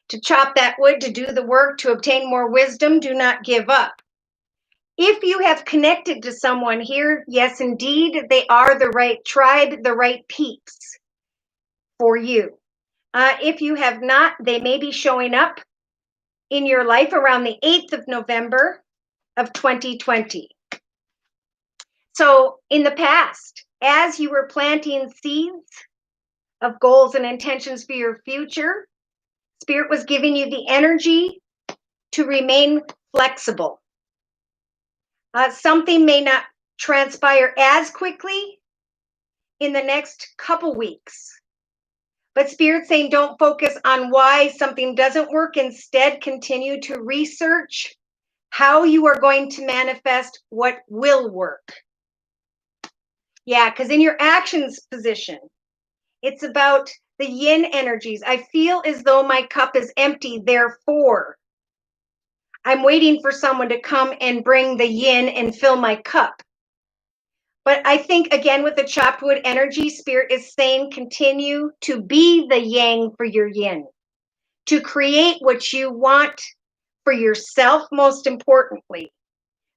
to chop that wood, to do the work, to obtain more wisdom. Do not give up. If you have connected to someone here, yes, indeed, they are the right tribe, the right peeps for you. If you have not, they may be showing up in your life around the 8th of November of 2020. So in the past, as you were planting seeds of goals and intentions for your future, Spirit was giving you the energy to remain flexible. Something may not transpire as quickly in the next couple weeks. But Spirit's saying don't focus on why something doesn't work. Instead, continue to research how you are going to manifest what will work. Yeah, because in your actions position, it's about the yin energies. I feel as though my cup is empty, therefore I'm waiting for someone to come and bring the yin and fill my cup. But I think, again, with the chopped wood energy, Spirit is saying continue to be the yang for your yin, to create what you want for yourself, most importantly,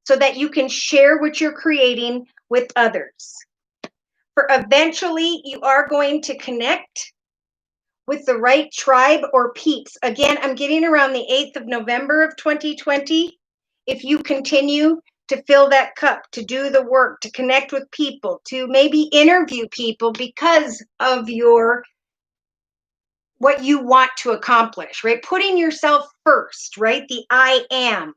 so that you can share what you're creating with others. For eventually, you are going to connect with the right tribe or peeps. Again, I'm getting around the 8th of November of 2020. If you continue to fill that cup, to do the work, to connect with people, to maybe interview people because of what you want to accomplish, right? Putting yourself first, right? The I am.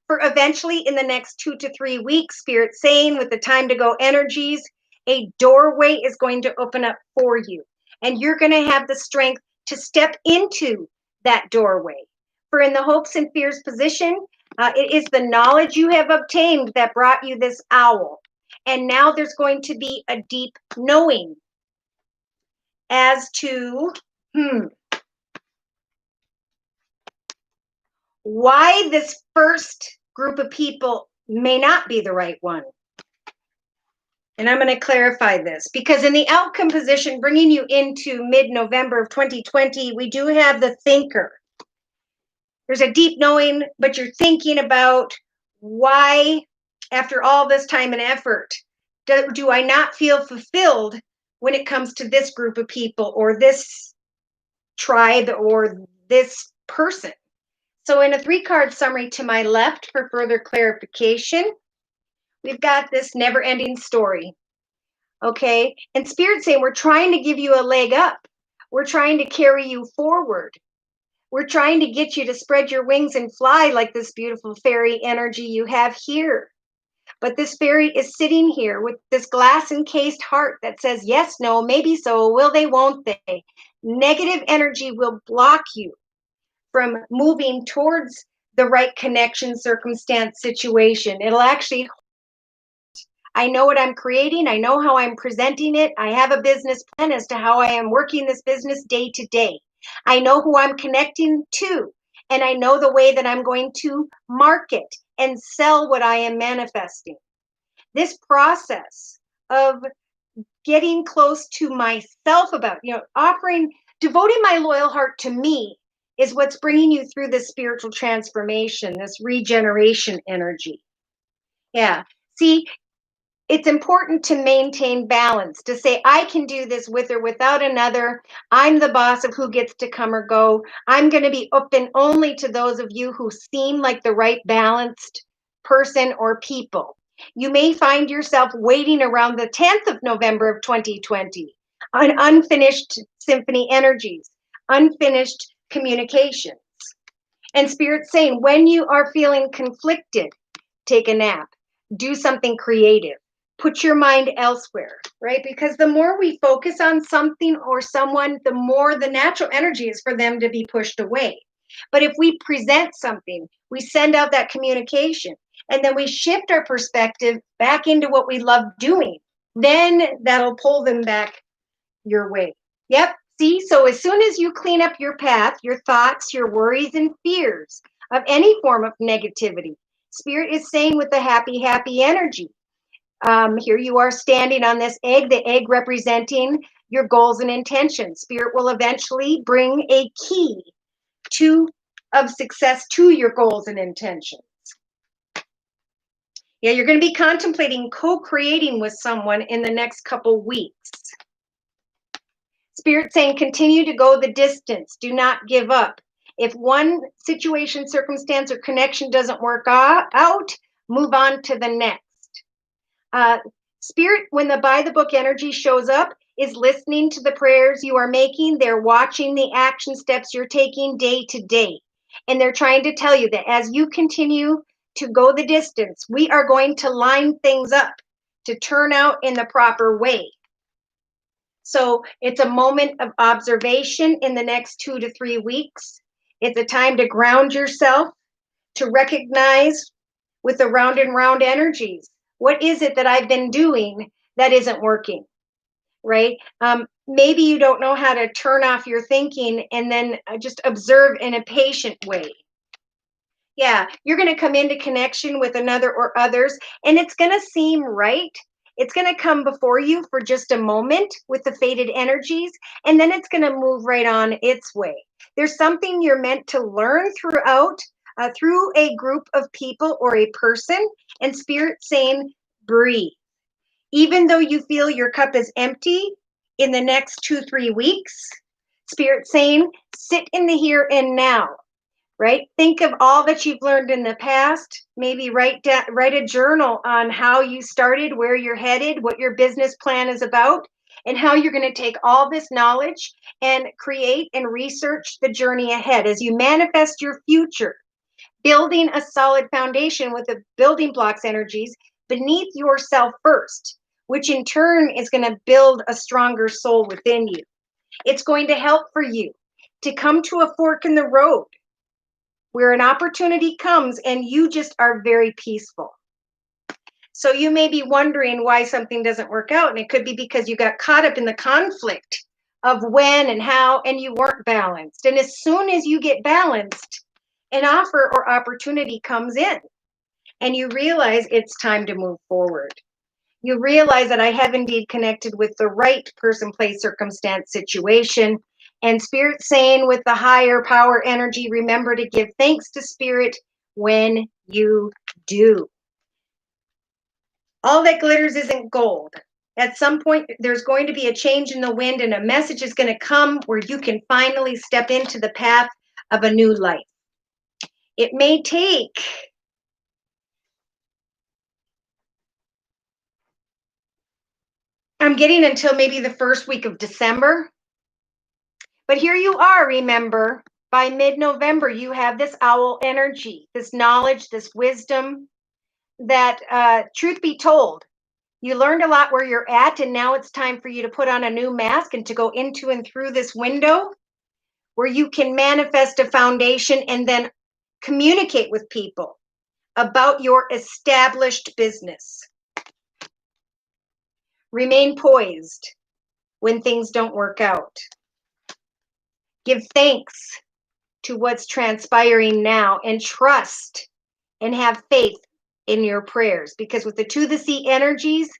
For eventually in the next 2 to 3 weeks, Spirit saying with the time to go energies, a doorway is going to open up for you. And you're going to have the strength to step into that doorway. For in the hopes and fears position, it is the knowledge you have obtained that brought you this owl. And now there's going to be a deep knowing as to why this first group of people may not be the right one. And I'm going to clarify this because in the outcome position, bringing you into mid-November of 2020, we do have the thinker. There's a deep knowing, but you're thinking about why, after all this time and effort, do I not feel fulfilled when it comes to this group of people or this tribe or this person? So in a 3-card summary to my left for further clarification, we've got this never-ending story, okay? And Spirit saying we're trying to give you a leg up. We're trying to carry you forward. We're trying to get you to spread your wings and fly like this beautiful fairy energy you have here. But this fairy is sitting here with this glass encased heart that says, yes, no, maybe so, will they, won't they? Negative energy will block you from moving towards the right connection, circumstance, situation. It'll actually, I know what I'm creating. I know how I'm presenting it. I have a business plan as to how I am working this business day to day. I know who I'm connecting to, and I know the way that I'm going to market and sell what I am manifesting. This process of getting close to myself about, offering, devoting my loyal heart to me is what's bringing you through this spiritual transformation, this regeneration energy. Yeah. See, it's important to maintain balance, to say, I can do this with or without another. I'm the boss of who gets to come or go. I'm going to be open only to those of you who seem like the right balanced person or people. You may find yourself waiting around the 10th of November of 2020 on unfinished symphony energies, unfinished communications. And Spirit's saying, when you are feeling conflicted, take a nap, do something creative, put your mind elsewhere, right? Because the more we focus on something or someone, the more the natural energy is for them to be pushed away. But if we present something, we send out that communication, and then we shift our perspective back into what we love doing, then that'll pull them back your way. Yep. See, so as soon as you clean up your path, your thoughts, your worries, and fears of any form of negativity, Spirit is saying with the happy, happy energy, here you are standing on this egg, the egg representing your goals and intentions. Spirit will eventually bring a key of success to your goals and intentions. Yeah, you're going to be contemplating co-creating with someone in the next couple weeks. Spirit saying, continue to go the distance. Do not give up. If one situation, circumstance, or connection doesn't work out, move on to the next. Spirit, when the by the book energy shows up, is listening to the prayers you are making. They're watching the action steps you're taking day to day. And they're trying to tell you that as you continue to go the distance, we are going to line things up to turn out in the proper way. So it's a moment of observation in the next 2 to 3 weeks. It's a time to ground yourself, to recognize with the round and round energies. What is it that I've been doing that isn't working, right? Maybe you don't know how to turn off your thinking and then just observe in a patient way. Yeah, you're going to come into connection with another or others, and it's going to seem right. It's going to come before you for just a moment with the faded energies, and then it's going to move right on its way. There's something you're meant to learn through a group of people or a person, and Spirit saying, breathe. Even though you feel your cup is empty in the next 2-3 weeks, Spirit saying, sit in the here and now. Right? Think of all that you've learned in the past. Maybe write a journal on how you started, where you're headed, what your business plan is about, and how you're going to take all this knowledge and create and research the journey ahead as you manifest your future, building a solid foundation with the building blocks energies beneath yourself first, which in turn is going to build a stronger soul within you. It's going to help for you to come to a fork in the road where an opportunity comes and you just are very peaceful. So you may be wondering why something doesn't work out, and it could be because you got caught up in the conflict of when and how, and you weren't balanced. And as soon as you get balanced, an offer or opportunity comes in, and you realize it's time to move forward. You realize that I have indeed connected with the right person, place, circumstance, situation. And Spirit saying with the higher power energy, remember to give thanks to Spirit when you do. All that glitters isn't gold. At some point, there's going to be a change in the wind, and a message is going to come where you can finally step into the path of a new life. It may take I'm getting until maybe the first week of December. But here you are, remember, by mid-November, you have this owl energy, this knowledge, this wisdom that, truth be told, you learned a lot where you're at, and now it's time for you to put on a new mask and to go into and through this window where you can manifest a foundation and then communicate with people about your established business. Remain poised when things don't work out. Give thanks to what's transpiring now and trust and have faith in your prayers, because with the two of the sea energies,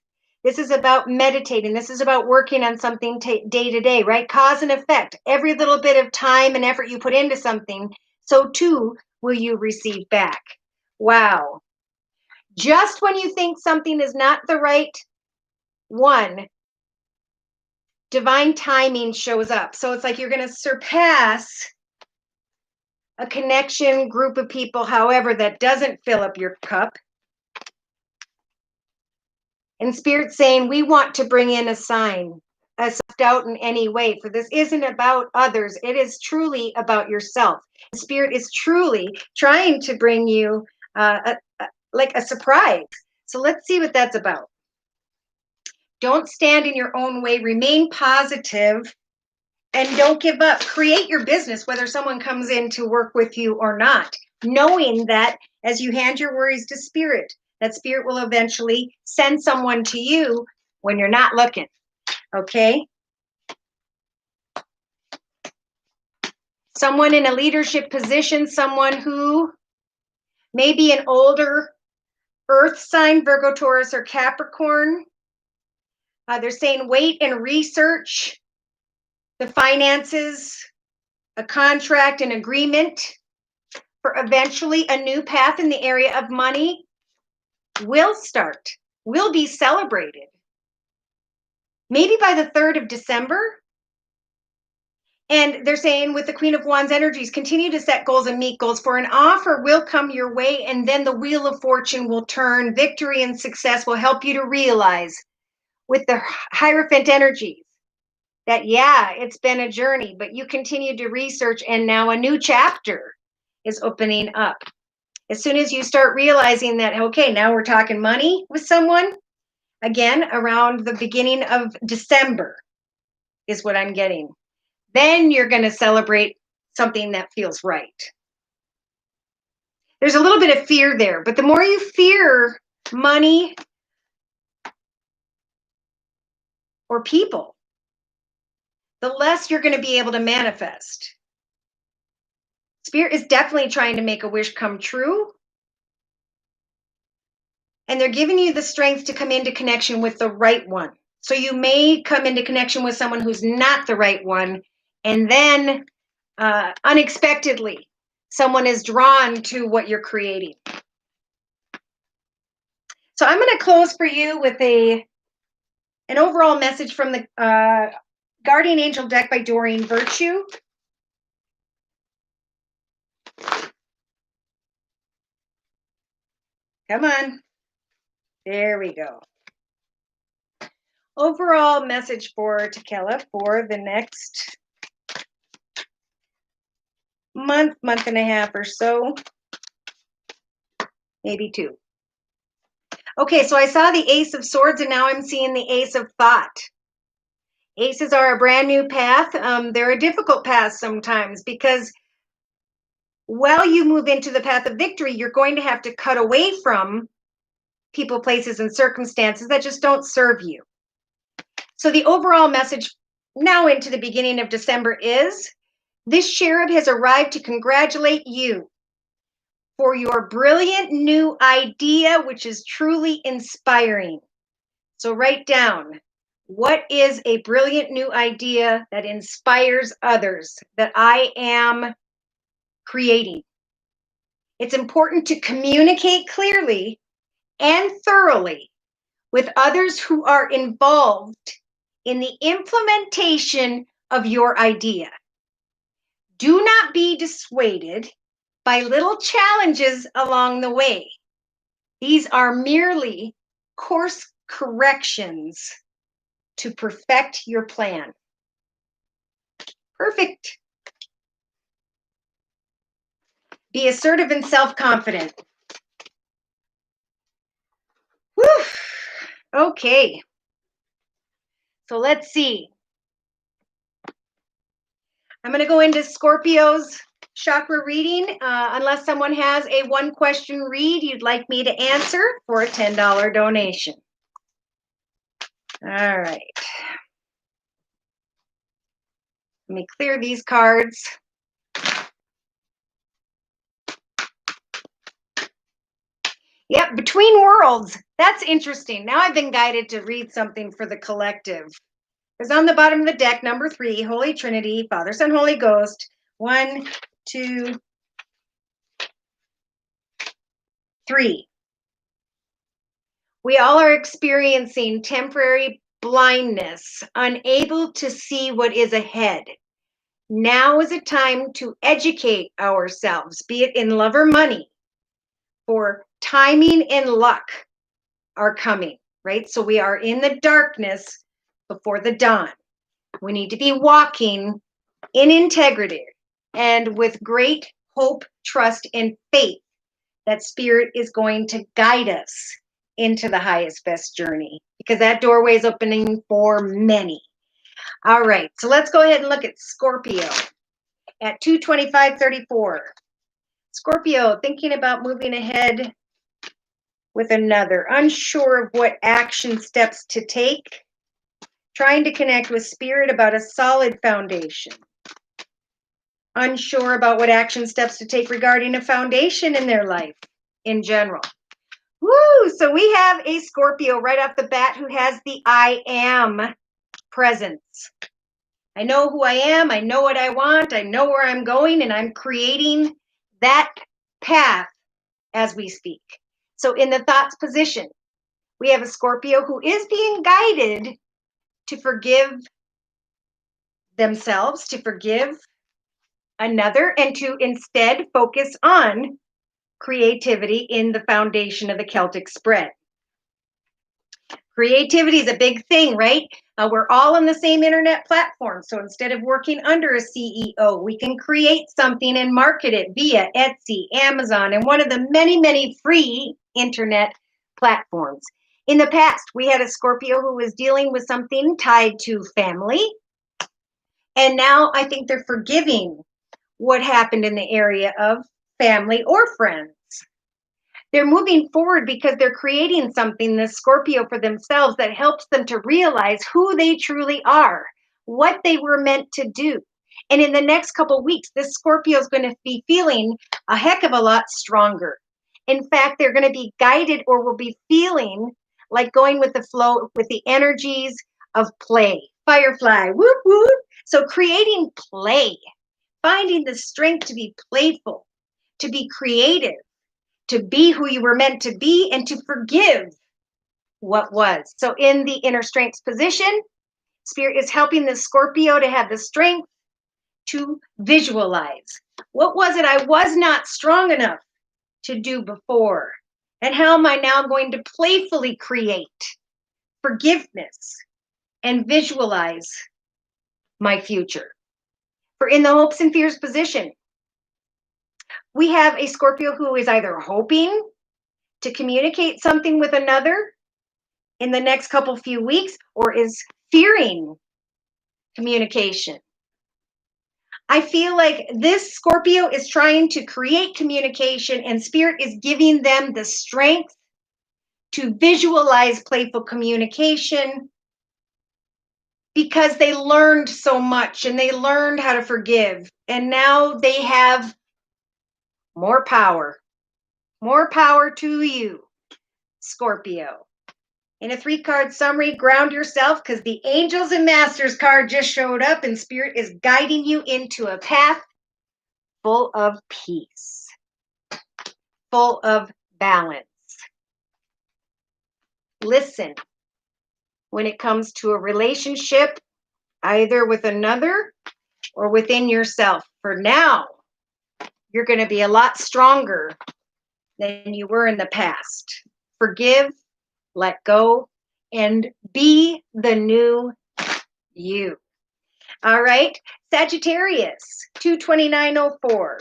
this is about meditating. This is about working on something day to day, right? Cause and effect. Every little bit of time and effort you put into something, so too will you receive back. Wow. Just when you think something is not the right one, divine timing shows up. So it's like you're going to surpass a connection, group of people, however, that doesn't fill up your cup. And Spirit's saying, we want to bring in a sign, a doubt in any way, for this isn't about others. It is truly about yourself. Spirit is truly trying to bring you like a surprise. So let's see what that's about. Don't stand in your own way. Remain positive and don't give up. Create your business, whether someone comes in to work with you or not, knowing that as you hand your worries to Spirit, that Spirit will eventually send someone to you when you're not looking. Okay? Someone in a leadership position, someone who may be an older earth sign, Virgo, Taurus, or Capricorn. They're saying wait and research the finances, a contract, an agreement for eventually a new path in the area of money will start, will be celebrated. Maybe by the 3rd of December. And they're saying with the Queen of Wands energies, continue to set goals and meet goals, for an offer will come your way, and then the wheel of fortune will turn. Victory and success will help you to realize with the Hierophant energies that, yeah, it's been a journey, but you continue to research, and now a new chapter is opening up. As soon as you start realizing that, okay, now we're talking money with someone, again, around the beginning of December is what I'm getting. Then you're going to celebrate something that feels right. There's a little bit of fear there, but the more you fear money or people, the less you're going to be able to manifest. Spirit is definitely trying to make a wish come true. And they're giving you the strength to come into connection with the right one. So you may come into connection with someone who's not the right one, and then unexpectedly, someone is drawn to what you're creating. So I'm going to close for you with an overall message from the Guardian Angel deck by Doreen Virtue. Come on. There we go. Overall message for Tequila for the next month and a half or so, maybe 2. Okay, so I saw the Ace of Swords, and now I'm seeing the Ace of Thought. Aces are a brand new path. They're a difficult path sometimes, because while you move into the path of victory, you're going to have to cut away from people, places, and circumstances that just don't serve you. So the overall message now into the beginning of December is, this cherub has arrived to congratulate you for your brilliant new idea, which is truly inspiring. So write down, what is a brilliant new idea that inspires others that I am creating? It's important to communicate clearly and thoroughly with others who are involved in the implementation of your idea. Do not be dissuaded by little challenges along the way. These are merely course corrections to perfect your plan. Perfect. Be assertive and self-confident. Whew. Okay. So let's see. I'm going to go into Scorpio's chakra reading, unless someone has a one-question read you'd like me to answer for a $10 donation. All right. Let me clear these cards. Yep, between worlds. That's interesting. Now I've been guided to read something for the collective. Because on the bottom of the deck, number 3, Holy Trinity, Father, Son, Holy Ghost. 1, 2, 3. We all are experiencing temporary blindness, unable to see what is ahead. Now is a time to educate ourselves, be it in love or money, for timing and luck are coming, right? So we are in the darkness before the dawn. We need to be walking in integrity and with great hope, trust, and faith that Spirit is going to guide us into the highest, best journey, because that doorway is opening for many. All right, so let's go ahead and look at Scorpio at 225.34. Scorpio, thinking about moving ahead with another, unsure of what action steps to take, trying to connect with Spirit about a solid foundation, unsure about what action steps to take regarding a foundation in their life in general. Woo! So we have a Scorpio right off the bat who has the I am presence. I know who I am. I know what I want. I know where I'm going, and I'm creating that path as we speak. So in the thoughts position, we have a Scorpio who is being guided to forgive themselves, to forgive another, and to instead focus on creativity in the foundation of the Celtic spread. Creativity is a big thing, right? We're all on the same internet platform. So instead of working under a CEO, we can create something and market it via Etsy, Amazon, and one of the many, many free internet platforms. In the past, we had a Scorpio who was dealing with something tied to family. And now I think they're forgiving what happened in the area of family or friends. They're moving forward because they're creating something, the Scorpio, for themselves that helps them to realize who they truly are, what they were meant to do. And in the next couple of weeks, this Scorpio is going to be feeling a heck of a lot stronger. In fact, they're going to be guided or will be feeling like going with the flow, with the energies of play. Firefly, whoop, whoop. So creating play, finding the strength to be playful, to be creative, to be who you were meant to be, and to forgive what was. So in the inner strengths position, Spirit is helping the Scorpio to have the strength to visualize. What was it I was not strong enough to do before? And how am I now going to playfully create forgiveness and visualize my future? For in the hopes and fears position, we have a Scorpio who is either hoping to communicate something with another in the next few weeks, or is fearing communication. I feel like this Scorpio is trying to create communication, and Spirit is giving them the strength to visualize playful communication because they learned so much and they learned how to forgive. And now they have more power. More power to you, Scorpio. In a 3-card summary, ground yourself, because the Angels and Masters card just showed up, and Spirit is guiding you into a path full of peace, full of balance. Listen, when it comes to a relationship, either with another or within yourself, for now, you're going to be a lot stronger than you were in the past. Forgive, let go, and be the new you. All right, Sagittarius, 229.04.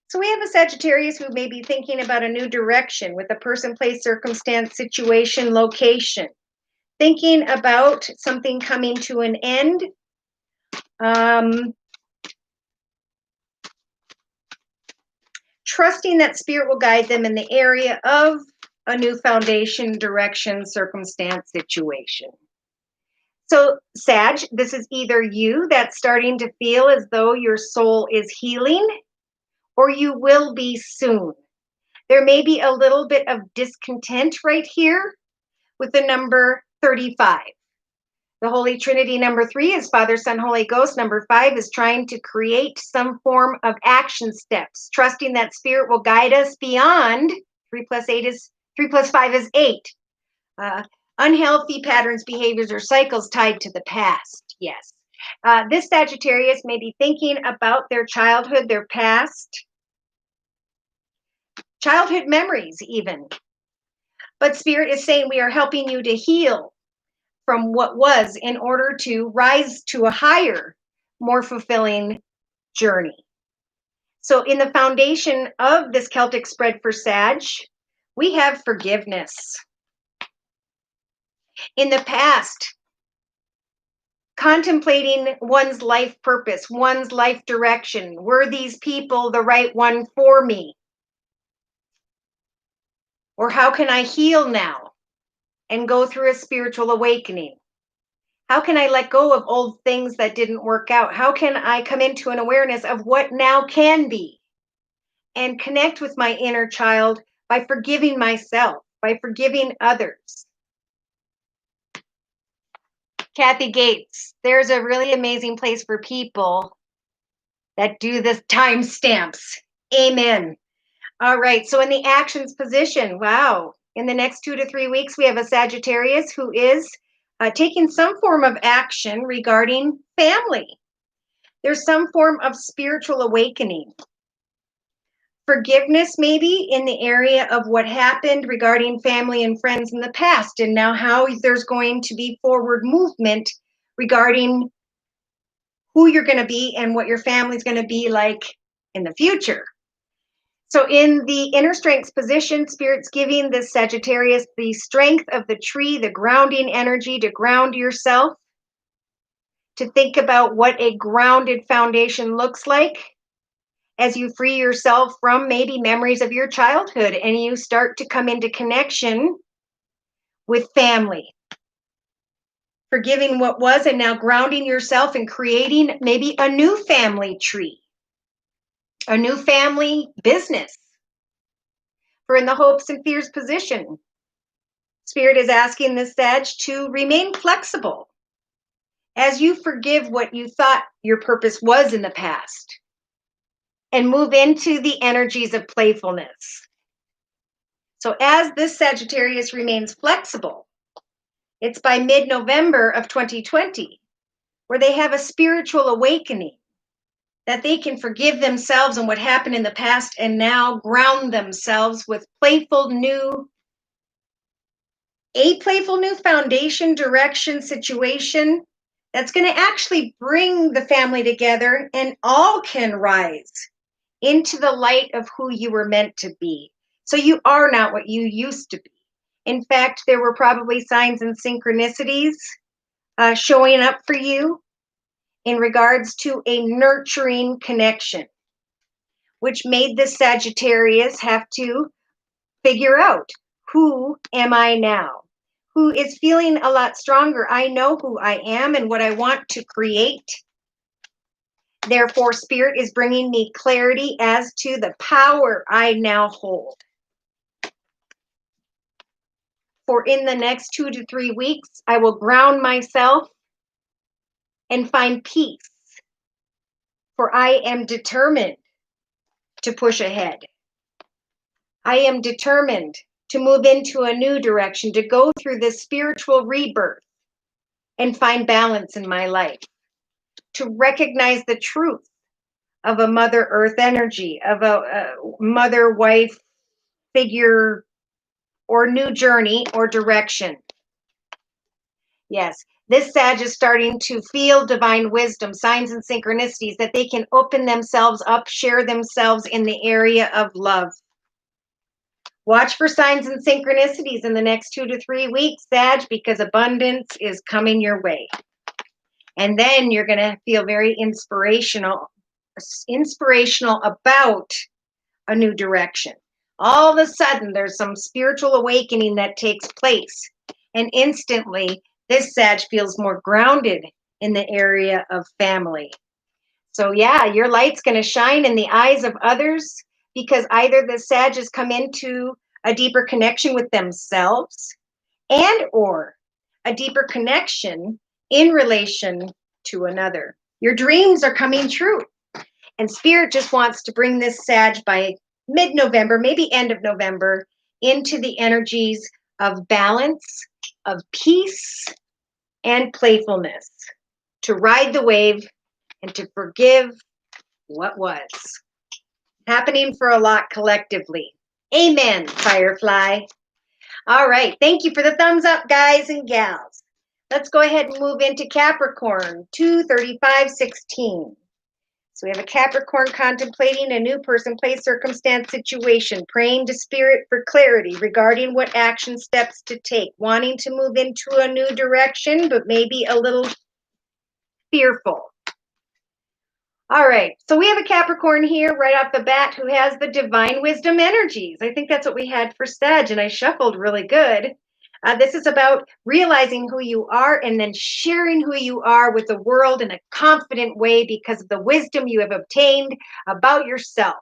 So we have a Sagittarius who may be thinking about a new direction with a person, place, circumstance, situation, location. Thinking about something coming to an end. trusting that Spirit will guide them in the area of a new foundation, direction, circumstance, situation. So, Sag, this is either you that's starting to feel as though your soul is healing, or you will be soon. There may be a little bit of discontent right here with the number 35. The Holy Trinity, number 3, is Father, Son, Holy Ghost. Number 5 is trying to create some form of action steps, trusting that Spirit will guide us beyond 3 plus 5 is 8. Unhealthy patterns, behaviors, or cycles tied to the past. Yes. This Sagittarius may be thinking about their childhood, their past, childhood memories even. But Spirit is saying we are helping you to heal from what was in order to rise to a higher, more fulfilling journey. So in the foundation of this Celtic spread for Sag, we have forgiveness. In the past, contemplating one's life purpose, one's life direction. Were these people the right one for me? Or how can I heal now and go through a spiritual awakening? How can I let go of old things that didn't work out? How can I come into an awareness of what now can be and connect with my inner child by forgiving myself, by forgiving others? Kathy Gates, there's a really amazing place for people that do this timestamps. Amen. All right, so in the actions position, wow. In the next 2 to 3 weeks, we have a Sagittarius who is taking some form of action regarding family. There's some form of spiritual awakening. Forgiveness, maybe, in the area of what happened regarding family and friends in the past, and now how there's going to be forward movement regarding who you're going to be and what your family's going to be like in the future. So in the inner strengths position, Spirit's giving this Sagittarius the strength of the tree, the grounding energy to ground yourself, to think about what a grounded foundation looks like as you free yourself from maybe memories of your childhood and you start to come into connection with family. Forgiving what was and now grounding yourself and creating maybe a new family tree, a new family business. For in the hopes and fears position, Spirit is asking this Sag to remain flexible as you forgive what you thought your purpose was in the past and move into the energies of playfulness. So as this Sagittarius remains flexible, it's by mid-November of 2020 where they have a spiritual awakening that they can forgive themselves and what happened in the past and now ground themselves with a playful new foundation, direction, situation that's going to actually bring the family together and all can rise into the light of who you were meant to be. So you are not what you used to be. In fact, there were probably signs and synchronicities showing up for you in regards to a nurturing connection, which made the Sagittarius have to figure out, who am I now? Who is feeling a lot stronger? I know who I am and what I want to create. Therefore, Spirit is bringing me clarity as to the power I now hold. For in the next 2 to 3 weeks, I will ground myself and find peace. For I am determined to push ahead. I am determined to move into a new direction, to go through this spiritual rebirth and find balance in my life, to recognize the truth of a Mother Earth energy, of a mother, wife figure, or new journey or direction. Yes, this Sag is starting to feel divine wisdom, signs and synchronicities that they can open themselves up, share themselves in the area of love. Watch for signs and synchronicities in the next 2 to 3 weeks, Sag, because abundance is coming your way. And then you're going to feel very inspirational about a new direction. All of a sudden, there's some spiritual awakening that takes place. And instantly, this Sag feels more grounded in the area of family. So yeah, your light's going to shine in the eyes of others because either the Sag has come into a deeper connection with themselves and or a deeper connection in relation to another. Your dreams are coming true. And Spirit just wants to bring this Sag by mid-November, maybe end of November, into the energies of balance, of peace, and playfulness, to ride the wave and to forgive what was. Happening for a lot collectively. Amen, Firefly. All right. Thank you for the thumbs up, guys and gals. Let's go ahead and move into Capricorn, 2/35/16. So we have a Capricorn contemplating a new person, place, circumstance, situation, praying to Spirit for clarity regarding what action steps to take, wanting to move into a new direction, but maybe a little fearful. All right, so we have a Capricorn here right off the bat who has the divine wisdom energies. I think that's what we had for Sag, and I shuffled really good. This is about realizing who you are and then sharing who you are with the world in a confident way because of the wisdom you have obtained about yourself.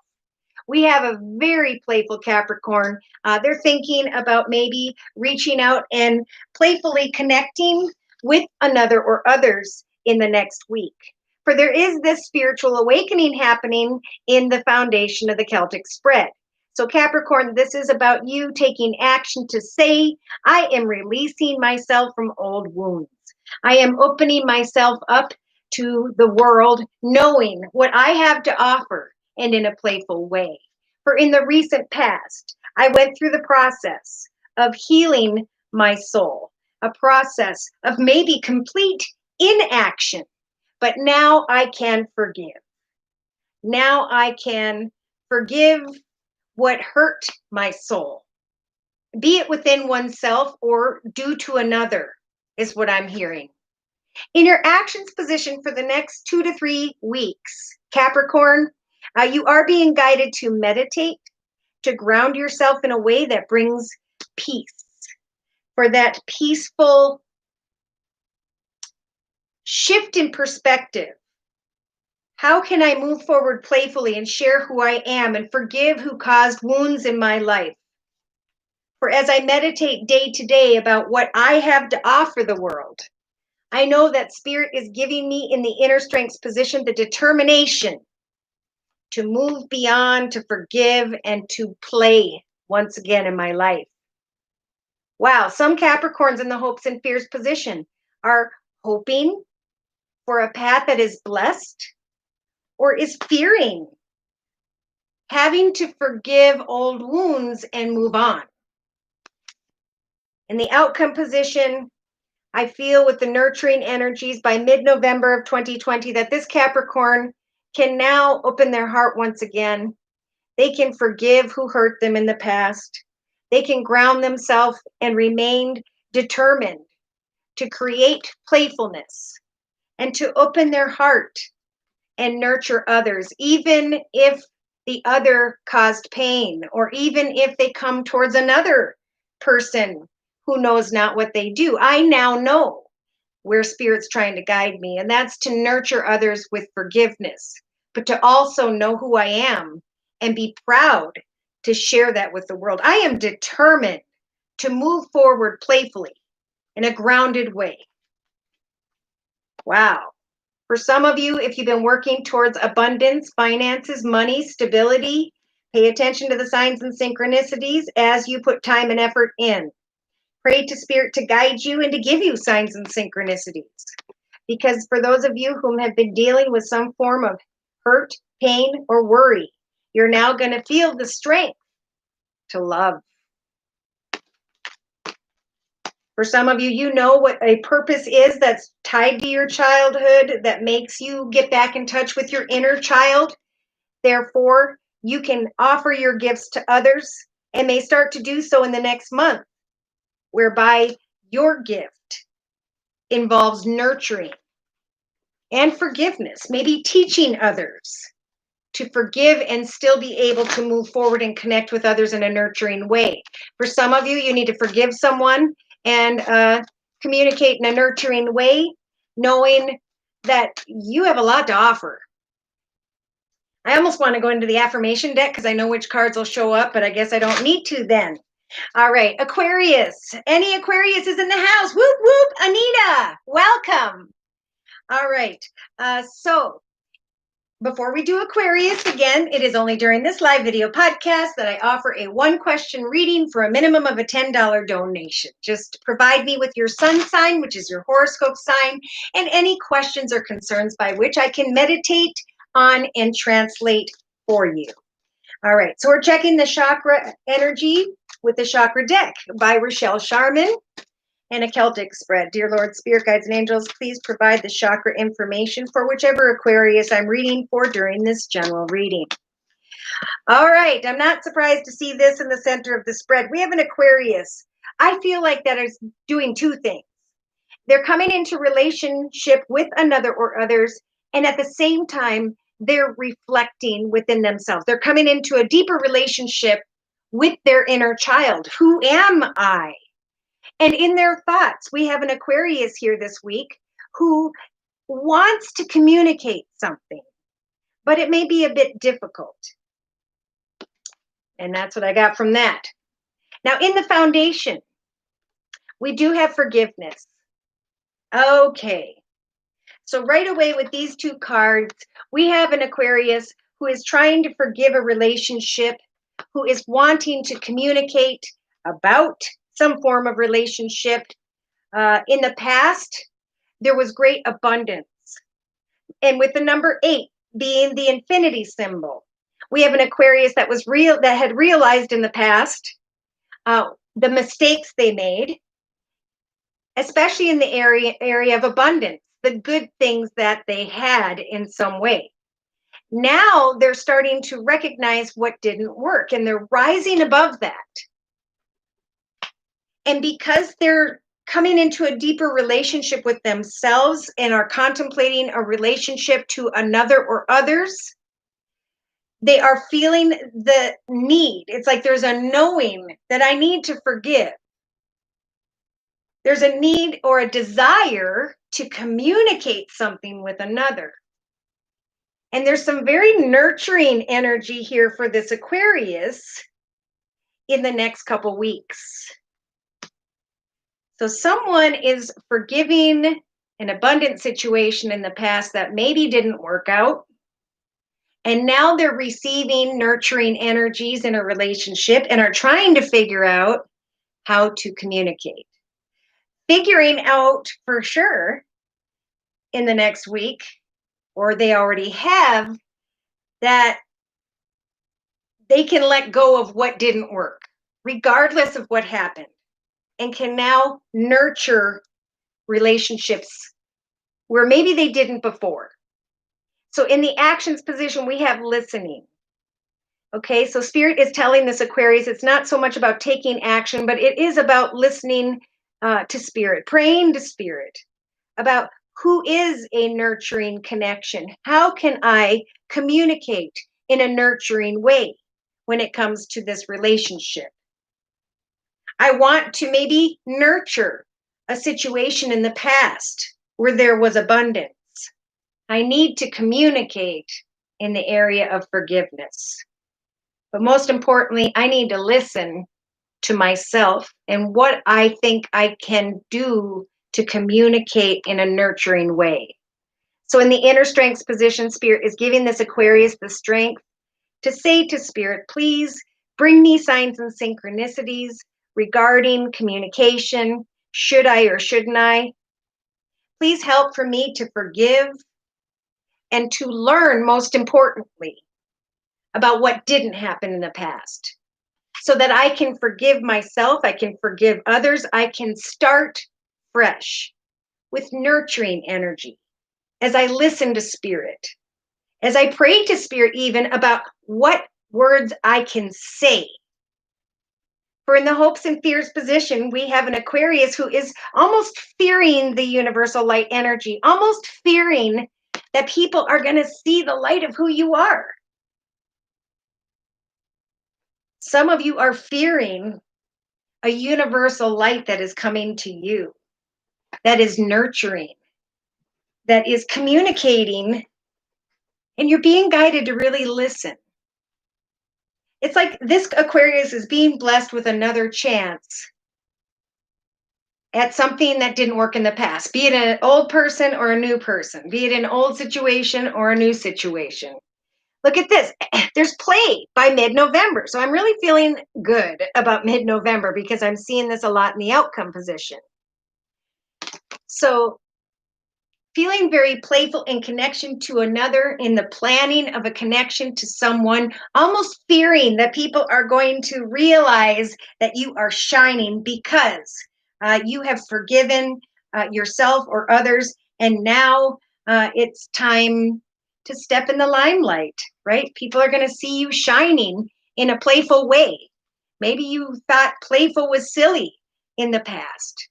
We have a very playful Capricorn. They're thinking about maybe reaching out and playfully connecting with another or others in the next week. For there is this spiritual awakening happening in the foundation of the Celtic spread. So Capricorn, this is about you taking action to say, I am releasing myself from old wounds. I am opening myself up to the world, knowing what I have to offer and in a playful way. For in the recent past, I went through the process of healing my soul, a process of maybe complete inaction. But now I can forgive. Now I can forgive what hurt my soul, be it within oneself or due to another, is what I'm hearing. In your actions position for the next 2 to 3 weeks, Capricorn, you are being guided to meditate, to ground yourself in a way that brings peace, for that peaceful shift in perspective. How can I move forward playfully and share who I am and forgive who caused wounds in my life? For as I meditate day to day about what I have to offer the world, I know that Spirit is giving me in the inner strengths position the determination to move beyond, to forgive, and to play once again in my life. Wow, some Capricorns in the hopes and fears position are hoping for a path that is blessed, or is fearing having to forgive old wounds and move on. In the outcome position, I feel with the nurturing energies by mid-November of 2020 that this Capricorn can now open their heart once again. They can forgive who hurt them in the past. They can ground themselves and remain determined to create playfulness and to open their heart and nurture others, even if the other caused pain, or even if they come towards another person who knows not what they do. I now know where Spirit's trying to guide me, and that's to nurture others with forgiveness, but to also know who I am and be proud to share that with the world. I am determined to move forward playfully in a grounded way. Wow. For some of you, if you've been working towards abundance, finances, money, stability, pay attention to the signs and synchronicities as you put time and effort in. Pray to Spirit to guide you and to give you signs and synchronicities. Because for those of you who have been dealing with some form of hurt, pain, or worry, you're now going to feel the strength to love. For some of you, you know what a purpose is that's tied to your childhood that makes you get back in touch with your inner child. Therefore, you can offer your gifts to others and may start to do so in the next month, whereby your gift involves nurturing and forgiveness, maybe teaching others to forgive and still be able to move forward and connect with others in a nurturing way. For some of you, you need to forgive someone and communicate in a nurturing way, knowing that you have a lot to offer. I almost want to go into the affirmation deck because I know which cards will show up, but I guess I don't need to then. All right, Aquarius. Any Aquarius is in the house. Whoop, whoop. Anita, welcome. All right, so before we do Aquarius, again, it is only during this live video podcast that I offer a one-question reading for a minimum of a $10 donation. Just provide me with your sun sign, which is your horoscope sign, and any questions or concerns by which I can meditate on and translate for you. All right, so we're checking the chakra energy with the chakra deck by Rochelle Sharman and a Celtic spread. Dear Lord, Spirit Guides and Angels, please provide the chakra information for whichever Aquarius I'm reading for during this general reading. All right, I'm not surprised to see this in the center of the spread. We have an Aquarius. I feel like that is doing two things. They're coming into relationship with another or others, and at the same time, they're reflecting within themselves. They're coming into a deeper relationship with their inner child. Who am I? And in their thoughts, we have an Aquarius here this week who wants to communicate something, but it may be a bit difficult. And that's what I got from that. Now, in the foundation, we do have forgiveness. Okay. So right away with these two cards, we have an Aquarius who is trying to forgive a relationship, who is wanting to communicate about some form of relationship. In the past, there was great abundance. And with the number 8 being the infinity symbol, we have an Aquarius that had realized in the past the mistakes they made, especially in the area of abundance, the good things that they had in some way. Now they're starting to recognize what didn't work, and they're rising above that. And because they're coming into a deeper relationship with themselves and are contemplating a relationship to another or others, they are feeling the need. It's like there's a knowing that I need to forgive. There's a need or a desire to communicate something with another. And there's some very nurturing energy here for this Aquarius in the next couple weeks. So someone is forgiving an abundant situation in the past that maybe didn't work out. And now they're receiving nurturing energies in a relationship and are trying to figure out how to communicate. Figuring out for sure in the next week, or they already have, that they can let go of what didn't work, regardless of what happened, and can now nurture relationships where maybe they didn't before. So in the actions position, we have listening. Okay, so Spirit is telling this Aquarius, it's not so much about taking action, but it is about listening to Spirit, praying to Spirit about who is a nurturing connection. How can I communicate in a nurturing way when it comes to this relationship? I want to maybe nurture a situation in the past where there was abundance. I need to communicate in the area of forgiveness. But most importantly, I need to listen to myself and what I think I can do to communicate in a nurturing way. So in the inner strengths position, Spirit is giving this Aquarius the strength to say to Spirit, please bring me signs and synchronicities regarding communication. Should I or shouldn't I? Please help for me to forgive and to learn, most importantly, about what didn't happen in the past, so that I can forgive myself, I can forgive others, I can start fresh with nurturing energy as I listen to Spirit, as I pray to Spirit even about what words I can say. For in the hopes and fears position, we have an Aquarius who is almost fearing the universal light energy, almost fearing that people are going to see the light of who you are. Some of you are fearing a universal light that is coming to you, that is nurturing, that is communicating, and you're being guided to really listen. It's like this Aquarius is being blessed with another chance at something that didn't work in the past, be it an old person or a new person, be it an old situation or a new situation. Look at this. There's play by mid-November. So I'm really feeling good about mid-November because I'm seeing this a lot in the outcome position. So feeling very playful in connection to another, in the planning of a connection to someone, almost fearing that people are going to realize that you are shining because you have forgiven yourself or others, and now it's time to step in the limelight, right? People are going to see you shining in a playful way. Maybe you thought playful was silly in the past.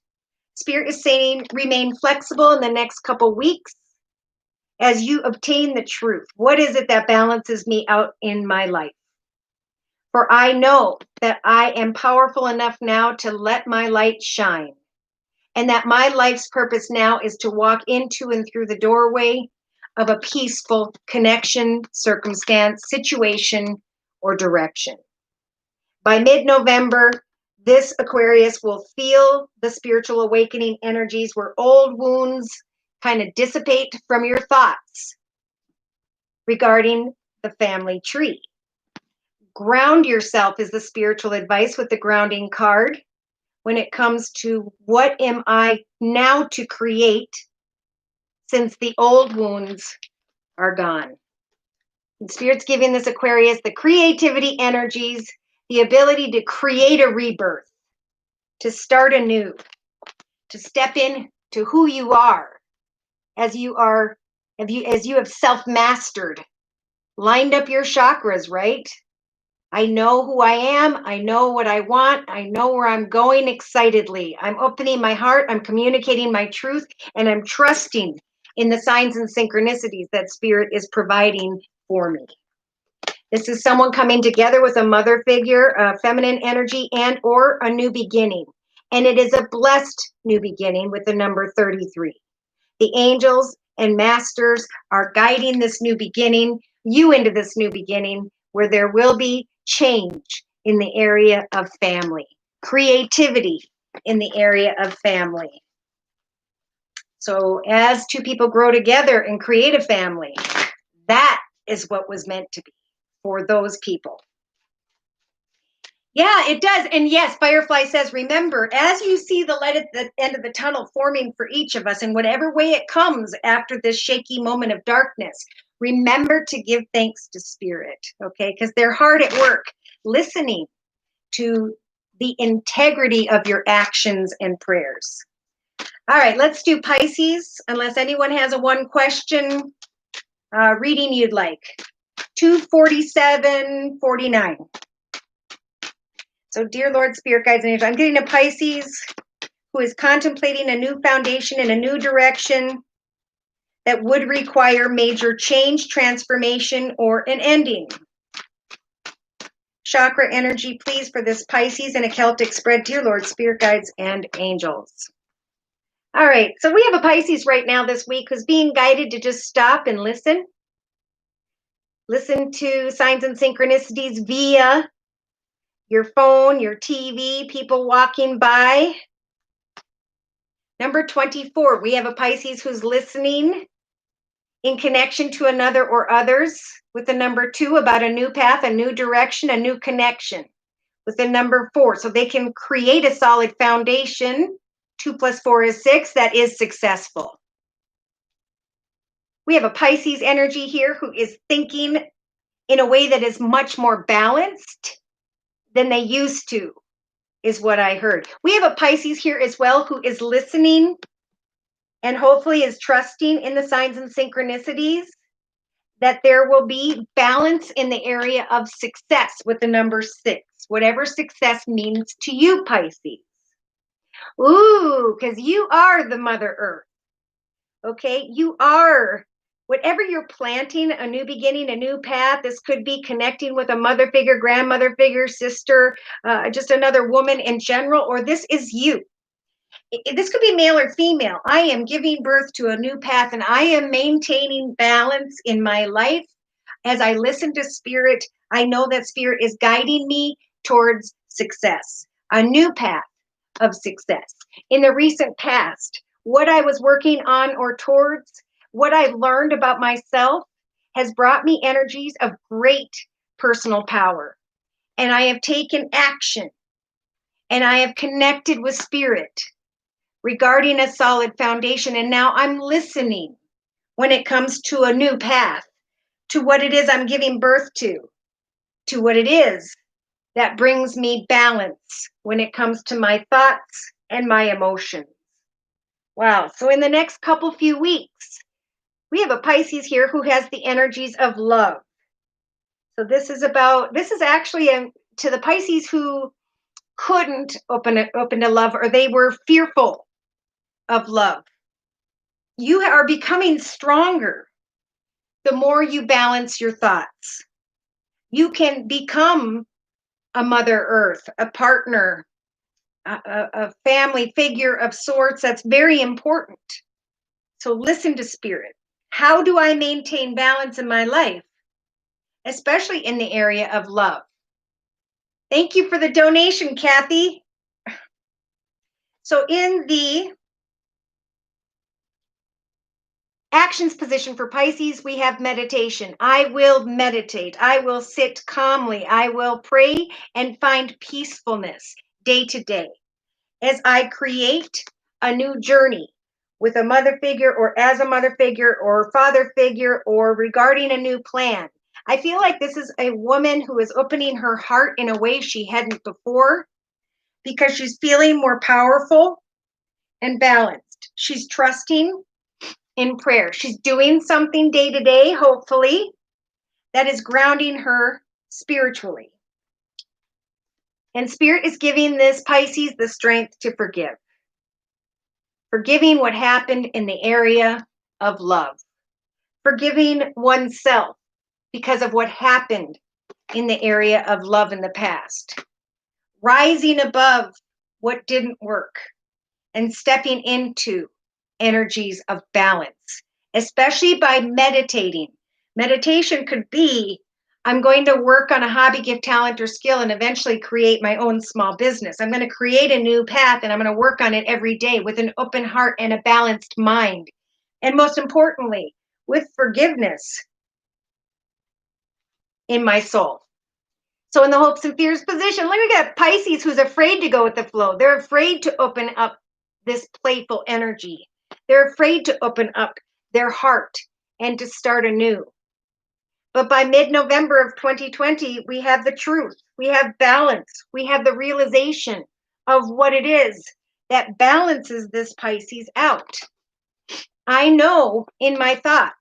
Spirit is saying remain flexible in the next couple weeks as you obtain the truth. What is it that balances me out in my life? For I know that I am powerful enough now to let my light shine, and that my life's purpose now is to walk into and through the doorway of a peaceful connection, circumstance, situation, or direction. By mid-November, this Aquarius will feel the spiritual awakening energies where old wounds kind of dissipate from your thoughts regarding the family tree. Ground yourself is the spiritual advice with the grounding card when it comes to what am I now to create since the old wounds are gone. And Spirit's giving this Aquarius the creativity energies, the ability to create a rebirth, to start anew, to step in to who you are as you have self-mastered, lined up your chakras, right? I know who I am. I know what I want. I know where I'm going excitedly. I'm opening my heart. I'm communicating my truth, and I'm trusting in the signs and synchronicities that Spirit is providing for me. This is someone coming together with a mother figure, a feminine energy, and or a new beginning. And it is a blessed new beginning with the number 33. The angels and masters are guiding this new beginning, you into this new beginning, where there will be change in the area of family, creativity in the area of family. So as two people grow together and create a family, that is what was meant to be for those people. Yeah, it does. And yes, Firefly says, remember, as you see the light at the end of the tunnel forming for each of us in whatever way it comes after this shaky moment of darkness, remember to give thanks to Spirit, okay? Because they're hard at work listening to the integrity of your actions and prayers. All right, let's do Pisces, unless anyone has a one question reading you'd like. 24749. So, dear Lord, Spirit Guides, and Angels, I'm getting a Pisces who is contemplating a new foundation in a new direction that would require major change, transformation, or an ending. Chakra energy, please, for this Pisces in a Celtic spread. Dear Lord, Spirit Guides, and Angels. All right, so we have a Pisces right now this week who's being guided to just stop and listen. Listen to signs and synchronicities via your phone, your TV, people walking by. Number 24, we have a Pisces who's listening in connection to another or others with the number 2 about a new path, a new direction, a new connection with the number 4. So they can create a solid foundation. 2 plus 4 is 6. That is successful. We have a Pisces energy here who is thinking in a way that is much more balanced than they used to, is what I heard. We have a Pisces here as well who is listening and hopefully is trusting in the signs and synchronicities that there will be balance in the area of success with the number 6, whatever success means to you, Pisces. Ooh, because you are the Mother Earth. Okay, you are Whatever you're planting, a new beginning, a new path. This could be connecting with a mother figure, grandmother figure, sister, just another woman in general, or this is you. This could be male or female. I am giving birth to a new path and I am maintaining balance in my life. As I listen to spirit, I know that spirit is guiding me towards success, a new path of success. In the recent past, what I was working on or towards, what I've learned about myself has brought me energies of great personal power. And I have taken action and I have connected with spirit regarding a solid foundation. And now I'm listening when it comes to a new path, to what it is I'm giving birth to what it is that brings me balance when it comes to my thoughts and my emotions. Wow. So in the next few weeks, we have a Pisces here who has the energies of love. So this is actually to the Pisces who couldn't open to love, or they were fearful of love. You are becoming stronger the more you balance your thoughts. You can become a Mother Earth, a partner, a family figure of sorts. That's very important. So listen to spirit. How do I maintain balance in my life, especially in the area of love? Thank you for the donation, Kathy. So in the actions position for Pisces, we have meditation. I will meditate. I will sit calmly. I will pray and find peacefulness day to day as I create a new journey with a mother figure, or as a mother figure, or father figure, or regarding a new plan. I feel like this is a woman who is opening her heart in a way she hadn't before, because she's feeling more powerful and balanced. She's trusting in prayer. She's doing something day to day, hopefully, that is grounding her spiritually. And spirit is giving this Pisces the strength to forgive. Forgiving what happened in the area of love. Forgiving oneself because of what happened in the area of love in the past. Rising above what didn't work and stepping into energies of balance, especially by meditating. Meditation could be, I'm going to work on a hobby, gift, talent, or skill and eventually create my own small business. I'm going to create a new path and I'm going to work on it every day with an open heart and a balanced mind. And most importantly, with forgiveness in my soul. So in the hopes and fears position, look, we got Pisces who's afraid to go with the flow. They're afraid to open up this playful energy. They're afraid to open up their heart and to start anew. But by mid-November of 2020, we have the truth. We have balance. We have the realization of what it is that balances this Pisces out. I know in my thoughts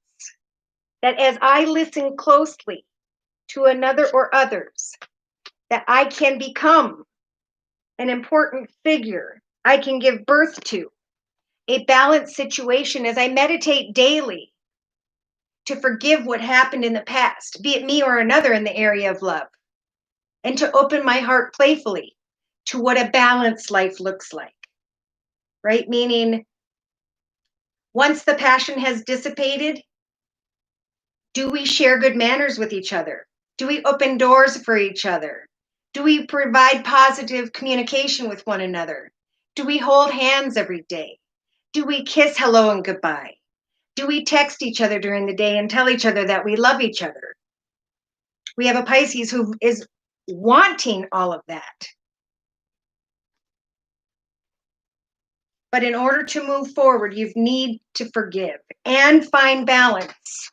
that as I listen closely to another or others, that I can become an important figure. I can give birth to a balanced situation as I meditate daily to forgive what happened in the past, be it me or another in the area of love, and to open my heart playfully to what a balanced life looks like, right? Meaning, once the passion has dissipated, do we share good manners with each other? Do we open doors for each other? Do we provide positive communication with one another? Do we hold hands every day? Do we kiss hello and goodbye? Do we text each other during the day and tell each other that we love each other? We have a Pisces who is wanting all of that. But in order to move forward, you need to forgive and find balance.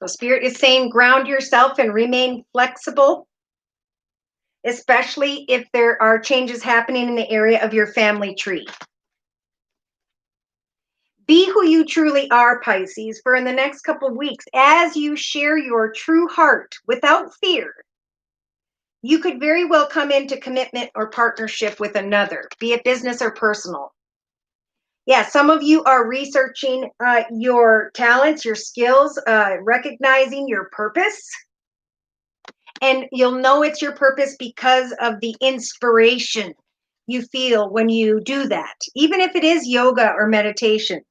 So Spirit is saying ground yourself and remain flexible, especially if there are changes happening in the area of your family tree. Be who you truly are, Pisces, for in the next couple of weeks, as you share your true heart without fear, you could very well come into commitment or partnership with another, be it business or personal. Yeah, some of you are researching your talents, your skills, recognizing your purpose. And you'll know it's your purpose because of the inspiration you feel when you do that, even if it is yoga or meditation.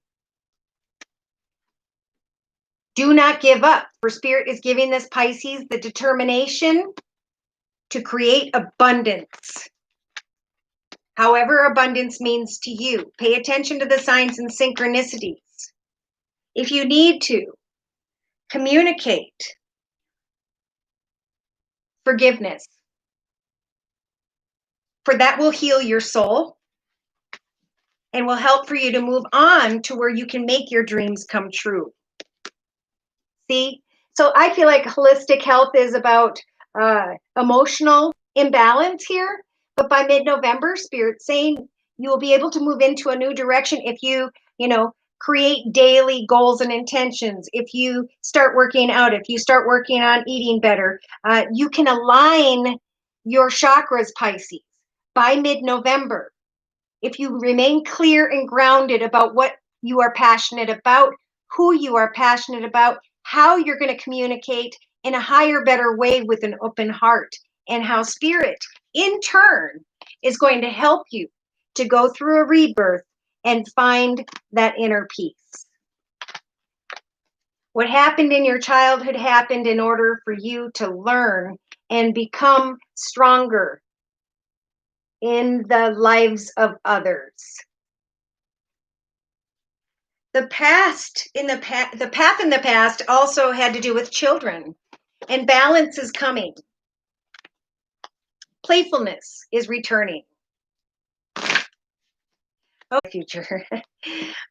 Do not give up. For Spirit is giving this Pisces the determination to create abundance. However abundance means to you. Pay attention to the signs and synchronicities. If you need to, communicate forgiveness. For that will heal your soul and will help for you to move on to where you can make your dreams come true. See? So I feel like holistic health is about emotional imbalance here. But by mid-November, Spirit's saying you will be able to move into a new direction if you create daily goals and intentions. If you start working out, if you start working on eating better, you can align your chakras, Pisces, by mid-November. If you remain clear and grounded about what you are passionate about, who you are passionate about, how you're going to communicate in a higher, better way with an open heart, and how Spirit, in turn, is going to help you to go through a rebirth and find that inner peace. What happened in your childhood happened in order for you to learn and become stronger in the lives of others. The path in the past also had to do with children, and balance is coming. Playfulness is returning. Oh, future.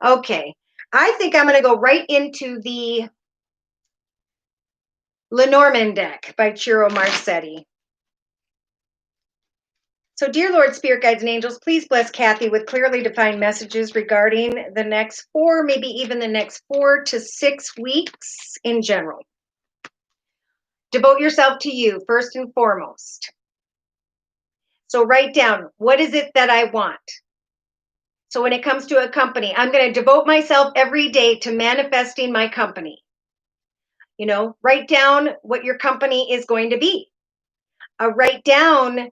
Okay. I think I'm going to go right into the Lenormand deck by Ciro Marsetti. So, dear Lord, Spirit Guides and Angels, please bless Kathy with clearly defined messages regarding the next 4, maybe even the next 4 to 6 weeks in general. Devote yourself to you first and foremost. So write down, what is it that I want? So when it comes to a company, I'm going to devote myself every day to manifesting my company. Write down what your company is going to be. Write down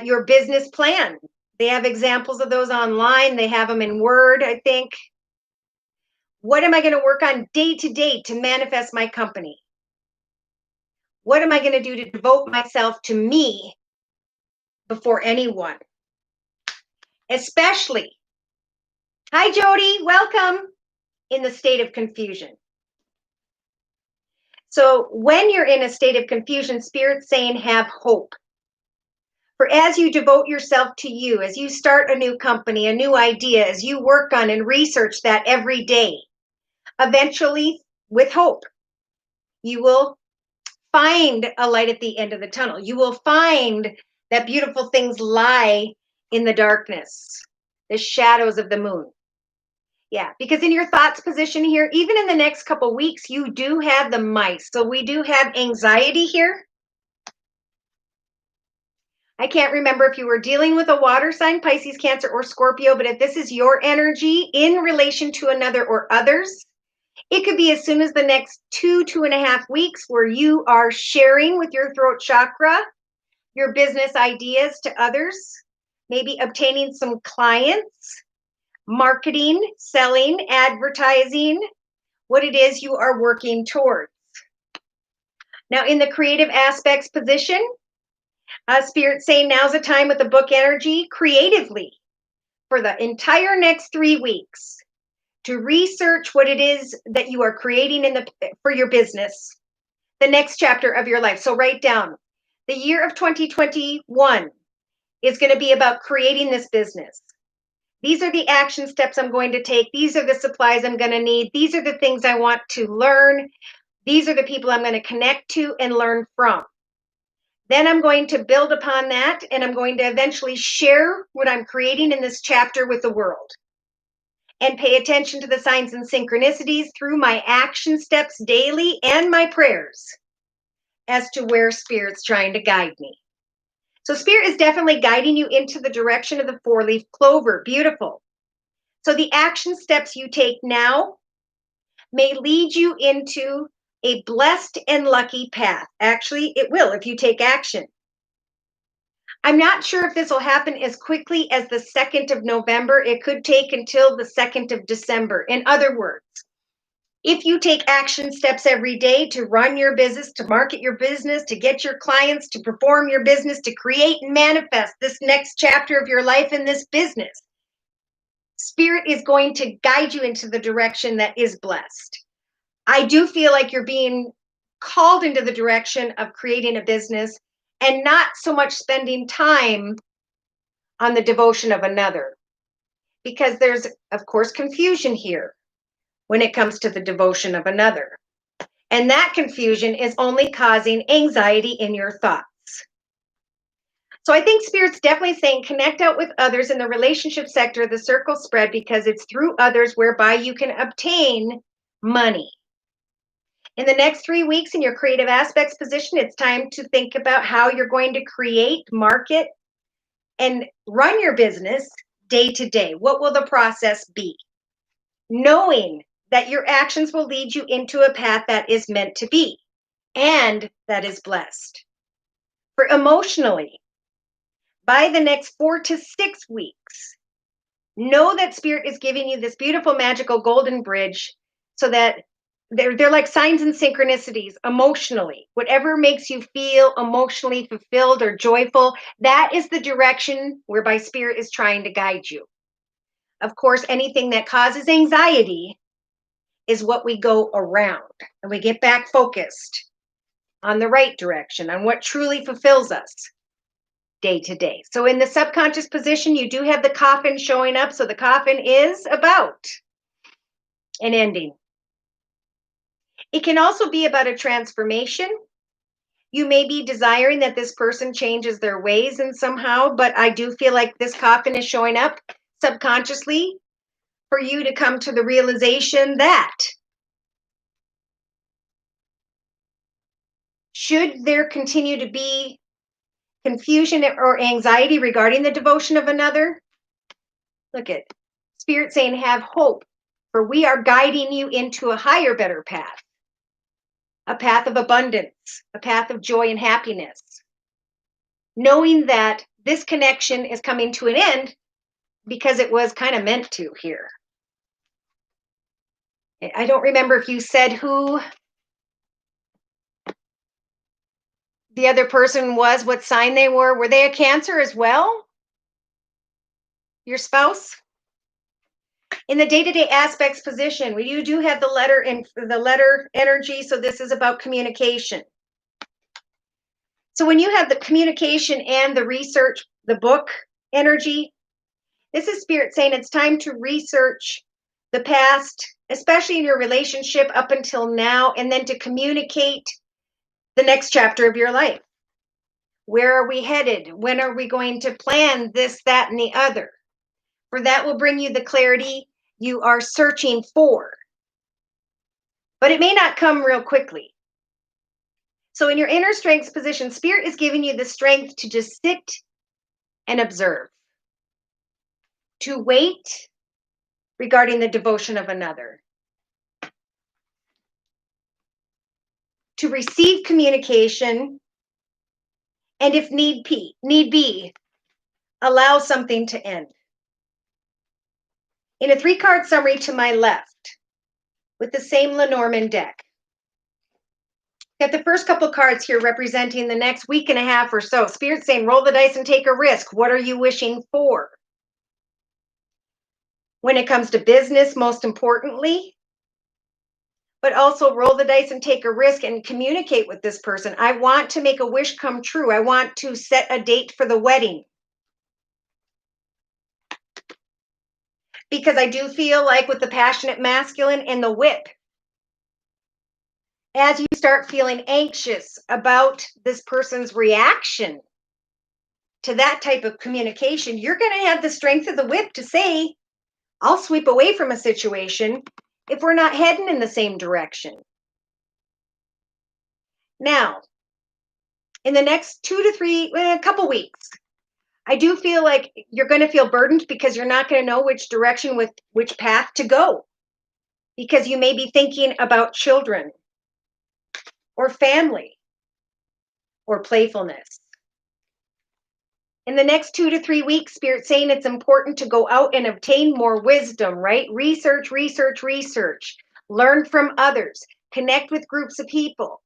your business plan. They have examples of those online. They have them in Word, I think. What am I going to work on day to day to manifest my company? What am I going to do to devote myself to me before anyone? Especially, hi Jody, welcome, in the state of confusion. So when you're in a state of confusion, Spirit's saying have hope. For as you devote yourself to you, as you start a new company, a new idea, as you work on and research that every day, eventually, with hope, you will find a light at the end of the tunnel. You will find that beautiful things lie in the darkness, the shadows of the moon. Yeah, because in your thoughts position here, even in the next couple weeks, you do have the mice. So we do have anxiety here. I can't remember if you were dealing with a water sign, Pisces, Cancer, or Scorpio, but if this is your energy in relation to another or others, it could be as soon as the next 2.5 weeks where you are sharing with your throat chakra your business ideas to others, maybe obtaining some clients, marketing, selling, advertising, what it is you are working towards. Now, in the creative aspects position, Spirit's saying now's the time with the book energy creatively for the entire next 3 weeks to research what it is that you are creating for your business, the next chapter of your life. So write down, the year of 2021 is going to be about creating this business. These are the action steps I'm going to take. These are the supplies I'm going to need. These are the things I want to learn. These are the people I'm going to connect to and learn from. Then I'm going to build upon that, and I'm going to eventually share what I'm creating in this chapter with the world. And pay attention to the signs and synchronicities through my action steps daily and my prayers as to where Spirit's trying to guide me. So Spirit is definitely guiding you into the direction of the 4-leaf clover. Beautiful. So the action steps you take now may lead you into a blessed and lucky path. Actually, it will if you take action. I'm not sure if this will happen as quickly as the 2nd of November. It could take until the 2nd of December. In other words, if you take action steps every day to run your business, to market your business, to get your clients, to perform your business, to create and manifest this next chapter of your life in this business, Spirit is going to guide you into the direction that is blessed. I do feel like you're being called into the direction of creating a business and not so much spending time on the devotion of another, because there's, of course, confusion here when it comes to the devotion of another. And that confusion is only causing anxiety in your thoughts. So I think Spirit's definitely saying connect out with others in the relationship sector of the circle spread, because it's through others whereby you can obtain money. In the next 3 weeks in your creative aspects position, it's time to think about how you're going to create, market, and run your business day to day. What will the process be? Knowing that your actions will lead you into a path that is meant to be and that is blessed. For emotionally, by the next 4 to 6 weeks, know that Spirit is giving you this beautiful, magical golden bridge so that they're like signs and synchronicities emotionally. Whatever makes you feel emotionally fulfilled or joyful, that is the direction whereby Spirit is trying to guide you. Of course, anything that causes anxiety is what we go around, and we get back focused on the right direction, on what truly fulfills us day to day. So in the subconscious position, you do have the coffin showing up. So the coffin is about an ending. It can also be about a transformation. You may be desiring that this person changes their ways and somehow, but I do feel like this coffin is showing up subconsciously for you to come to the realization that should there continue to be confusion or anxiety regarding the devotion of another, look at Spirit saying, have hope, for we are guiding you into a higher, better path, a path of abundance, a path of joy and happiness, knowing that this connection is coming to an end because it was kind of meant to here. I don't remember if you said who the other person was, what sign they were. Were they a Cancer as well? Your spouse? In the day-to-day aspects position, you do have the letter energy, so this is about communication. So when you have the communication and the research, the book energy, this is Spirit saying it's time to research the past, especially in your relationship up until now, and then to communicate the next chapter of your life. Where are we headed? When are we going to plan this, that, and the other? For that will bring you the clarity you are searching for. But it may not come real quickly. So in your inner strengths position, Spirit is giving you the strength to just sit and observe, to wait regarding the devotion of another, to receive communication, and if need be, allow something to end. In a 3-card summary to my left, with the same Lenormand deck, got the first couple cards here representing the next week and a half or so. Spirit saying, roll the dice and take a risk. What are you wishing for? When it comes to business, most importantly, but also roll the dice and take a risk and communicate with this person. I want to make a wish come true. I want to set a date for the wedding. Because I do feel like with the passionate masculine and the whip, as you start feeling anxious about this person's reaction to that type of communication, you're going to have the strength of the whip to say, I'll sweep away from a situation if we're not heading in the same direction. Now, in the next 2 to 3, a couple weeks, I do feel like you're going to feel burdened because you're not going to know which direction with which path to go, because you may be thinking about children or family or playfulness. In the next 2 to 3 weeks, Spirit's saying it's important to go out and obtain more wisdom, right? Research, research, research. Learn from others. Connect with groups of people.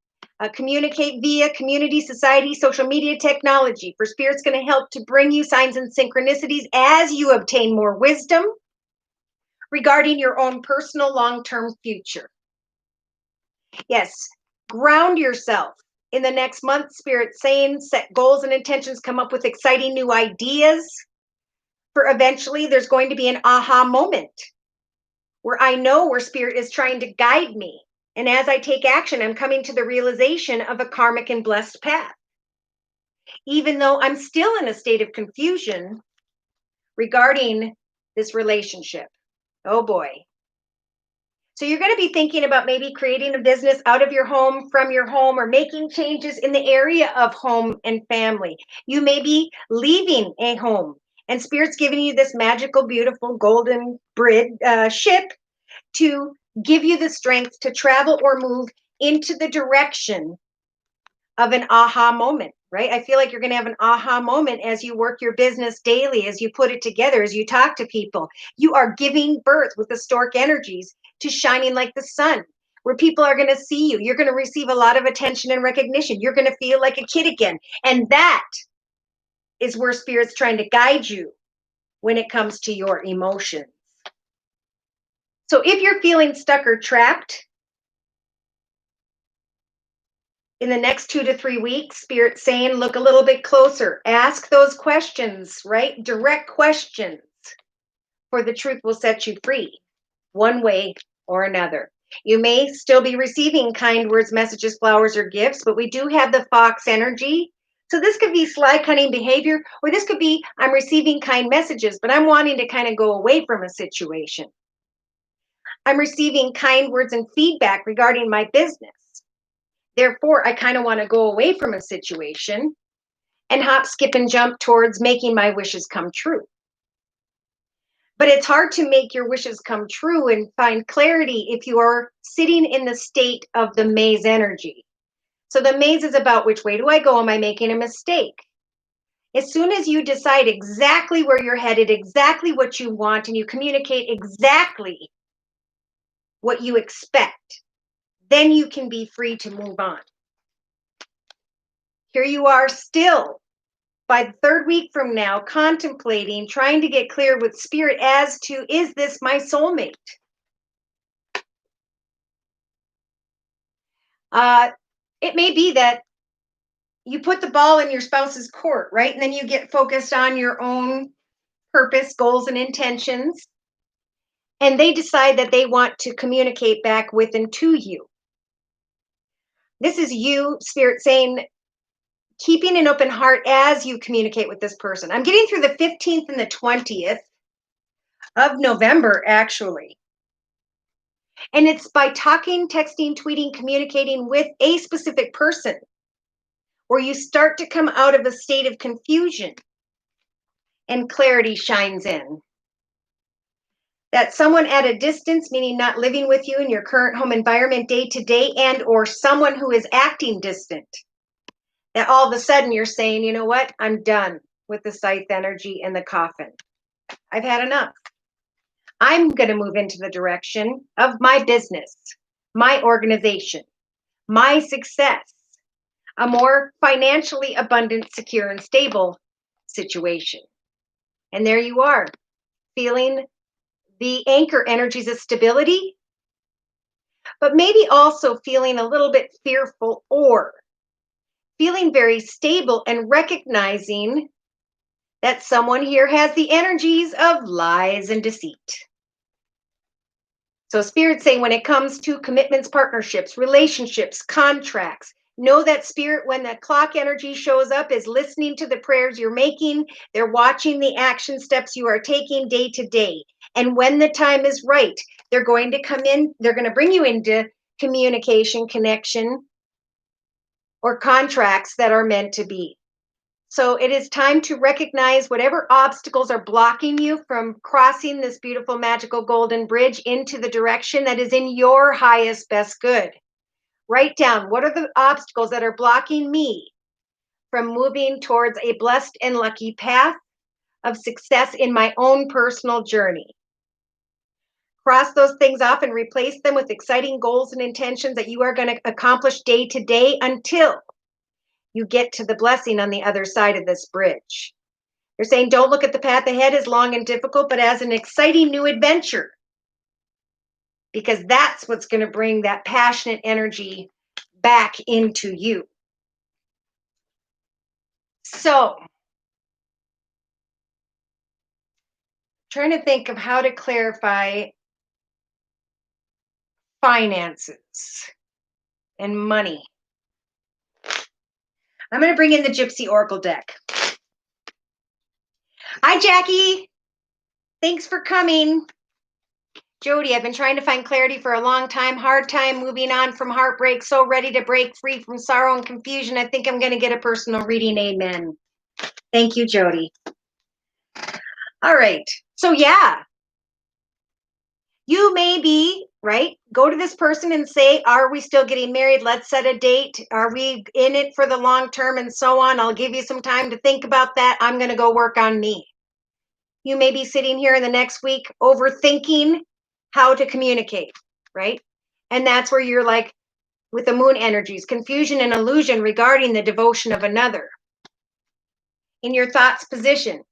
Communicate via community, society, social media, technology. For Spirit's going to help to bring you signs and synchronicities as you obtain more wisdom regarding your own personal long-term future. Yes, ground yourself. In the next month, Spirit's saying set goals and intentions, come up with exciting new ideas. For eventually, there's going to be an aha moment where I know where Spirit is trying to guide me. And as I take action, I'm coming to the realization of a karmic and blessed path. Even though I'm still in a state of confusion regarding this relationship. Oh boy. So you're going to be thinking about maybe creating a business out of your home, from your home, or making changes in the area of home and family. You may be leaving a home, and Spirit's giving you this magical, beautiful, golden ship to give you the strength to travel or move into the direction of an aha moment, right? I feel like you're going to have an aha moment as you work your business daily, as you put it together, as you talk to people. You are giving birth with the stork energies to shining like the sun, where people are going to see you. You're going to receive a lot of attention and recognition. You're going to feel like a kid again. And that is where Spirit's trying to guide you when it comes to your emotions. So if you're feeling stuck or trapped, in the next 2 to 3 weeks, Spirit's saying, look a little bit closer. Ask those questions, right? Direct questions, for the truth will set you free, one way or another. You may still be receiving kind words, messages, flowers, or gifts, but we do have the fox energy. So this could be sly, cunning behavior, or this could be I'm receiving kind messages, but I'm wanting to kind of go away from a situation. I'm receiving kind words and feedback regarding my business. Therefore, I kind of want to go away from a situation and hop, skip, and jump towards making my wishes come true. But it's hard to make your wishes come true and find clarity if you are sitting in the state of the maze energy. So the maze is about, which way do I go? Am I making a mistake? As soon as you decide exactly where you're headed, exactly what you want, and you communicate exactly what you expect, then you can be free to move on. Here you are still, by the 3rd week from now, contemplating, trying to get clear with Spirit as to, is this my soulmate? It may be that you put the ball in your spouse's court, right? And then you get focused on your own purpose, goals, and intentions. And they decide that they want to communicate back with and to you. This is you, Spirit, saying, keeping an open heart as you communicate with this person. I'm getting through the 15th and the 20th of November, actually. And it's by talking, texting, tweeting, communicating with a specific person where you start to come out of a state of confusion and clarity shines in. That someone at a distance, meaning not living with you in your current home environment day to day, and or someone who is acting distant, that all of a sudden you're saying, you know what, I'm done with the scythe energy and the coffin. I've had enough. I'm going to move into the direction of my business, my organization, my success, a more financially abundant, secure, and stable situation. And there you are, feeling the anchor energies of stability, but maybe also feeling a little bit fearful, or feeling very stable and recognizing that someone here has the energies of lies and deceit. So Spirit's saying, when it comes to commitments, partnerships, relationships, contracts, know that Spirit, when the clock energy shows up, is listening to the prayers you're making. They're watching the action steps you are taking day to day. And when the time is right, they're going to come in, they're going to bring you into communication, connection, or contracts that are meant to be. So it is time to recognize whatever obstacles are blocking you from crossing this beautiful, magical golden bridge into the direction that is in your highest, best good. Write down, what are the obstacles that are blocking me from moving towards a blessed and lucky path of success in my own personal journey? Cross those things off and replace them with exciting goals and intentions that you are going to accomplish day to day until you get to the blessing on the other side of this bridge. They're saying don't look at the path ahead as long and difficult, but as an exciting new adventure, because that's what's going to bring that passionate energy back into you. So, trying to think of how to clarify finances and money. I'm going to bring in the Gypsy Oracle deck. Hi, Jackie. Thanks for coming. Jody, I've been trying to find clarity for a long time. Hard time moving on from heartbreak. So ready to break free from sorrow and confusion. I think I'm going to get a personal reading. Amen. Thank you, Jody. All right. So, yeah. You may be, right? Go to this person and say, are we still getting married? Let's set a date. Are we in it for the long term and so on? I'll give you some time to think about that. I'm going to go work on me. You may be sitting here in the next week overthinking how to communicate, right? And that's where you're like with the moon energies, confusion and illusion regarding the devotion of another. In your thoughts position,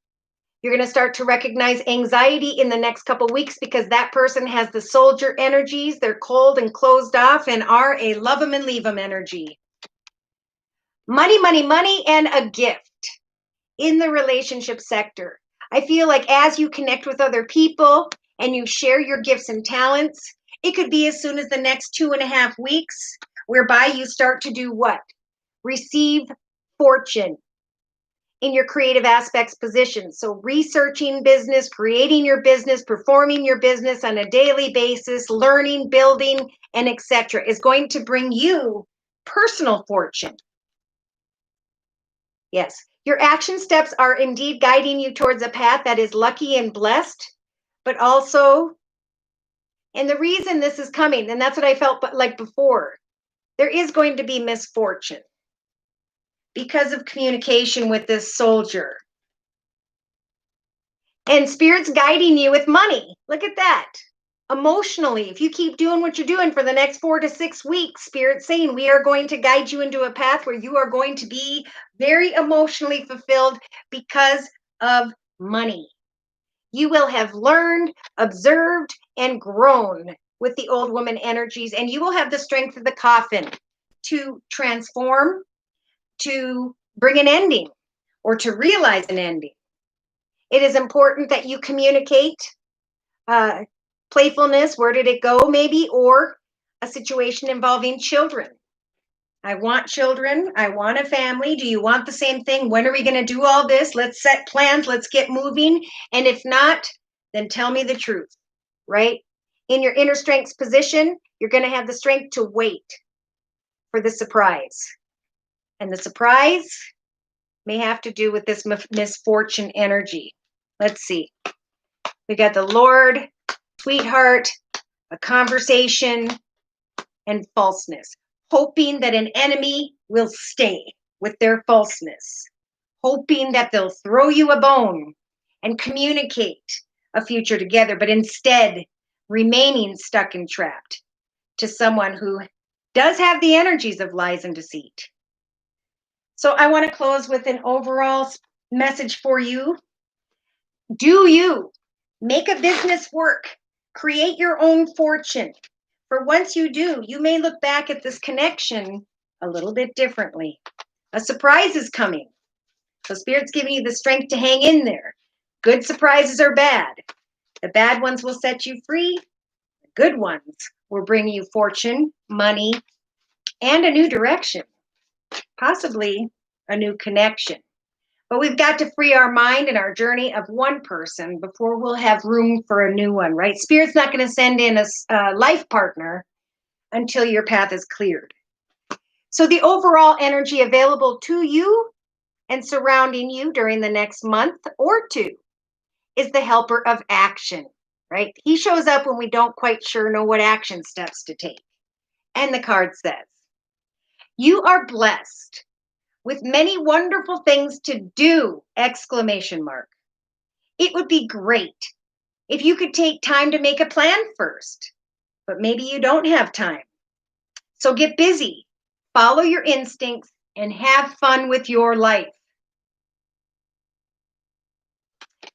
you're going to start to recognize anxiety in the next couple weeks because that person has the soldier energies. They're cold and closed off and are a love them and leave them energy. Money, money, money, and a gift in the relationship sector. I feel like as you connect with other people and you share your gifts and talents, it could be as soon as the next 2.5 weeks, whereby you start to do what? Receive fortune in your creative aspects position. So researching business, creating your business, performing your business on a daily basis, learning, building, and etc. is going to bring you personal fortune. Yes. Your action steps are indeed guiding you towards a path that is lucky and blessed, but also, and the reason this is coming, and that's what I felt like before, there is going to be misfortune because of communication with this soldier. And Spirit's guiding you with money. Look at that. Emotionally, if you keep doing what you're doing for the next 4 to 6 weeks, Spirit's saying we are going to guide you into a path where you are going to be very emotionally fulfilled because of money. You will have learned, observed, and grown with the old woman energies, and you will have the strength of the coffin to transform, to bring an ending, or to realize an ending. It is important that you communicate playfulness, where did it go maybe, or a situation involving children. I want children. I want a family. Do you want the same thing? When are we going to do all this? Let's set plans. Let's get moving. And if not, then tell me the truth, right? In your inner strengths position, you're going to have the strength to wait for the surprise. And the surprise may have to do with this misfortune energy. Let's see. We got the Lord, sweetheart, a conversation, and falseness. Hoping that an enemy will stay with their falseness. Hoping that they'll throw you a bone and communicate a future together, but instead remaining stuck and trapped to someone who does have the energies of lies and deceit. So I want to close with an overall message for you. Do you make a business work? Create your own fortune. For once you do, you may look back at this connection a little bit differently. A surprise is coming. So Spirit's giving you the strength to hang in there. Good surprises are bad. The bad ones will set you free. The good ones will bring you fortune, money, and a new direction. Possibly a new connection. But we've got to free our mind and our journey of one person before we'll have room for a new one, right? Spirit's not going to send in a life partner until your path is cleared. So the overall energy available to you And surrounding you during the next month or two is the helper of action, right? He shows up when we don't quite sure know what action steps to take. And the card says, you are blessed with many wonderful things to do, exclamation mark. It would be great if you could take time to make a plan first, but maybe you don't have time. So get busy, follow your instincts, and have fun with your life.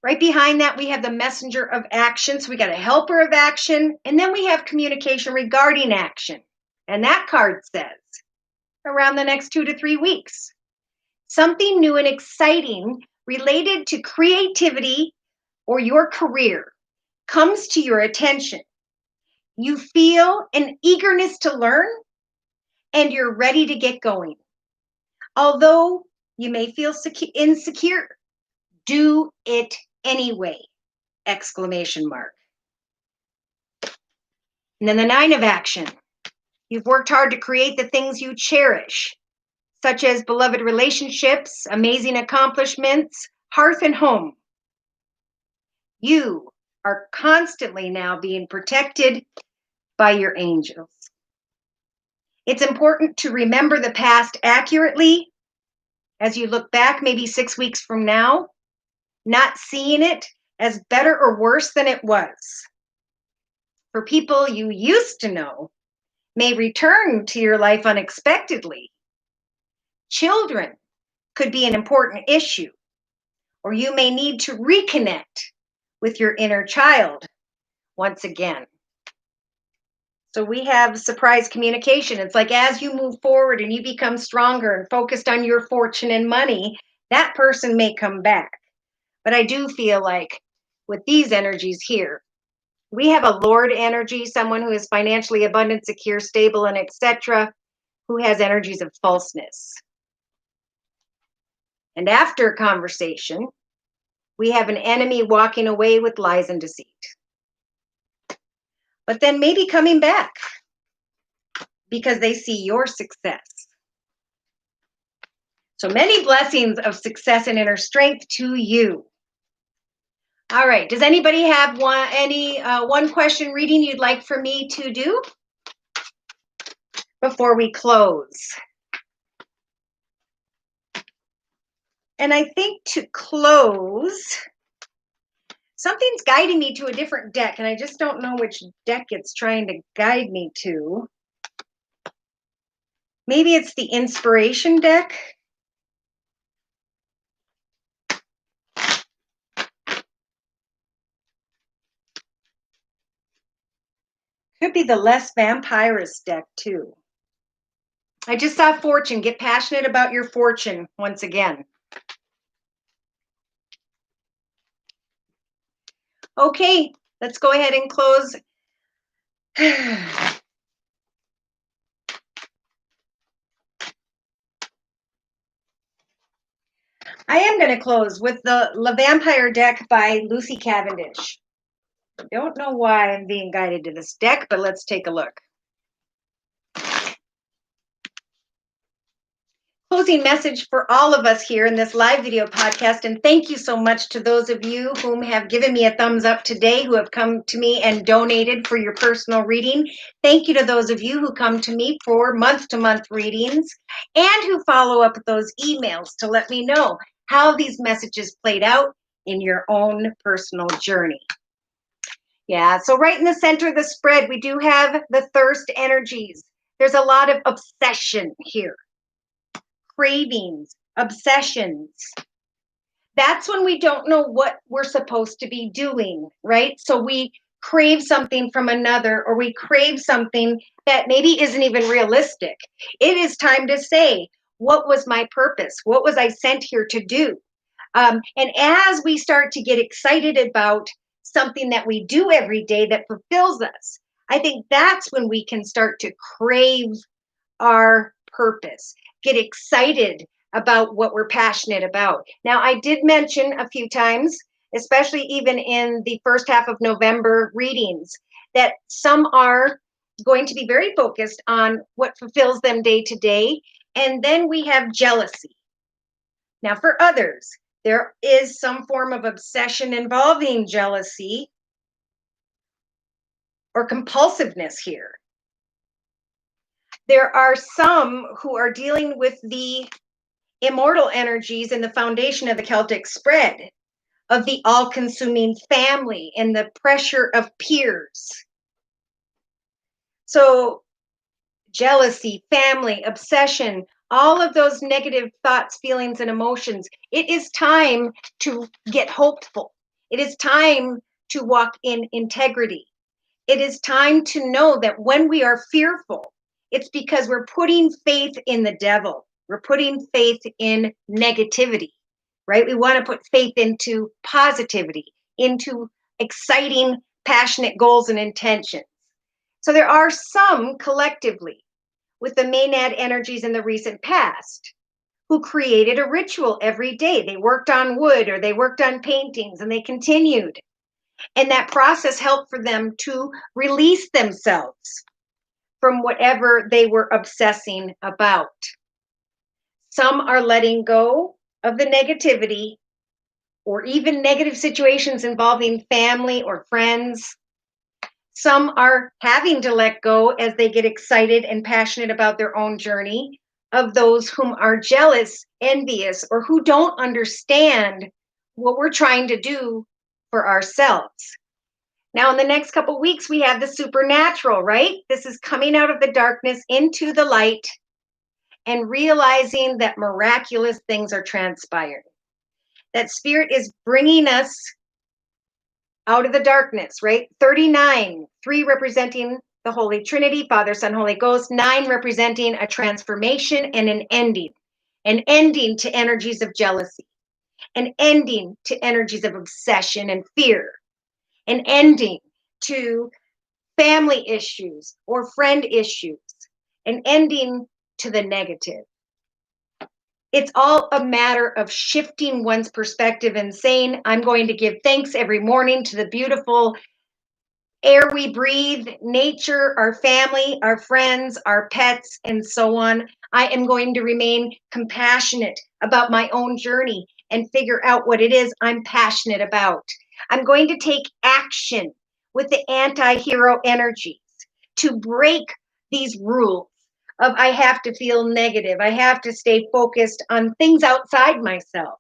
Right behind that, we have the messenger of action. So we got a helper of action, and then we have communication regarding action. And that card says, around the next 2 to 3 weeks, something new and exciting related to creativity or your career comes to your attention. You feel an eagerness to learn, and you're ready to get going. Although you may feel insecure, do it anyway, exclamation mark. And then the 9 of action. You've worked hard to create the things you cherish, such as beloved relationships, amazing accomplishments, hearth and home. You are constantly now being protected by your angels. It's important to remember the past accurately as you look back maybe 6 weeks from now, not seeing it as better or worse than it was. For people you used to know may return to your life unexpectedly. Children could be an important issue, or you may need to reconnect with your inner child once again. So we have surprise communication. It's like as you move forward and you become stronger and focused on your fortune and money, that person may come back. But I do feel like with these energies here, we have a Lord energy, someone who is financially abundant, secure, stable, and etc., who has energies of falseness. And after conversation, we have an enemy walking away with lies and deceit. But then maybe coming back because they see your success. So many blessings of success and inner strength to you. All right. Does anybody have one question reading you'd like for me to do before we close? And I think to close, something's guiding me to a different deck, and I just don't know which deck it's trying to guide me to. Maybe it's the inspiration deck. Could be the less vampirist deck too. I just saw fortune. Get passionate about your fortune once again. Okay, let's go ahead and close. I am going to close with the La Vampire deck by Lucy Cavendish. I don't know why I'm being guided to this deck, but let's take a look. Closing message for all of us here in this live video podcast, and thank you so much to those of you whom have given me a thumbs up today, who have come to me and donated for your personal reading. Thank you to those of you who come to me for month-to-month readings and who follow up with those emails to let me know how these messages played out in your own personal journey. Yeah, so right in the center of the spread, we do have the thirst energies. There's a lot of obsession here. Cravings, obsessions. That's when we don't know what we're supposed to be doing, right? So we crave something from another, or we crave something that maybe isn't even realistic. It is time to say, what was my purpose? What was I sent here to do? And as we start to get excited about something that we do every day that fulfills us, I think that's when we can start to crave our purpose, get excited about what we're passionate about. Now, I did mention a few times, especially even in the first half of November readings, that some are going to be very focused on what fulfills them day to day. And then we have jealousy. Now, for others, there is some form of obsession involving jealousy or compulsiveness here. There are some who are dealing with the immortal energies in the foundation of the Celtic spread, of the all-consuming family and the pressure of peers. So jealousy, family, obsession, all of those negative thoughts, feelings, and emotions. It is time to get hopeful. It is time to walk in integrity. It is time to know that when we are fearful, it's because we're putting faith in the devil. We're putting faith in negativity, right? We want to put faith into positivity, into exciting, passionate goals and intentions. So there are some collectively with the Maenad energies in the recent past who created a ritual every day. They worked on wood or they worked on paintings and they continued. And that process helped for them to release themselves from whatever they were obsessing about. Some are letting go of the negativity or even negative situations involving family or friends. Some are having to let go as they get excited and passionate about their own journey of those whom are jealous, envious, or who don't understand what we're trying to do for ourselves. Now, in the next couple of weeks, we have the supernatural, right? This is coming out of the darkness into the light and realizing that miraculous things are transpiring. That spirit is bringing us out of the darkness, right? 39, 3 representing the Holy Trinity, Father, Son, Holy Ghost, 9 representing a transformation and an ending to energies of jealousy, an ending to energies of obsession and fear, an ending to family issues or friend issues, an ending to the negative. It's all a matter of shifting one's perspective and saying, I'm going to give thanks every morning to the beautiful air we breathe, nature, our family, our friends, our pets, and so on. I am going to remain compassionate about my own journey and figure out what it is I'm passionate about. I'm going to take action with the anti-hero energies to break these rules of I have to feel negative, I have to stay focused on things outside myself,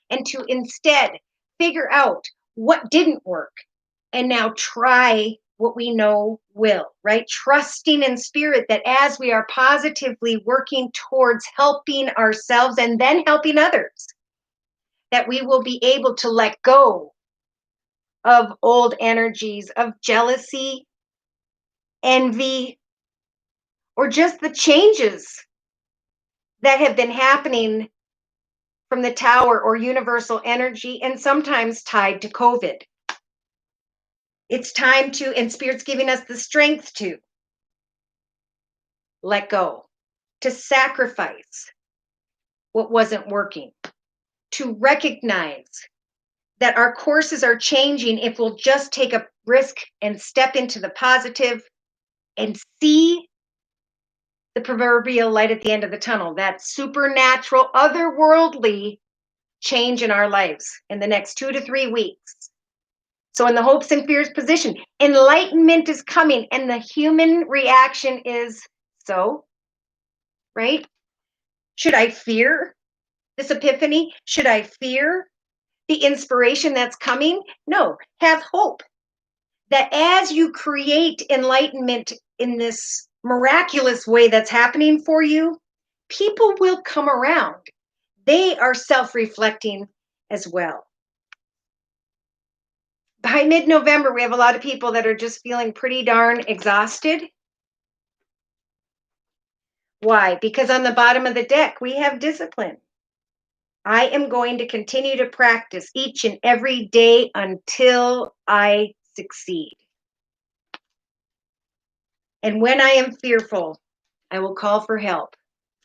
and to instead figure out what didn't work and now try what we know will, right? Trusting in spirit that as we are positively working towards helping ourselves and then helping others, that we will be able to let go of old energies of jealousy, envy, or just the changes that have been happening from the tower or universal energy and sometimes tied to COVID. It's time to, and Spirit's giving us the strength to let go, to sacrifice what wasn't working, to recognize that our courses are changing if we'll just take a risk and step into the positive and see the proverbial light at the end of the tunnel, that supernatural, otherworldly change in our lives in the next 2 to 3 weeks. So in the hopes and fears position, enlightenment is coming and the human reaction is so, right? Should I fear this epiphany? Should I fear the inspiration that's coming? No, have hope that as you create enlightenment in this miraculous way that's happening for you, people will come around. They are self-reflecting as well. By mid-November, we have a lot of people that are just feeling pretty darn exhausted. Why? Because on the bottom of the deck, we have discipline. I am going to continue to practice each and every day until I succeed. And when I am fearful, I will call for help.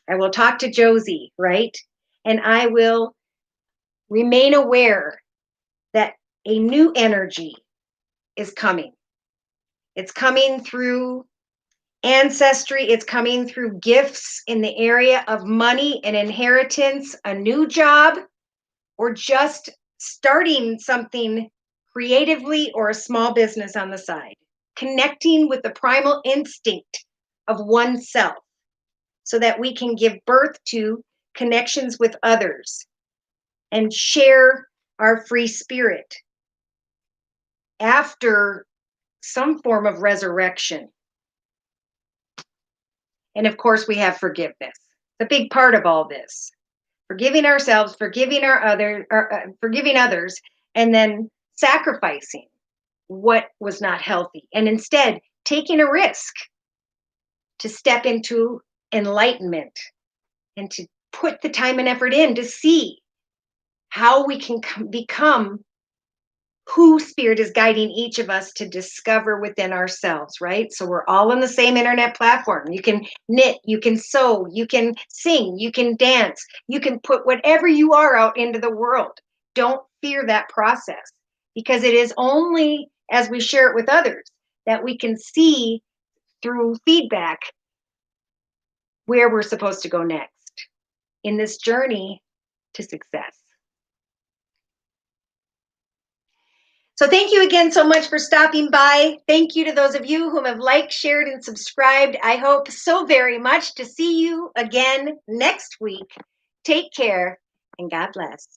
I will talk to Josie, right? And I will remain aware that a new energy is coming. It's coming through ancestry. It's coming through gifts in the area of money and inheritance, a new job, or just starting something creatively or a small business on the side. Connecting with the primal instinct of oneself so that we can give birth to connections with others and share our free spirit after some form of resurrection. And of course, we have forgiveness. The big part of all this, forgiving ourselves, forgiving forgiving others, and then sacrificing what was not healthy, and instead taking a risk to step into enlightenment and to put the time and effort in to see how we can become who spirit is guiding each of us to discover within ourselves, right? So we're all on the same internet platform. You can knit, you can sew, you can sing, you can dance, you can put whatever you are out into the world. Don't fear that process, because it is only as we share it with others that we can see through feedback where we're supposed to go next in this journey to success. So thank you again so much for stopping by. Thank you to those of you who have liked, shared, and subscribed. I hope so very much to see you again next week. Take care and God bless.